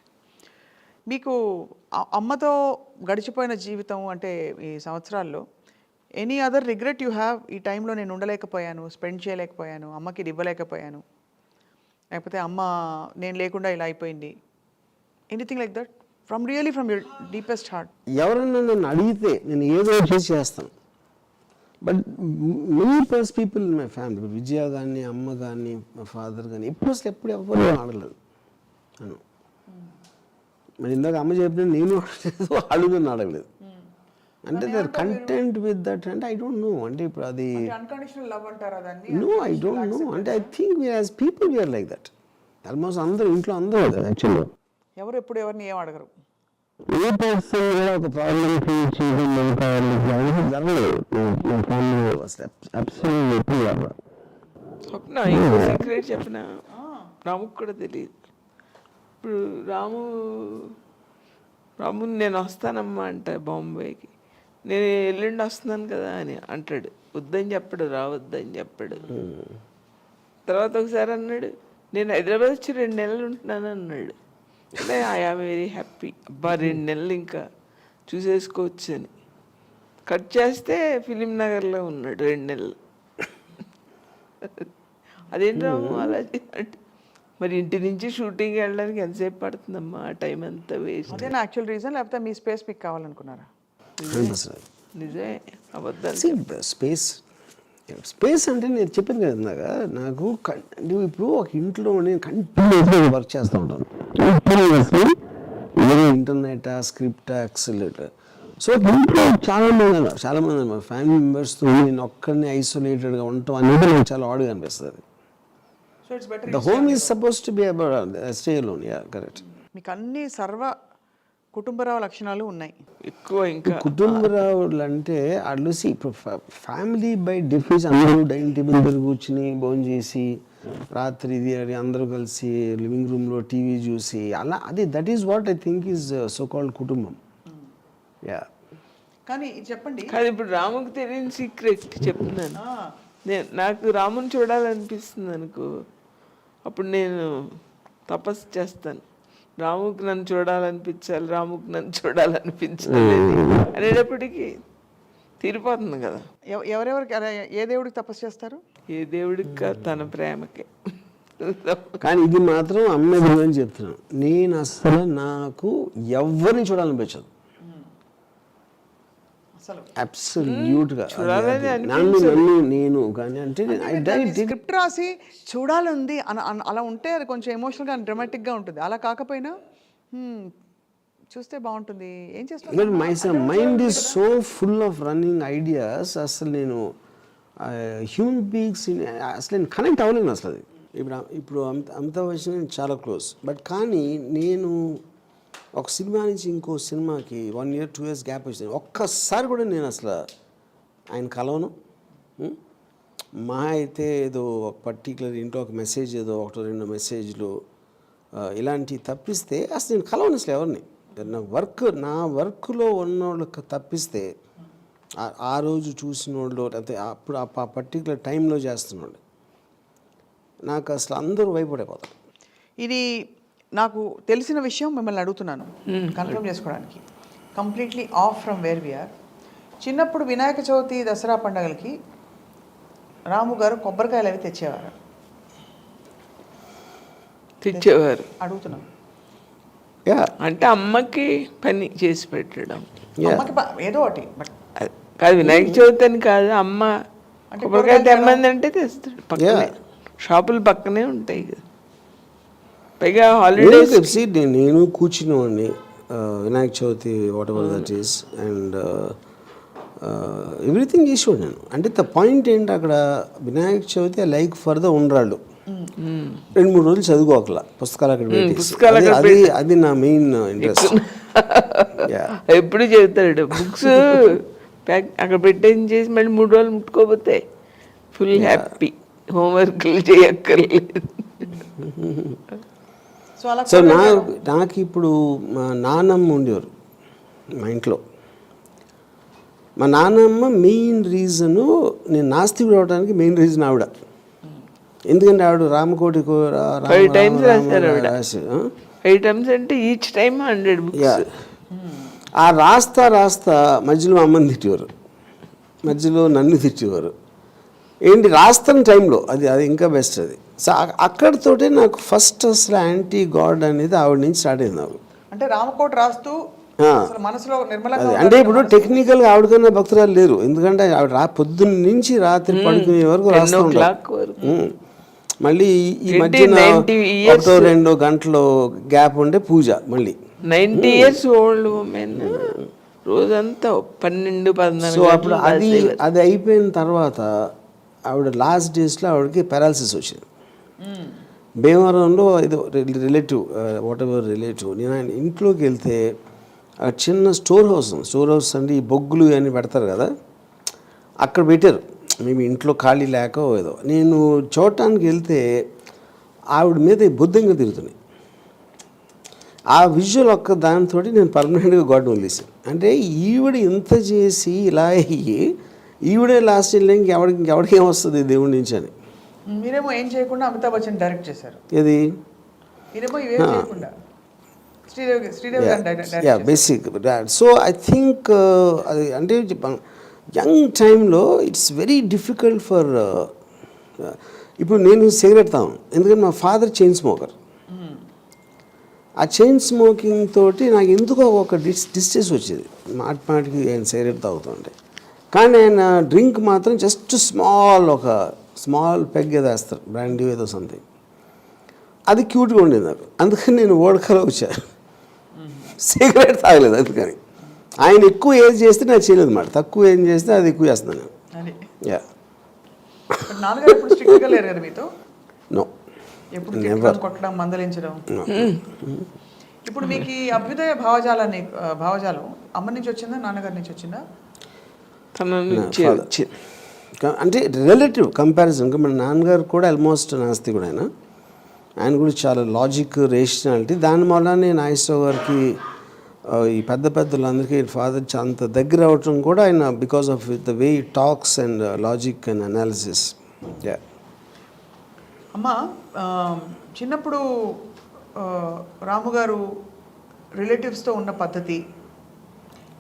మీకు అమ్మతో గడిచిపోయిన జీవితం అంటే ఈ సంవత్సరాల్లో any other regret you have? ఈ టైంలో నేను ఉండలేకపోయాను, స్పెండ్ చేయలేకపోయాను, అమ్మకి ఇది ఇవ్వలేకపోయాను, లేకపోతే అమ్మ నేను లేకుండా ఇలా అయిపోయింది, anything like that from your deepest heart? ఎవరన్నా నన్ను అడిగితే నేను ఏదో చేసి చేస్తాను. But many pers people in my family, Vijaya కానీ అమ్మ కానీ మా ఫాదర్ కానీ ఎప్పుడు ఎవరు ఆడలేదు అను. మరి ఇందాక అమ్మ చెప్పిన నేను వాళ్ళు నన్ను అడగలేదు. అంటే దర్ కంటెంట్ విత్ దట్. అంటే ఐ డోంట్ నో, అంటే ఇప్పుడు అది అన్కండిషనల్ లవ్ అంటారా దాన్ని? No, I don't know. అంటే I think we're as people we're like that. Almost అందరూ ఇంట్లో అందరూ యాక్చువల్గా ఎవరు ఎప్పుడు ఎవరిని ఏం అడగరు. ఏ పర్సన్ కూడా ఒక ప్రాబ్లం ఫేస్ చేయడం జరగలేదు. స్వప్న ఇంకో సీక్రెట్ చెప్పిన, రాముకు కూడా తెలియదు. ఇప్పుడు రాము నేను వస్తానమ్మా అంట బాంబేకి, నేను ఎల్లుండి వస్తున్నాను కదా అని అంటాడు. వద్దని చెప్పాడు, రావద్దని చెప్పాడు. తర్వాత ఒకసారి అన్నాడు నేను హైదరాబాద్ వచ్చి 2 నెలలు ఉంటున్నాను అన్నాడు. ఐ ఆమ్ వెరీ హ్యాపీ, అబ్బా 2 నెలలు ఇంకా చూసేసుకోవచ్చు అని. కట్ చేస్తే ఫిలిం నగర్లో ఉన్నాడు 2 నెలలు. అదేంటో అలా అంటే మరి ఇంటి నుంచి షూటింగ్ వెళ్ళడానికి ఎంతసేపు పడుతుందమ్మా, ఆ టైం అంతా వేస్ట్. అదే నా యాక్చువల్ రీజన్, లేకపోతే మీ స్పేస్ మీకు కావాలనుకున్నారా? నిజమే, అబద్ధాలు. స్పేస్ అంటే నేను చెప్పాను కదా ఇందాక, నాకు ఇప్పుడు ఒక ఇంట్లో నేను కంటిన్యూస్గా వర్క్ చేస్తూ ఉంటాను. ఏదో ఇంటర్నెట్, స్క్రిప్ట్, ఎక్సలేటర్. సో ఇంట్లో చాలామంది మా ఫ్యామిలీ మెంబర్స్తో నేను ఒక్కడిని ఐసోలేటెడ్గా ఉండటం అనేది నాకు చాలా ఆడుగా అనిపిస్తుంది. The home is supposed to be about stay alone. Yeah, correct. మీకు అన్ని సర్వ కుటుంబరావు లక్షణాలు ఉన్నాయి ఎక్కువ. ఇంకా కుటుంబరావులు అంటే వాళ్ళు ఇప్పుడు ఫ్యామిలీ బై డెఫినేషన్ అందరూ డైనింగ్ టేబుల్ దగ్గర కూర్చుని భోజనం చేసి రాత్రి ఇది అది అందరూ కలిసి లివింగ్ రూమ్లో టీవీ చూసి అలా, అది that is what I think is so called కుటుంబం. యా, కానీ చెప్పండి. కానీ ఇప్పుడు రాముకి తెలియని సీక్రెట్ చెప్తున్నాను. నాకు రాముని చూడాలనిపిస్తుంది అనుకో, అప్పుడు నేను తపస్సు చేస్తాను. రాముకి నన్ను చూడాలనిపించాలి, రాముకి నన్ను చూడాలనిపించాలి అనేటప్పటికీ తీరిపోతుంది కదా. ఎవరెవరికి ఏ దేవుడికి తపస్సు చేస్తారు? ఏ దేవుడికి తన ప్రేమకే. కానీ ఇది మాత్రం అమ్మ అని చెప్తున్నాను, నేను అసలు నాకు ఎవరిని చూడాలనిపించదు. అబ్సల్యూట్గా నేను కానీ అంటే స్క్రిప్ట్ రాసి చూడాలంది అలా ఉంటే అది కొంచెం ఎమోషనల్గా డ్రామాటిక్గా ఉంటుంది. అలా కాకపోయినా చూస్తే బాగుంటుంది. ఏం చేస్తాను, my mind is so full of running ideas. అసలు నేను హ్యూమన్ బీయింగ్స్ అసలు నేను కనెక్ట్ అవ్వలేను అసలు. అది ఇప్పుడు అమితాబ్ బచ్చన్ చాలా క్లోజ్, బట్ కానీ నేను ఒక సినిమా నుంచి ఇంకో సినిమాకి 1 year 2 years గ్యాప్ వచ్చింది. ఒక్కసారి కూడా నేను అసలు ఆయన కలవను. మా అయితే ఏదో ఒక పర్టికులర్ ఇంట్లో ఒక మెసేజ్ ఏదో ఒకటో రెండు మెసేజ్లు ఇలాంటివి తప్పిస్తే అసలు నేను కలవను అసలు ఎవరిని. నా వర్క్లో ఉన్నోళ్ళకి తప్పిస్తే ఆ రోజు చూసిన వాళ్ళు అంటే అప్పుడు ఆ పర్టికులర్ టైంలో చేస్తున్నాడు నాకు అసలు అందరూ భయపడిపోతారు. ఇది నాకు తెలిసిన విషయం మిమ్మల్ని అడుగుతున్నాను కన్ఫర్మ్ చేసుకోవడానికి. Completely off from where we are. చిన్నప్పుడు వినాయక చవితి దసరా పండుగలకి రాము గారు కొబ్బరికాయలు అవి తెచ్చేవారు. అడుగుతున్నాం అంటే అమ్మకి పని చేసి పెట్టడం, అమ్మకి ఏదో ఒకటి. బట్ కాదు వినాయక చవితి అని కాదు, అమ్మ కొబ్బరికాయ తెమ్మంది అంటే తెస్తాడు. పక్కనే షాపులు పక్కనే ఉంటాయి కదా. పైగా హాలిడేస్ నేను కూర్చునేవాడిని Vinayaka Chavithi whatever that is and everything చేసేవాడు నేను. అంటే ద పాయింట్ ఏంటి అక్కడ Vinayaka Chavithi like for the undrallu 2-3 రోజులు చదువుకోకలా పుస్తకాలు అక్కడ పెట్టి అది నా మెయిన్ ఇంట్రెస్ట్. ఎప్పుడు చెబుతాడు బుక్స్ ప్యాక్ అక్కడ పెట్టేసి చేసి మళ్ళీ 3 రోజులు ముట్టుకోపోతే ఫుల్ హ్యాపీ, హోంవర్క్లు చేయక్కర్లేదు. సో నాకు ఇప్పుడు మా నాన్నమ్మ ఉండేవారు మా ఇంట్లో. మా నాన్నమ్మ మెయిన్ రీజను నేను నాస్తికుడు అవడానికి మెయిన్ రీజన్ ఆవిడ. ఎందుకంటే ఆవిడ రామకోటి 5 times రాశారు ఆవిడ. 5 times అంటే ఈచ్ టైమ్ 100 books. ఆ రాస్తా మధ్యలో మా అమ్మని తిట్టేవారు, మధ్యలో నన్ను తిట్టేవారు. ఏంటి రాస్తున్న టైంలో అది ఇంకా బెస్ట్ అది. సో అక్కడితోటే నాకు ఫస్ట్ అసలు యాంటీ గాడ్ అనేది ఆవిడ నుంచి స్టార్ట్ అయింది నాకు. అంటే రామకోట రాస్తూ మనసులో నిర్మలంగా. అంటే ఇప్పుడు టెక్నికల్గా ఆవిడకన్నా భక్తురాలు లేరు, ఎందుకంటే ఆవిడ పొద్దున్న నుంచి రాత్రి పడుకునే వరకు రాస్తూ ఉంటారు. మళ్ళీ ఈ మధ్యన 1-2 గంటలు గ్యాప్ ఉండే పూజ. మళ్ళీ 90 years ఓల్డ్ ఉమెన్ రోజంతా 12-14. సో అప్పుడు అది అయిపోయిన తర్వాత ఆవిడ లాస్ట్ డేస్లో ఆవిడకి పారాలసిస్ వచ్చింది. భీమవరంలో ఏదో రిలేటివ్ వాట్ ఎవర్ రిలేటివ్. నేను ఆయన ఇంట్లోకి వెళ్తే ఆ చిన్న స్టోర్ హౌస్ అంటే ఈ బొగ్గులు అని పెడతారు కదా, అక్కడ పెట్టారు. మేబీ ఇంట్లో ఖాళీ లేక ఏదో. నేను చూడటానికి వెళ్తే ఆవిడ మీద బుద్ధంగా తిరుగుతున్నాయి. ఆ విజువల్ ఒక్క దానితో నేను పర్మనెంట్గా గాడ్ని వదిలేసాను. అంటే ఈవిడ ఇంత చేసి ఇలా అయ్యి ఈవిడే లాస్ట్ ఇయర్ ఇంకెవడికి ఏమొస్తుంది దేవుడి నుంచి అని. మీరేమో ఏం చేయకుండా అమితాబ్ బచ్చన్ డైరెక్ట్ చేశారు. ఇది మీరేమో ఇవేం చేయకుండా Sridevi basic. So I think అది అంటే యంగ్ టైంలో ఇట్స్ వెరీ డిఫికల్ట్ ఫర్. ఇప్పుడు నేను సిగరెట్ తాను, ఎందుకంటే మా ఫాదర్ చైన్ స్మోకర్. ఆ చైన్ స్మోకింగ్ తోటి నాకు ఎందుకో ఒక డిస్టెన్స్ వచ్చేది. మాటికి ఆయన సిగరెట్ తాగుతుంటే, కానీ ఆయన డ్రింక్ మాత్రం జస్ట్ స్మాల్ పెగ్ ఏదో వేస్తారు, బ్రాండీ ఏదో సంథింగ్. అది క్యూట్గా ఉండేది నాకు. అందుకని నేను ఓడకలో వచ్చాను, సిగరెట్ తాగలేదు. అందుకని ఆయన ఎక్కువ ఏది చేస్తే నాకు చేయలేదు అన్నమాట, తక్కువ ఏం చేస్తే అది ఎక్కువ చేస్తున్నాను నేను. యా నో, కొట్టడం, మందలించడం. ఇప్పుడు మీకు ఈ అభ్యుదయ భావజాలం అమ్మ నుంచి వచ్చిందా, నాన్నగారి నుంచి వచ్చిందా? అంటే రిలేటివ్ కంపారిజన్. మన నాన్నగారు కూడా ఆల్మోస్ట్ నాస్తికుడు. ఆయన కూడా చాలా లాజిక్, రేషనాలిటీ. దాని వల్లనే నాగేశ్వరరావు గారికి ఈ పెద్దలందరికీ ఫాదర్ అంత దగ్గర అవటం కూడా ఆయన because of the way talks and logic and analysis. అమ్మ, చిన్నప్పుడు రాము గారు రిలేటివ్స్తో ఉన్న పద్ధతి,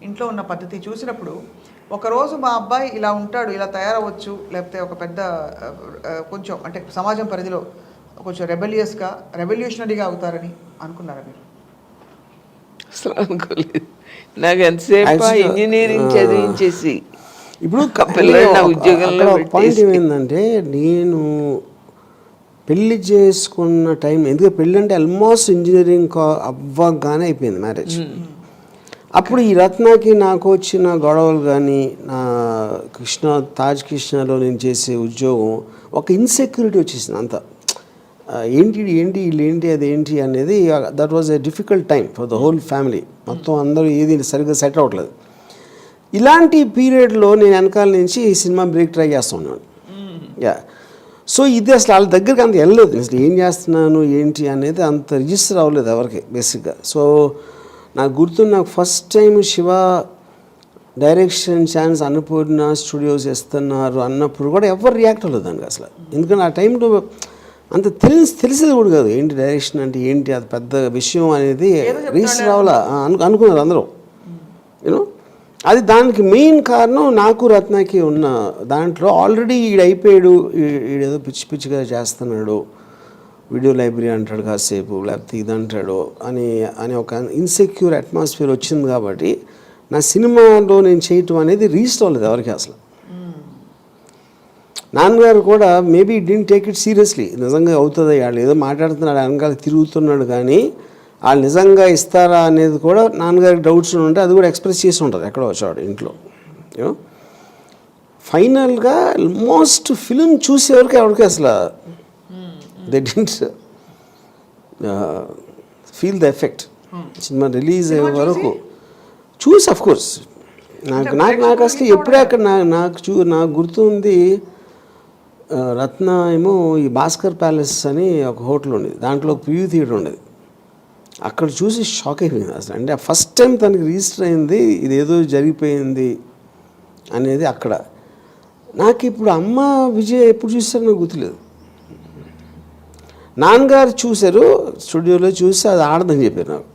ఇంట్లో ఉన్న పద్ధతి చూసినప్పుడు ఒకరోజు మా అబ్బాయి ఇలా ఉంటాడు, ఇలా తయారవచ్చు, లేకపోతే ఒక పెద్ద కొంచెం అంటే సమాజం పరిధిలో కొంచెం రెవల్యూషనరీగా అవుతారని అనుకున్నారా మీరు? అసలు అనుకోలేదు. నాకు ఎంతసేపు ఇంజనీరింగ్ చదివించేసి ఇప్పుడు ఉద్యోగంలో పాయింట్ ఏమైందంటే, నేను పెళ్ళి చేసుకున్న టైం, ఎందుకంటే పెళ్ళి అంటే ఆల్మోస్ట్ ఇంజనీరింగ్ అవ్వగానే అయిపోయింది మ్యారేజ్. అప్పుడు ఈ రత్నాకి నాకు వచ్చిన గొడవలు కానీ, నా తాజ్ కృష్ణలో నేను చేసే ఉద్యోగం, ఒక ఇన్సెక్యూరిటీ వచ్చేసింది అంతా. వీళ్ళేంటి అదేంటి అనేది. That was a difficult time for the whole family. మొత్తం అందరూ ఏది సరిగ్గా సెటిల్ అవ్వట్లేదు. ఇలాంటి పీరియడ్లో నేను వెనకాల నుంచి ఈ సినిమా బ్రేక్ ట్రై చేస్తూ ఉన్నాను. యా. సో ఇది అసలు వాళ్ళ దగ్గరికి అంత వెళ్ళలేదు, అసలు ఏం చేస్తున్నాను ఏంటి అనేది అంత రిజిస్టర్ అవ్వలేదు ఎవరికి బేసిక్గా. సో నాకు గుర్తు, నాకు first time Shiva direction chance Annapurna studios ఇస్తున్నారు అన్నప్పుడు కూడా ఎవరు రియాక్ట్ అవ్వలేదు దానికి అసలు. ఎందుకంటే ఆ టైంలో అంత తెలిసేది కూడా కాదు ఏంటి డైరెక్షన్ అంటే ఏంటి, అది పెద్ద విషయం అనేది రిజిస్టర్ అవ్వాలా అనుకున్నారు అందరూ. యూనో అది దానికి మెయిన్ కారణం నాకు రత్నకి ఉన్న దాంట్లో ఆల్రెడీ ఈడైపోయాడు, ఈడేదో పిచ్చి పిచ్చిగా చేస్తున్నాడు, వీడియో లైబ్రరీ అంటాడు కాసేపు, లేకపోతే ఇది అంటాడు అని ఒక ఇన్సెక్యూర్ అట్మాస్ఫియర్ వచ్చింది. కాబట్టి నా సినిమాలో నేను చేయటం అనేది రిజిస్టర్ అవ్వలేదు ఎవరికి అసలు. నాన్నగారు కూడా maybe didn't take it seriously, నిజంగా అవుతుంది వాళ్ళు ఏదో మాట్లాడుతున్నాడు వెనకాల తిరుగుతున్నాడు, కానీ వాళ్ళు నిజంగా ఇస్తారా అనేది కూడా నాన్నగారికి డౌట్స్ ఉంటే అది కూడా ఎక్స్ప్రెస్ చేసి ఉంటుంది ఎక్కడో వచ్చాడు ఇంట్లో. యూనో ఫైనల్గా ఆల్మోస్ట్ ఫిలిం చూసేవరకు ఎవరికి అసలు they didn't feel the effect. Cinema release అయ్యే వరకు చూసి అఫ్ కోర్స్ నాకు అసలు ఎప్పుడే అక్కడ నాకు గుర్తుంది, రత్న ఏమో ఈ భాస్కర్ ప్యాలెస్ అని ఒక హోటల్ ఉండేది, దాంట్లో ప్రివ్యూ థియేటర్ ఉండేది. అక్కడ చూసి షాక్ అయిపోయింది అసలు. అంటే ఫస్ట్ టైం తనకి రిజిస్టర్ అయింది ఇదేదో జరిగిపోయింది అనేది అక్కడ. నాకు ఇప్పుడు అమ్మ విజయ్ ఎప్పుడు చూస్తారో నాకు గుర్తులేదు. నాన్నగారు చూశారు స్టూడియోలో, చూసి అది ఆడదని చెప్పారు నాకు.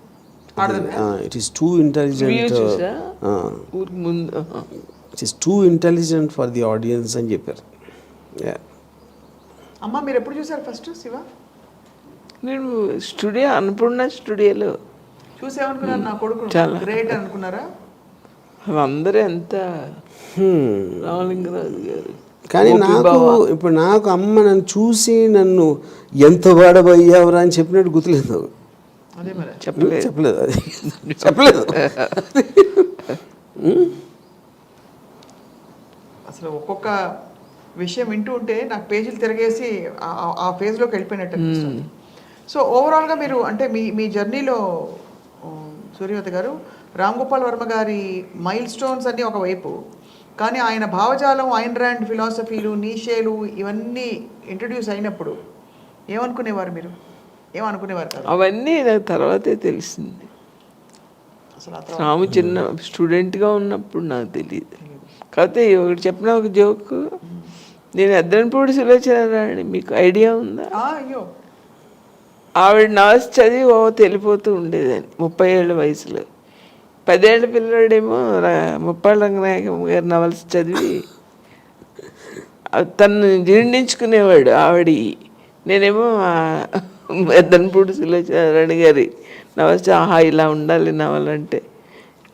It is too intelligent, it is too intelligent for the audience అని చెప్పారు. అమ్మ మీరు ఎప్పుడు చూసారు ఫస్ట్ శివ? నేను స్టూడియో అన్నపూర్ణ స్టూడియోలో చూసేమనుకున్నారు, నా కొడుకు గ్రేట్ అనుకున్నారా? అందరూ ఎంత రామలింగరాజు గారు. కానీ నాకు అమ్మ నన్ను చూసి నన్ను ఎంత వాడబోయావరా అని చెప్పినట్టు గుర్తులేదు. అదే మరి చెప్పలేదు అది చెప్పలేదు. అసలు ఒక్కొక్క విషయం వింటూ ఉంటే నాకు పేజీలు తిరగేసి ఆ ఫేజ్లోకి వెళ్ళిపోయినట్టు అనిపిస్తుంది. సో ఓవరాల్గా మీరు అంటే మీ జర్నీలో సూర్యవతి గారు, రామ్ గోపాల్ వర్మ గారి మైల్ స్టోన్స్ అన్నీ ఒకవైపు, కానీ ఆయన భావజాలం, ఐన్ ర్యాండ్ ఫిలాసఫీలు, నీషేలు ఇవన్నీ ఇంట్రడ్యూస్ అయినప్పుడు ఏమనుకునేవారు మీరు? ఏమనుకునేవారు కదా? అవన్నీ నాకు తర్వాతే తెలిసింది. అసలు రాము చిన్న స్టూడెంట్గా ఉన్నప్పుడు నాకు తెలియదు. కాకపోతే ఒకటి చెప్పిన ఒక జోక్, నేను ఎద్దనపూడి సులోచనారాణి మీకు ఐడియా ఉందా? అయ్యో, ఆవిడ నవల్స్ చదివి తెలిపోతూ ఉండేదాన్ని 30 ఏళ్ళ వయసులో. 10 ఏళ్ళ పిల్లడేమో ముప్పాళ్ళ రంగనాయకమ్మ గారి నవల్స్ చదివి తను జీర్ణించుకునేవాడు ఆవిడ. నేనేమో ఎద్దనపూడి సులోచనారాణి గారి నవల్స్, ఆహా ఇలా ఉండాలి నవల్ అంటే.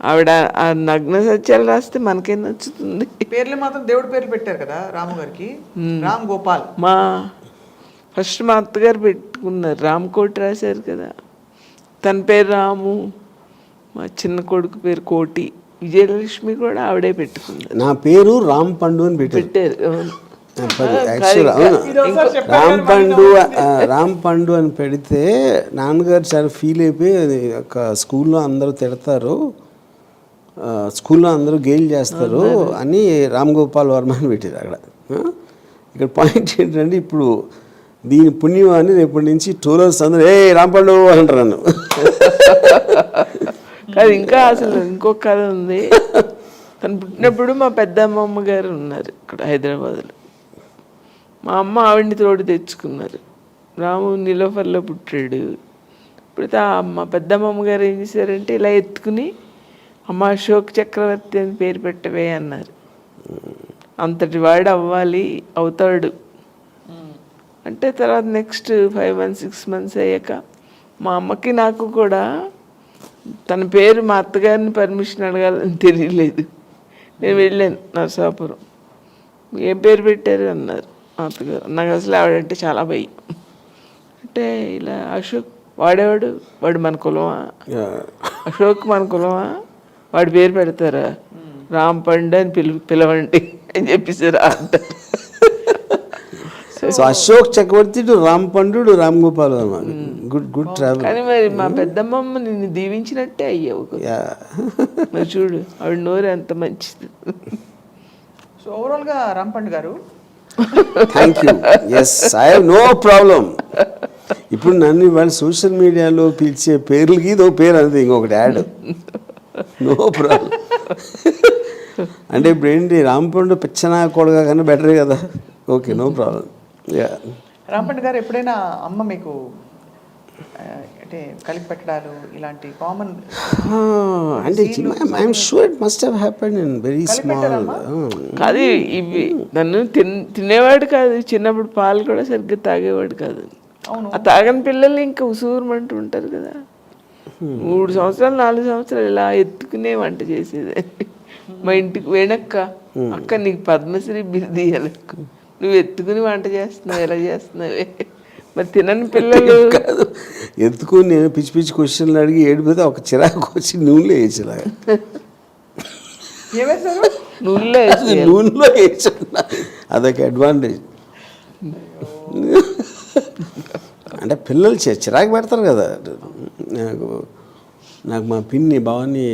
ఆవిడ ఆ నగ్న సత్యాలు రాస్తే మనకేం నచ్చుతుంది. పేర్లు మాత్రం దేవుడి పేర్లు పెట్టారు కదా రాము గారికి, రామ్ గోపాల్. ఫస్ట్ మా అత్తగారు పెట్టుకున్నారు, రామ్ కోటి రాశారు కదా, తన పేరు రాము, మా చిన్న కొడుకు పేరు కోటి, విజయలక్ష్మి కూడా ఆవిడే పెట్టుకున్నారు. నా పేరు రామ్ పండు అని పెట్టారు. రామ్ పండు అని పెడితే నాన్నగారు చాలా ఫీల్ అయిపోయి ఒక స్కూల్లో అందరూ తిడతారు, స్కూల్లో అందరూ గెయిల్ చేస్తారు అని రామ్ గోపాల్ వర్మ అని పెట్టారు అక్కడ. ఇక్కడ పాయింట్ ఏంటంటే ఇప్పుడు దీని పుణ్యం అని రేపటి నుంచి టూలర్స్ అందరూ రామ్ పండు అంటారు నన్ను. కానీ ఇంకా అసలు ఇంకొక కథ ఉంది. తను పుట్టినప్పుడు మా పెద్దమ్మమ్మ గారు ఉన్నారు ఇక్కడ హైదరాబాద్లో. మా అమ్మ ఆవిడ్ని తోడు తెచ్చుకున్నారు. రాము నిలోఫర్లో పుట్టాడు. ఇప్పుడు మా పెద్దమ్మమ్మ గారు ఏం చేశారంటే ఇలా ఎత్తుకుని అమ్మ అశోక్ చక్రవర్తి అని పేరు పెట్టవే అన్నారు. అంతటి వాడు అవ్వాలి, అవుతాడు అంటే. తర్వాత నెక్స్ట్ 5 months 6 months అయ్యాక మా అమ్మకి నాకు కూడా తన పేరు మా అత్తగారిని పర్మిషన్ అడగాలని తెలియలేదు. నేను వెళ్ళాను నరసాపురం, ఏం పేరు పెట్టారు అన్నారు మా అత్తగారు. నాకు అసలు ఆవిడంటే చాలా భయం. అంటే ఇలా అశోక్ వాడేవాడు, వాడు మన కులమా, అశోక్ మన కులమా, వాడి పేరు పెడతారా, రామ్ పండు అని పిలవండి అని చెప్పేసారు అంటారు. So Ashok Chakravarthi to Ram Pandu to Ram Gopal Varma, good travel. కానీ మరి మా పెద్దమ్మమ్మ నిన్ను దీవించినట్టే అయ్యావు మరి చూడు, ఆవిడ నోరు ఎంత మంచిది. సో ఓవరాల్గా రామ్ పండు గారు, thank you. Yes, I have no problem. ఇప్పుడు నన్ను ఇవాళ సోషల్ మీడియాలో పిలిచే పేర్లకి ఇదో పేరు అంతే, ఇంకొకటి యాడ్. No problem. అంటే ఇప్పుడు ఏంటి, రాంపండు పిచ్చనా కొడగా కన్నా బెటరే కదా. Okay, no problem. Ya. Rampand గారు, ఎప్పుడైనా అమ్మ మీకు అంటే కలిపి పెట్టడాలు ఇలాంటి కామన్ అంటే I'm sure it must have happened in very small. కాదు, ఇవి నన్ను తినేవాడు కాదు, చిన్నప్పుడు పాలు కూడా సరిగ్గా తాగేవాడు కాదు. అవును. ఆ తాగని పిల్లలు ఇంకా ఉసూరుమంటూ ఉంటారు కదా. 3 సంవత్సరాలు 4 సంవత్సరాలు ఇలా ఎత్తుకునే వంట చేసేది. మా ఇంటికి వేణక్క, అక్క నీకు పద్మశ్రీ బిరుది ఇవ్వాలకు, నువ్వు ఎత్తుకుని వంట చేస్తున్నావు, ఎలా చేస్తున్నావే. మరి తినని పిల్లలు కాదు, ఎత్తుకుని నేను పిచ్చి పిచ్చి క్వశ్చన్లు అడిగి ఏడిపోతే ఒక చిరాకు వచ్చి నూనెలో వేసేలాగా. ఏమేశారు? నూనెలో వేసా, అదొక అడ్వాంటేజ్. అంటే పిల్లలు చిరాకు పెడతారు కదా. నాకు మా పిన్ని భవాని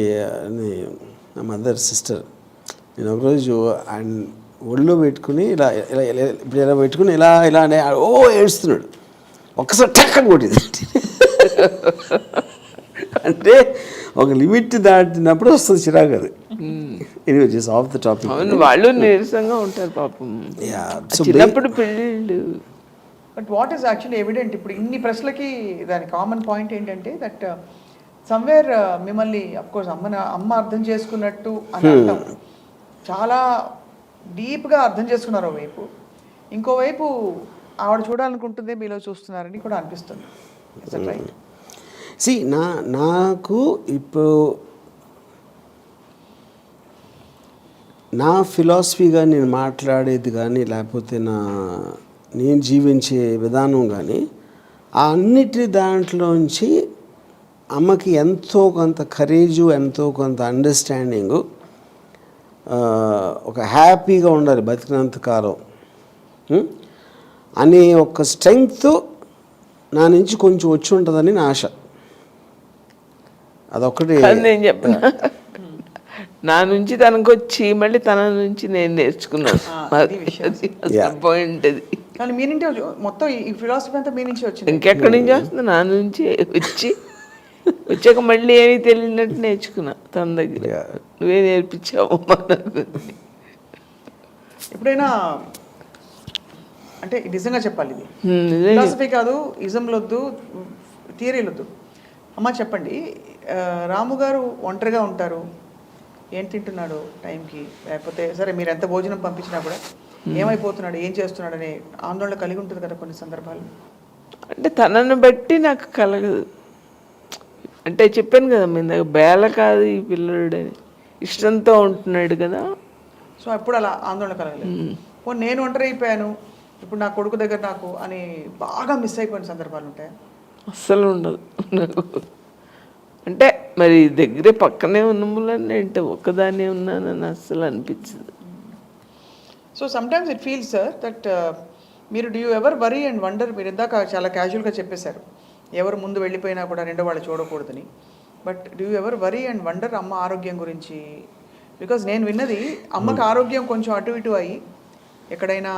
అని నా మదర్ సిస్టర్, నేను ఒకరోజు ఆయన ఒళ్ళో పెట్టుకుని ఇలా ఇలా ఇప్పుడు ఇలా పెట్టుకుని ఇలా ఇలా అనే ఓ ఏడుస్తున్నాడు. ఒక్కసారి టక్కని కొట్టింది. అంటే ఒక లిమిట్ దాటినప్పుడు వస్తుంది చిరాకు. అది anyway, just of the topic. వాళ్ళు నీరసంగా ఉంటారు పాపం. చిన్నప్పుడు పెళ్ళిళ్ళు. But what is actually evident, ఇప్పుడు ఇన్ని ప్రశ్నలకి దాని కామన్ పాయింట్ ఏంటంటే దట్ సమ్వేర్ మిమ్మల్ని అఫ్కోర్స్ అమ్మ అర్థం చేసుకున్నట్టు అని అంటాం, చాలా డీప్గా అర్థం చేసుకున్నారు ఒకవైపు, ఇంకోవైపు ఆవిడ చూడాలనుకుంటుంది మీలో చూస్తున్నారని కూడా అనిపిస్తుంది. Is that right? సి నాకు ఇప్పుడు నా ఫిలాసఫీగా నేను మాట్లాడేది కానీ లేకపోతే నేను జీవించే విధానం కానీ ఆ అన్నిటి దాంట్లోంచి అమ్మకి ఎంతో కొంత కరేజు, ఎంతో కొంత అండర్స్టాండింగు, ఒక హ్యాపీగా ఉండాలి బతికినంత కాలం అనే ఒక స్ట్రెంగ్త్ నా నుంచి కొంచెం వచ్చి ఉంటుందని నా ఆశ. అదొక్కటి నేను చెప్పిన, నా నుంచి తనకు వచ్చి మళ్ళీ తన నుంచి నేను నేర్చుకున్నాను. పాయింట్ అది. కానీ మీ నుంచి మొత్తం ఈ ఫిలాసఫీ అంతా మీ నుంచి వచ్చింది, ఇంకెక్కడి నుంచి వస్తుంది? నా నుంచి వచ్చాక మళ్ళీ ఏమీ తెలియనట్టు నేర్చుకున్నా తన దగ్గర. నువ్వే నేర్పించావు నాకు. ఎప్పుడైనా అంటే నిజంగా చెప్పాలి, ఇది ఫిలాసఫీ కాదు, ఇజంలు వద్దు, థియరీలు వద్దు. అమ్మ చెప్పండి, రాము గారు ఒంటరిగా ఉంటారు, ఏం తింటున్నాడు టైంకి, లేకపోతే సరే మీరు ఎంత భోజనం పంపించినా కూడా ఏమైపోతున్నాడు, ఏం చేస్తున్నాడు అనే ఆందోళన కలిగి ఉంటుంది కదా కొన్ని సందర్భాలు. అంటే తనను బట్టి నాకు కలగదు. అంటే చెప్పాను కదా మీ దగ్గర, బేల కాదు ఈ పిల్లడు అని, ఇష్టంతో ఉంటున్నాడు కదా. సో అప్పుడు అలా ఆందోళన కలగలేదు. నేను ఒంటరి అయిపోయాను ఇప్పుడు నా కొడుకు దగ్గర నాకు అని బాగా మిస్ అయిపోయిన సందర్భాలు ఉంటాయి? అస్సలు ఉండదు నాకు. అంటే మరి దగ్గరే పక్కనే ఉన్న మూలన్నీ అంటే ఒక్కదానే ఉన్నానని అస్సలు అనిపించదు. So sometimes it feels sir that మీరు do you ever worry and wonder, మీరు ఇందాక చాలా క్యాజువల్గా చెప్పేశారు ఎవరు ముందు వెళ్ళిపోయినా కూడా రెండో వాళ్ళు చూడకూడదని, but do you ever worry and wonder అమ్మ ఆరోగ్యం గురించి? బికాజ్ నేను విన్నది అమ్మకి ఆరోగ్యం కొంచెం అటు ఇటు అయ్యి ఎక్కడైనా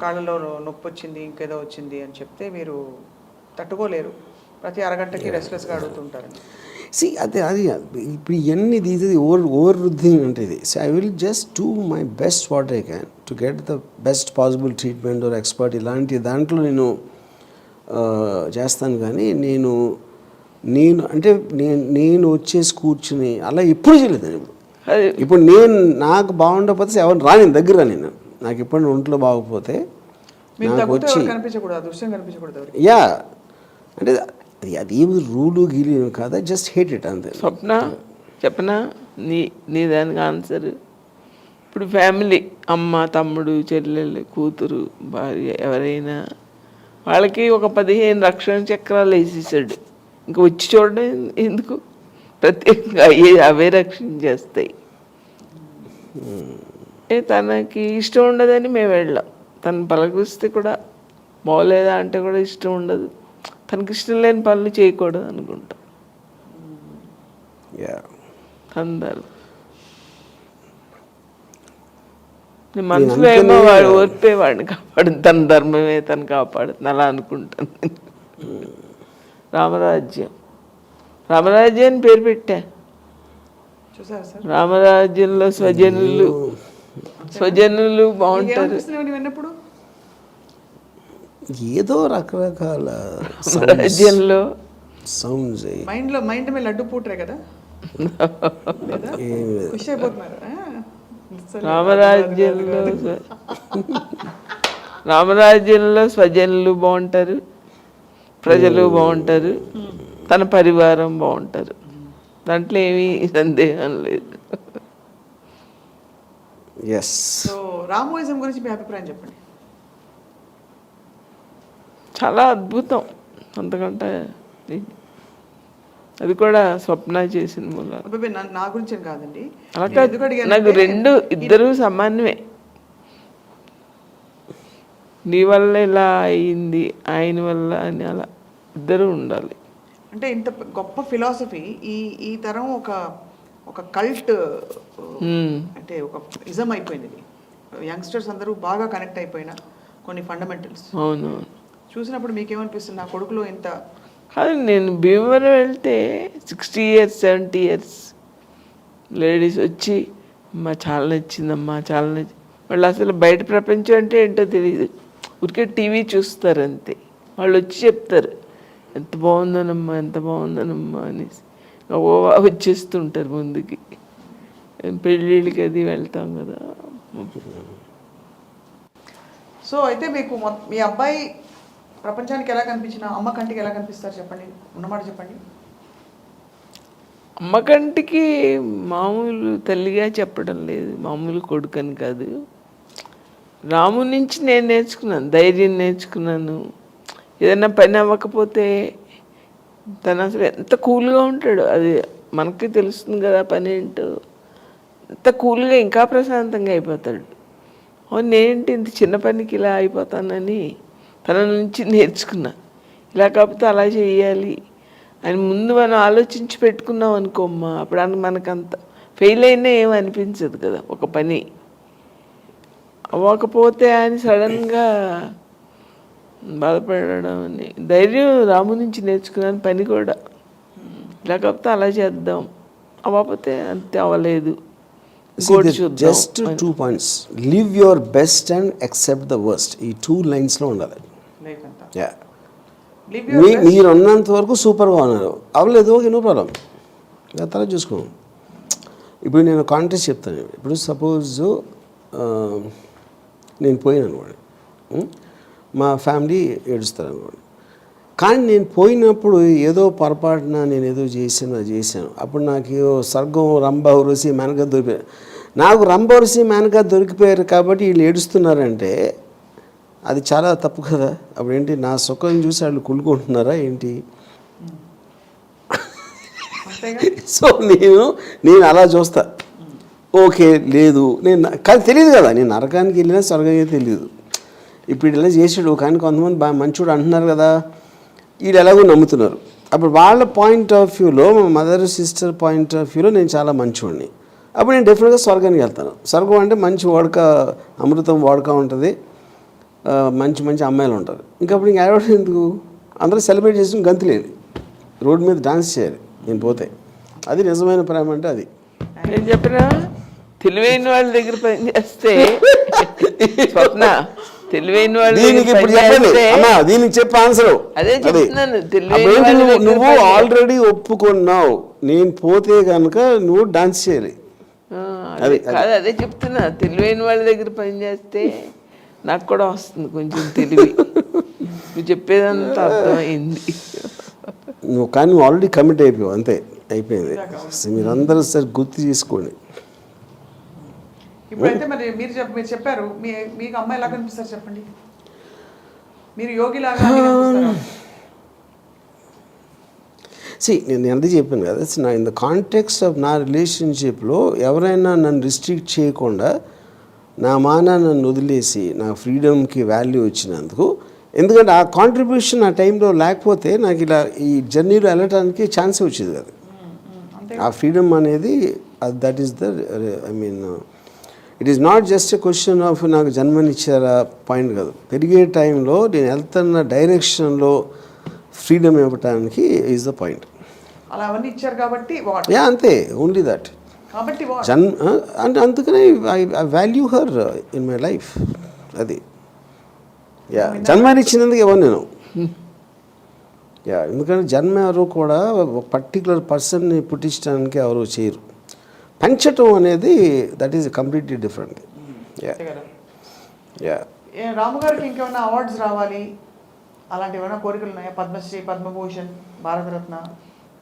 కాళ్ళలో నొప్పి వచ్చింది, ఇంకేదో వచ్చింది అని చెప్తే మీరు తట్టుకోలేరు, ప్రతి అరగంటకి రెస్ట్లెస్గా అడుగుతుంటారని. అది ఇప్పుడు ఇవన్నీ తీసేది ఓవర్ వృద్ధింగ్ అంటే ఇది. So I will just do my best what I can to get the best possible treatment are expert, ఇలాంటి దాంట్లో నేను చేస్తాను. కానీ నేను అంటే నేను వచ్చేసి కూర్చుని అలా ఎప్పుడు చేయలేదు. ఇప్పుడు నాకు బాగుండకపోతే ఎవరు రాని దగ్గర, నేను నాకు ఎప్పుడు ఒంట్లో బాగోకపోతే నాకు వచ్చి యా అంటే అది ఏమి రూలు గీలు కాదా, జస్ట్ హేట్ ఇట్ అంతే. స్వప్న చెప్పనా నీ దానికి ఆన్సర్. ఇప్పుడు ఫ్యామిలీ అమ్మ, తమ్ముడు, చెల్లెళ్ళు, కూతురు, భార్య ఎవరైనా వాళ్ళకి ఒక 15 రక్షణ చక్రాలు వేసేసాడు. ఇంకా వచ్చి చూడడం ఎందుకు, ప్రత్యేకంగా అవే రక్షణ చేస్తాయి. తనకి ఇష్టం ఉండదని మేము వెళ్ళాం, తను పలకరిస్తే కూడా బాగోలేదా అంటే కూడా ఇష్టం ఉండదు, తనకి ఇష్టం లేని పనులు చేయకూడదు అనుకుంటాం అందరు. మనసులో ఏమో వాడు ఓర్పే వాడిని కాపాడు, తన ధర్మమే తను కాపాడుతుంది అలా అనుకుంటాను. రామరాజ్యం, రామరాజ్యం అని పేరు పెట్టా. చూసారా సార్? రామరాజ్యంలో స్వజనులు బాగుంటారు. విన్నప్పుడు ఏదో రకరకాల రాజ్యంలో సౌండ్స్ మైండ్ మీద లడ్డు పూటరే కదా, ఖుషి అయిపోతున్నారు. రామరాజ్యంలో స్వజనులు బాగుంటారు, ప్రజలు బాగుంటారు, తన పరివారం బాగుంటారు. దాంట్లో ఏమీ సందేహం లేదు. సో రామోయిజం గురించి మీ అభిప్రాయం చెప్పండి. చాలా అద్భుతం. అంతకంటే అది కూడా స్వప్న చేసిన మూలాలు. నా గురించి కాదండి, నాకు ఇద్దరు సమానమే. నీ వల్ల ఇలా అయింది, ఆయన వల్ల అని అలా ఇద్దరు ఉండాలి. అంటే ఇంత గొప్ప ఫిలాసఫీ ఈ తరం ఒక కల్ట్ అంటే ఒక ఇజం అయిపోయింది. యంగ్స్టర్స్ అందరూ బాగా కనెక్ట్ అయిపోయిన కొన్ని ఫండమెంటల్స్. అవును, చూసినప్పుడు మీకేమనిపిస్తుంది? నా కొడుకులో ఇంత కాదు. నేను భీమవరం వెళ్తే 60 years 70 years లేడీస్ వచ్చి అమ్మా చాలా నచ్చిందమ్మా చాలా నచ్చింది. వాళ్ళు అసలు బయట ప్రపంచం అంటే ఏంటో తెలియదు, ఊరికే టీవీ చూస్తారు అంతే. వాళ్ళు వచ్చి చెప్తారు ఎంత బాగుందనమ్మా ఎంత బాగుందనమ్మా అనేసి వచ్చేస్తుంటారు ముందుకి. పెళ్ళిళ్ళకి అది వెళ్తాం కదా. సో అయితే మీకు మీ అబ్బాయి ప్రపంచానికి ఎలా కనిపించినా అమ్మ కంటికి ఎలా కనిపిస్తారు చెప్పండి, ఉన్నమాట చెప్పండి. అమ్మ కంటికి మామూలు తల్లిగా చెప్పడం లేదు, మామూలు కొడుకని కాదు. రాము నుంచి నేను నేర్చుకున్నాను, ధైర్యం నేర్చుకున్నాను. ఏదైనా పని అవ్వకపోతే తను అసలు ఎంత కూల్గా ఉంటాడు, అది మనకి తెలుస్తుంది కదా పని ఏంటో. ఎంత కూల్గా ఇంకా ప్రశాంతంగా అయిపోతాడు. నేనేంటి ఇంత చిన్న పనికి ఇలా అయిపోతానని తన నుంచి నేర్చుకున్నా. ఇలా కాకపోతే అలా చేయాలి అని ముందు మనం ఆలోచించి పెట్టుకున్నాం అనుకోమ్మా, అప్పుడు మనకంత ఫెయిల్ అయినా ఏమి అనిపించదు కదా ఒక పని. అవ్వకపోతే అని సడన్గా బాధపడడం అని ధైర్యం రాము నుంచి నేర్చుకున్నాను. పని కూడా ఇలా కాకపోతే అలా చేద్దాం, అవ్వకపోతే అంతే అవ్వలేదు. Just 2 points. Live your best and accept the worst. ఈ 2 లైన్స్లో ఉండాలి. మీరు ఉన్నంత వరకు సూపర్గా ఉన్నారు, అవ్వలేదు ఓకే నో ప్రాబ్లం, తర్వాత చూసుకో. ఇప్పుడు నేను కాంటెస్ట్ చెప్తాను. ఇప్పుడు సపోజ్ నేను పోయిన అనుకోండి, మా ఫ్యామిలీ ఏడుస్తారు అనుకోండి. కానీ నేను పోయినప్పుడు ఏదో పొరపాటున నేను ఏదో చేశాను. అప్పుడు నాకు స్వర్గం రంభ ఉరసి మేనక దొరికిపోయారు. నాకు రంభ ఉరసి మేనక దొరికిపోయారు కాబట్టి వీళ్ళు ఏడుస్తున్నారంటే అది చాలా తప్పు కదా. అప్పుడు ఏంటి, నా సుఖం చూసి వాళ్ళు కుళ్ళుకుంటున్నారా ఏంటి? సో నేను అలా చూస్తా. ఓకే లేదు, కానీ తెలియదు కదా, నేను నరకానికి వెళ్ళినా స్వర్గానికి తెలియదు. ఇప్పుడు ఇలా చేసాడు కానీ కొంతమంది బాగా మంచోడు అంటున్నారు కదా, వీళ్ళు ఎలాగో నమ్ముతున్నారు. అప్పుడు వాళ్ళ పాయింట్ ఆఫ్ వ్యూలో, మా మదర్ సిస్టర్ పాయింట్ ఆఫ్ వ్యూలో నేను చాలా మంచివాడిని. అప్పుడు నేను డెఫినెట్గా స్వర్గానికి వెళ్తాను. స్వర్గం అంటే మంచి వాడక, అమృతం వాడక ఉంటుంది, మంచి మంచి అమ్మాయిలు ఉంటారు. ఇంకప్పుడు ఇంక ఏడవడం ఎందుకు? అందరూ సెలబ్రేట్ చేసిన గంతులేదు, రోడ్డు మీద డాన్స్ చేయాలి నేను పోతే. అది నిజమైన ప్రేమ అంటే అది. నేను చెప్పినా తెలివైన వాళ్ళ దగ్గర పని చేస్తే స్వప్న, తెలివైన వాళ్ళు దీనికి చెప్పే ఆన్సర్ అదే చెప్తున్నాను. నువ్వు ఆల్రెడీ ఒప్పుకున్నావు, నేను పోతే కనుక నువ్వు డాన్స్ చేయాలి. కాదు అదే చెప్తున్నా, తెలివైన వాళ్ళ దగ్గర పని చేస్తే నాకు కూడా వస్తుంది కొంచెం తెలివి. నువ్వు చెప్పేదంతా అర్థమైంది. కానీ నువ్వు ఆల్రెడీ కమిట్ అయిపోయావు, అంతే అయిపోయింది. మీరందరూ సరే గుర్తు చేసుకోండి. ఇప్పుడైతే మరి మీరు చెప్పారు, మీకు అమ్మాయి ఎలా కనిపిస్తారు చెప్పండి, మీరు యోగిలాగా నేను ఎంత చెప్పాను కదా, నా ఇన్ ద కాంటెక్స్ట్ ఆఫ్ నా రిలేషన్షిప్లో ఎవరైనా నన్ను రిస్ట్రిక్ట్ చేయకుండా నా నన్ను వదిలేసి నా ఫ్రీడమ్కి వాల్యూ ఇచ్చినందుకు. ఎందుకంటే ఆ కాంట్రిబ్యూషన్ ఆ టైంలో లేకపోతే నాకు ఇలా ఈ జర్నీలో వెళ్ళటానికి ఛాన్స్ వచ్చేది కదా. ఆ ఫ్రీడమ్ అనేది that is the it is not just a question of నాకు జన్మనిచ్చారా పాయింట్ కాదు. పెరిగే టైంలో నేను వెళ్తున్న డైరెక్షన్లో ఫ్రీడమ్ ఇవ్వటానికి ఈజ్ ద పాయింట్. అలా అవన్నీ ఇచ్చారు కాబట్టి వాట్ యా అంతే, ఓన్లీ దట్. కాబట్టి వాట్ అంటే అందుకనే I value her in my life. అది యా జన్మనిచ్చినందుకు ఇవ్వను నేను. యా ఎందుకంటే జన్మ ఎవరు కూడా ఒక పర్టికులర్ పర్సన్ని పుట్టించడానికి ఎవరు చేయరు. పెంచటం అనేది that is completely different. Yeah yeah Ramu గారికి ఇంకేమైనా అవార్డ్స్ రావాలి అలాంటి ఏమైనా కోరికలు ఉన్నాయా? పద్మశ్రీ, పద్మభూషణ్, భారతరత్న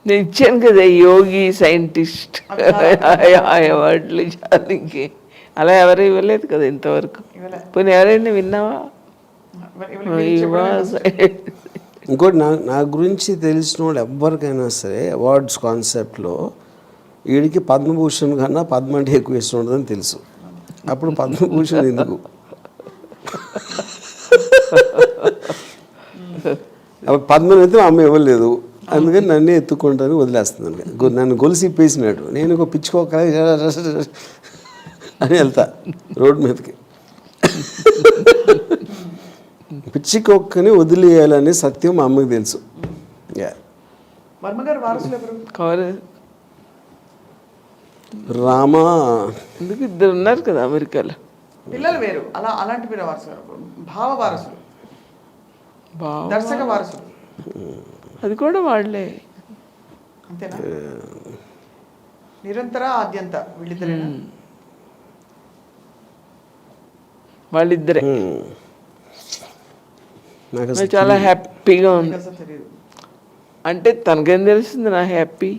నేను ఇచ్చాను కదా యోగి సైంటిస్ట్ అవార్డులు చాలింకి. అలా ఎవరు ఇవ్వలేదు కదా ఇంతవరకు. పోనీ ఎవరైనా విన్నావా? ఇంకోటి నా గురించి తెలిసిన వాళ్ళు ఎవరికైనా సరే అవార్డ్స్ కాన్సెప్ట్లో వీడికి పద్మభూషణ్ కన్నా పద్మ అంటే ఎక్కువ ఇష్టం ఉండదని తెలుసు. అప్పుడు పద్మభూషణ్ ఎందుకు? పద్మని అయితే మా అమ్మ ఇవ్వలేదు, అందుకని నన్నే ఎత్తుకుంటాను వదిలేస్తున్నాను. నన్ను గొలుసు ఇప్పేసినాడు, నేను ఒక పిచ్చుకోక అని వెళ్తా రోడ్డు మీదకి. పిచ్చికొక్కని వదిలేయాలనే సత్యం మా అమ్మకి తెలుసు. వర్మ గారు వారసులు ఎవరు? రామా ఎందుకు ఇద్దరు ఉన్నారు కదా అమెరికాలో. పిల్లలు వేరు, అలాంటి పేరు వారసులు, భావ వారసులు, దర్శక వారసులు, అది కూడా వాళ్ళే. అంతేనా? నిరంతర ఆద్యంత వీళ్ళిద్దరేనా? వాళ్ళిద్దరే. నాకు చాలా హ్యాపీగా ఉంది. అంటే తనకేం తెలుస్తుంది నా హ్యాపీ?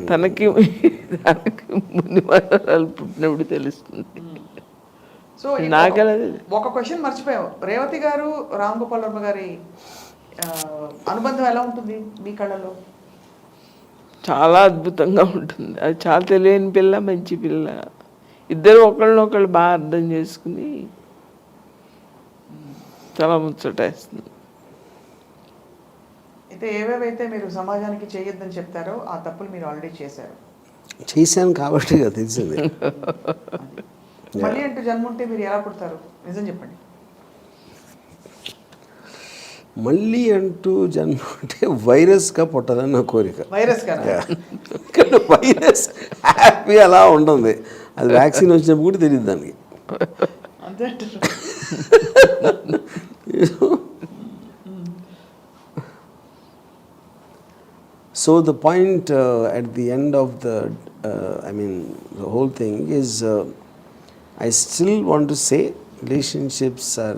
తనకి ముందు మనవరాలు పుట్టినప్పుడు తెలుస్తుంది. సో ఒక క్వశ్చన్ మర్చిపోయావు. రేవతి గారు రామ్ గోపాల్ వర్మ గారి అనుబంధం ఎలా ఉంటుంది మీ కళ్ళలో? చాలా అద్భుతంగా ఉంటుంది. అది చాలా తెలియని పిల్ల, మంచి పిల్ల. ఇద్దరు ఒకళ్ళనొకళ్ళు బాగా అర్థం చేసుకుని చాలా ముచ్చటేస్తుంది. అయితే ఏవేవైతే మీరు సమాజానికి చేయొద్దని చెప్తారో ఆ తప్పులు మీరు ఆల్రెడీ చేశాను కాబట్టి తెలిసింది. మళ్ళీ అంటూ జన్మ ఉంటే మీరు ఎలా పుడతారు? నిజం చెప్పండి. మళ్ళీ అంటూ జన్మ అంటే వైరస్గా పుట్టాలని నా కోరిక. వైరస్ వైరస్ హ్యాపీ అలా ఉంటుంది. అది వ్యాక్సిన్ వచ్చినప్పుడు కూడా తెలియదు దానికి. అంతే. So the point at the end of the whole thing is I still want to say relationships are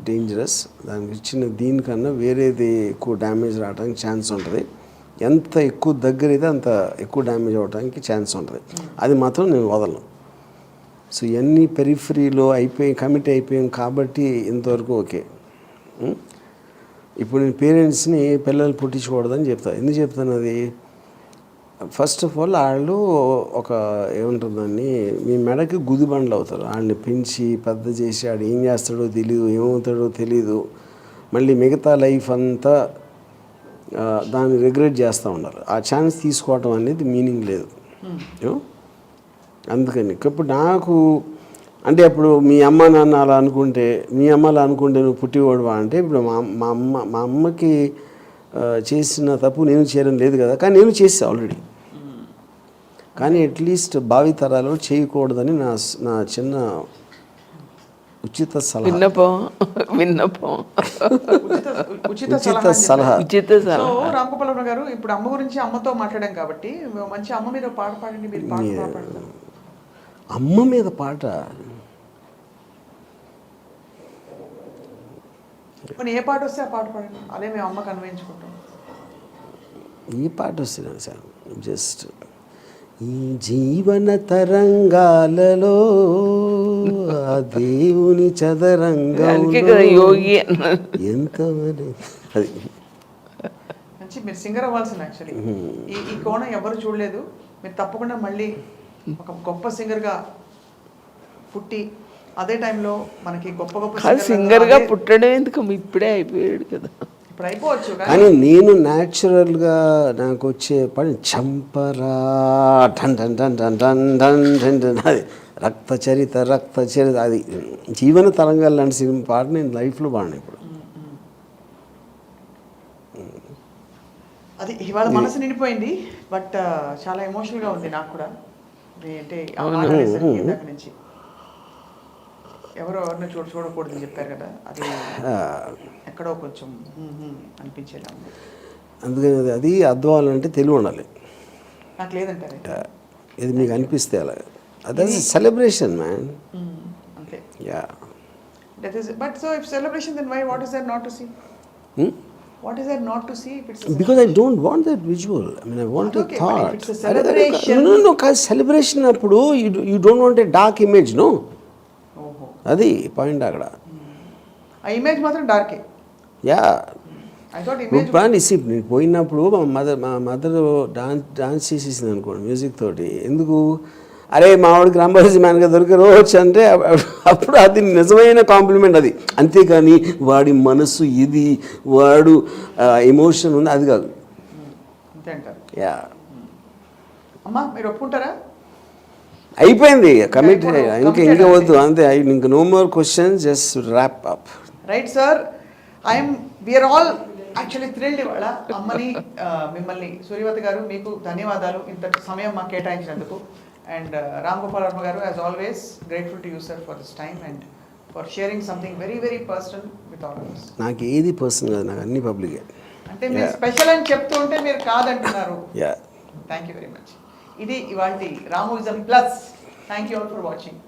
dangerous. దానికి ఇచ్చిన దీనికన్నా వేరేది ఎక్కువ డ్యామేజ్ రావడానికి ఛాన్స్ ఉంటుంది. ఎంత ఎక్కువ దగ్గర అయితే అంత ఎక్కువ డ్యామేజ్ అవ్వడానికి ఛాన్స్ ఉంటుంది. అది మాత్రం నేను వదలను. సో ఇవన్నీ పెరిఫరీలో కమిట్ అయిపోయాం కాబట్టి ఇంతవరకు ఓకే. ఇప్పుడు నేను పేరెంట్స్ని పిల్లలు పుట్టించకూడదని చెప్తాను. ఎందుకు చెప్తాను అది? ఫస్ట్ ఆఫ్ ఆల్ వాళ్ళు ఏముంటుందని మీ మెడకి గుదిబండ్లు అవుతారు. వాళ్ళని పెంచి పెద్ద చేసి వాడు ఏం చేస్తాడో తెలీదు, ఏమవుతాడో తెలీదు. మళ్ళీ మిగతా లైఫ్ అంతా దాన్ని రిగ్రెట్ చేస్తూ ఉండాలి. ఆ ఛాన్స్ తీసుకోవటం అనేది మీనింగ్ లేదు. అందుకని ఇప్పుడు నాకు అంటే అప్పుడు మీ అమ్మ నాన్న అలా అనుకుంటే, మీ అమ్మ అలా అనుకుంటే నువ్వు పుట్టివాడువా అంటే, ఇప్పుడు మా అమ్మకి చేసిన తప్పు నేను చేయడం లేదు కదా, కానీ నేను చేసా ఆల్రెడీ. కానీ అట్లీస్ట్ భావితరాలు చేయకూడదని నా చిన్న ఉచిత సలహా. రామ్ గోపాల్ వర్మ గారు, ఇప్పుడు అమ్మ గురించి అమ్మతో మాట్లాడాం కాబట్టి మంచి అమ్మ మీద పాట పాడండి. మీరు పాట అమ్మ మీద పాట ఏ పాట వస్తే ఆ పాట పాడండి. అదే మేము అమ్మకు అన్వయించుకుంటాం. ఈ పాట వస్తున్నాను సార్. జస్ట్ ఈ జీవన తరంగాలలో ఆ దేవుని చదరంగంలో యోగి ఎంత అది మంచి మీరు సింగర్ అవ్వాల్సింది. యాక్చువల్లీ ఈ కోణం ఎవరు చూడలేదు. మీరు తప్పకుండా మళ్ళీ ఒక గొప్ప సింగర్గా పుట్టి అదే టైంలో మనకి గొప్ప సింగర్గా పుట్టడం ఎందుకు, ఇప్పుడే అయిపోయాడు కదా. ఇప్పుడు అయిపోవచ్చు కానీ నేను న్యాచురల్గా నాకు వచ్చే పని చంపరా టన్ టన్ టన్ టన్ టన్ టన్ టన్ టన్ అది రక్త చరిత అది జీవన తరంగాలు లాంటి సినిమా పాట నేను లైఫ్లో పాడిన ఇప్పుడు. అది ఇవాళ మనసు నిండిపోయింది, బట్ చాలా ఎమోషనల్గా ఉంది నాకు కూడా. అంటే ఆ మాట అనేసరికి ఇందాక నుంచి ఎవరిని చూడకూడదని చెప్పారు కదా, అది ఎక్కడో కొంచెం అనిపించేలా ఉంది. అందుకని అది అర్థం అవ్వాలంటే తెలివి ఉండాలి. నాకు లేదంటారు ఇది మీకు అనిపిస్తే అలాగే అదే సెలబ్రేషన్ మ్యాన్. అంతే. Ya that is but so if celebration then why what is there not to see? What is there not to see if it's a because I don't want that visual. I mean, I want a okay, thought. but if it's a celebration. No, celebration appudu you don't want a dark image, no. ఓహో, అది point అక్కడ. ఆ image మాత్రం డార్కే. Yeah I thought image నేను పోయినప్పుడు మా mother dance చేసేసింది అనుకోండి మ్యూజిక్ తోటి. ఎందుకు అరే మావాడికి రాంబాజీ మ్యాన్గా దొరికారు వచ్చి అంటే అప్పుడు అది నిజమైన కాంప్లిమెంట్ అది. అంతేకాని వాడి మనసు ఇది వాడు ఎమోషన్ ఉంది అది కాదు. అంతే అంటారు. యా అమ్మా మీరు ఒప్పుకుంటారా? అయిపోయింది కమిట్, ఇంకా వద్దు అంతే. ఇంకా no more questions, just wrap up. Right sir, we are all actually thrilled ఇవాళ. అమ్మని మిమ్మల్ని సూర్యవతి గారు మీకు ధన్యవాదాలు ఇంత సమయం మాకు కేటాయించినందుకు. అండ్ రామ్ గోపాల్ వర్మ గారు, as always grateful to you sir for this time and for sharing something very very personal with all us. నాకు ఏది పర్సనల్ కాదు, నాకు అన్ని పబ్లికే. అంటే మీరు స్పెషల్ అని చెప్తూ ఉంటే మీరు కాదంటున్నారు. Yeah thank you very much. ఇది ఇవాల్టి Ramuism plus. Thank you all for watching.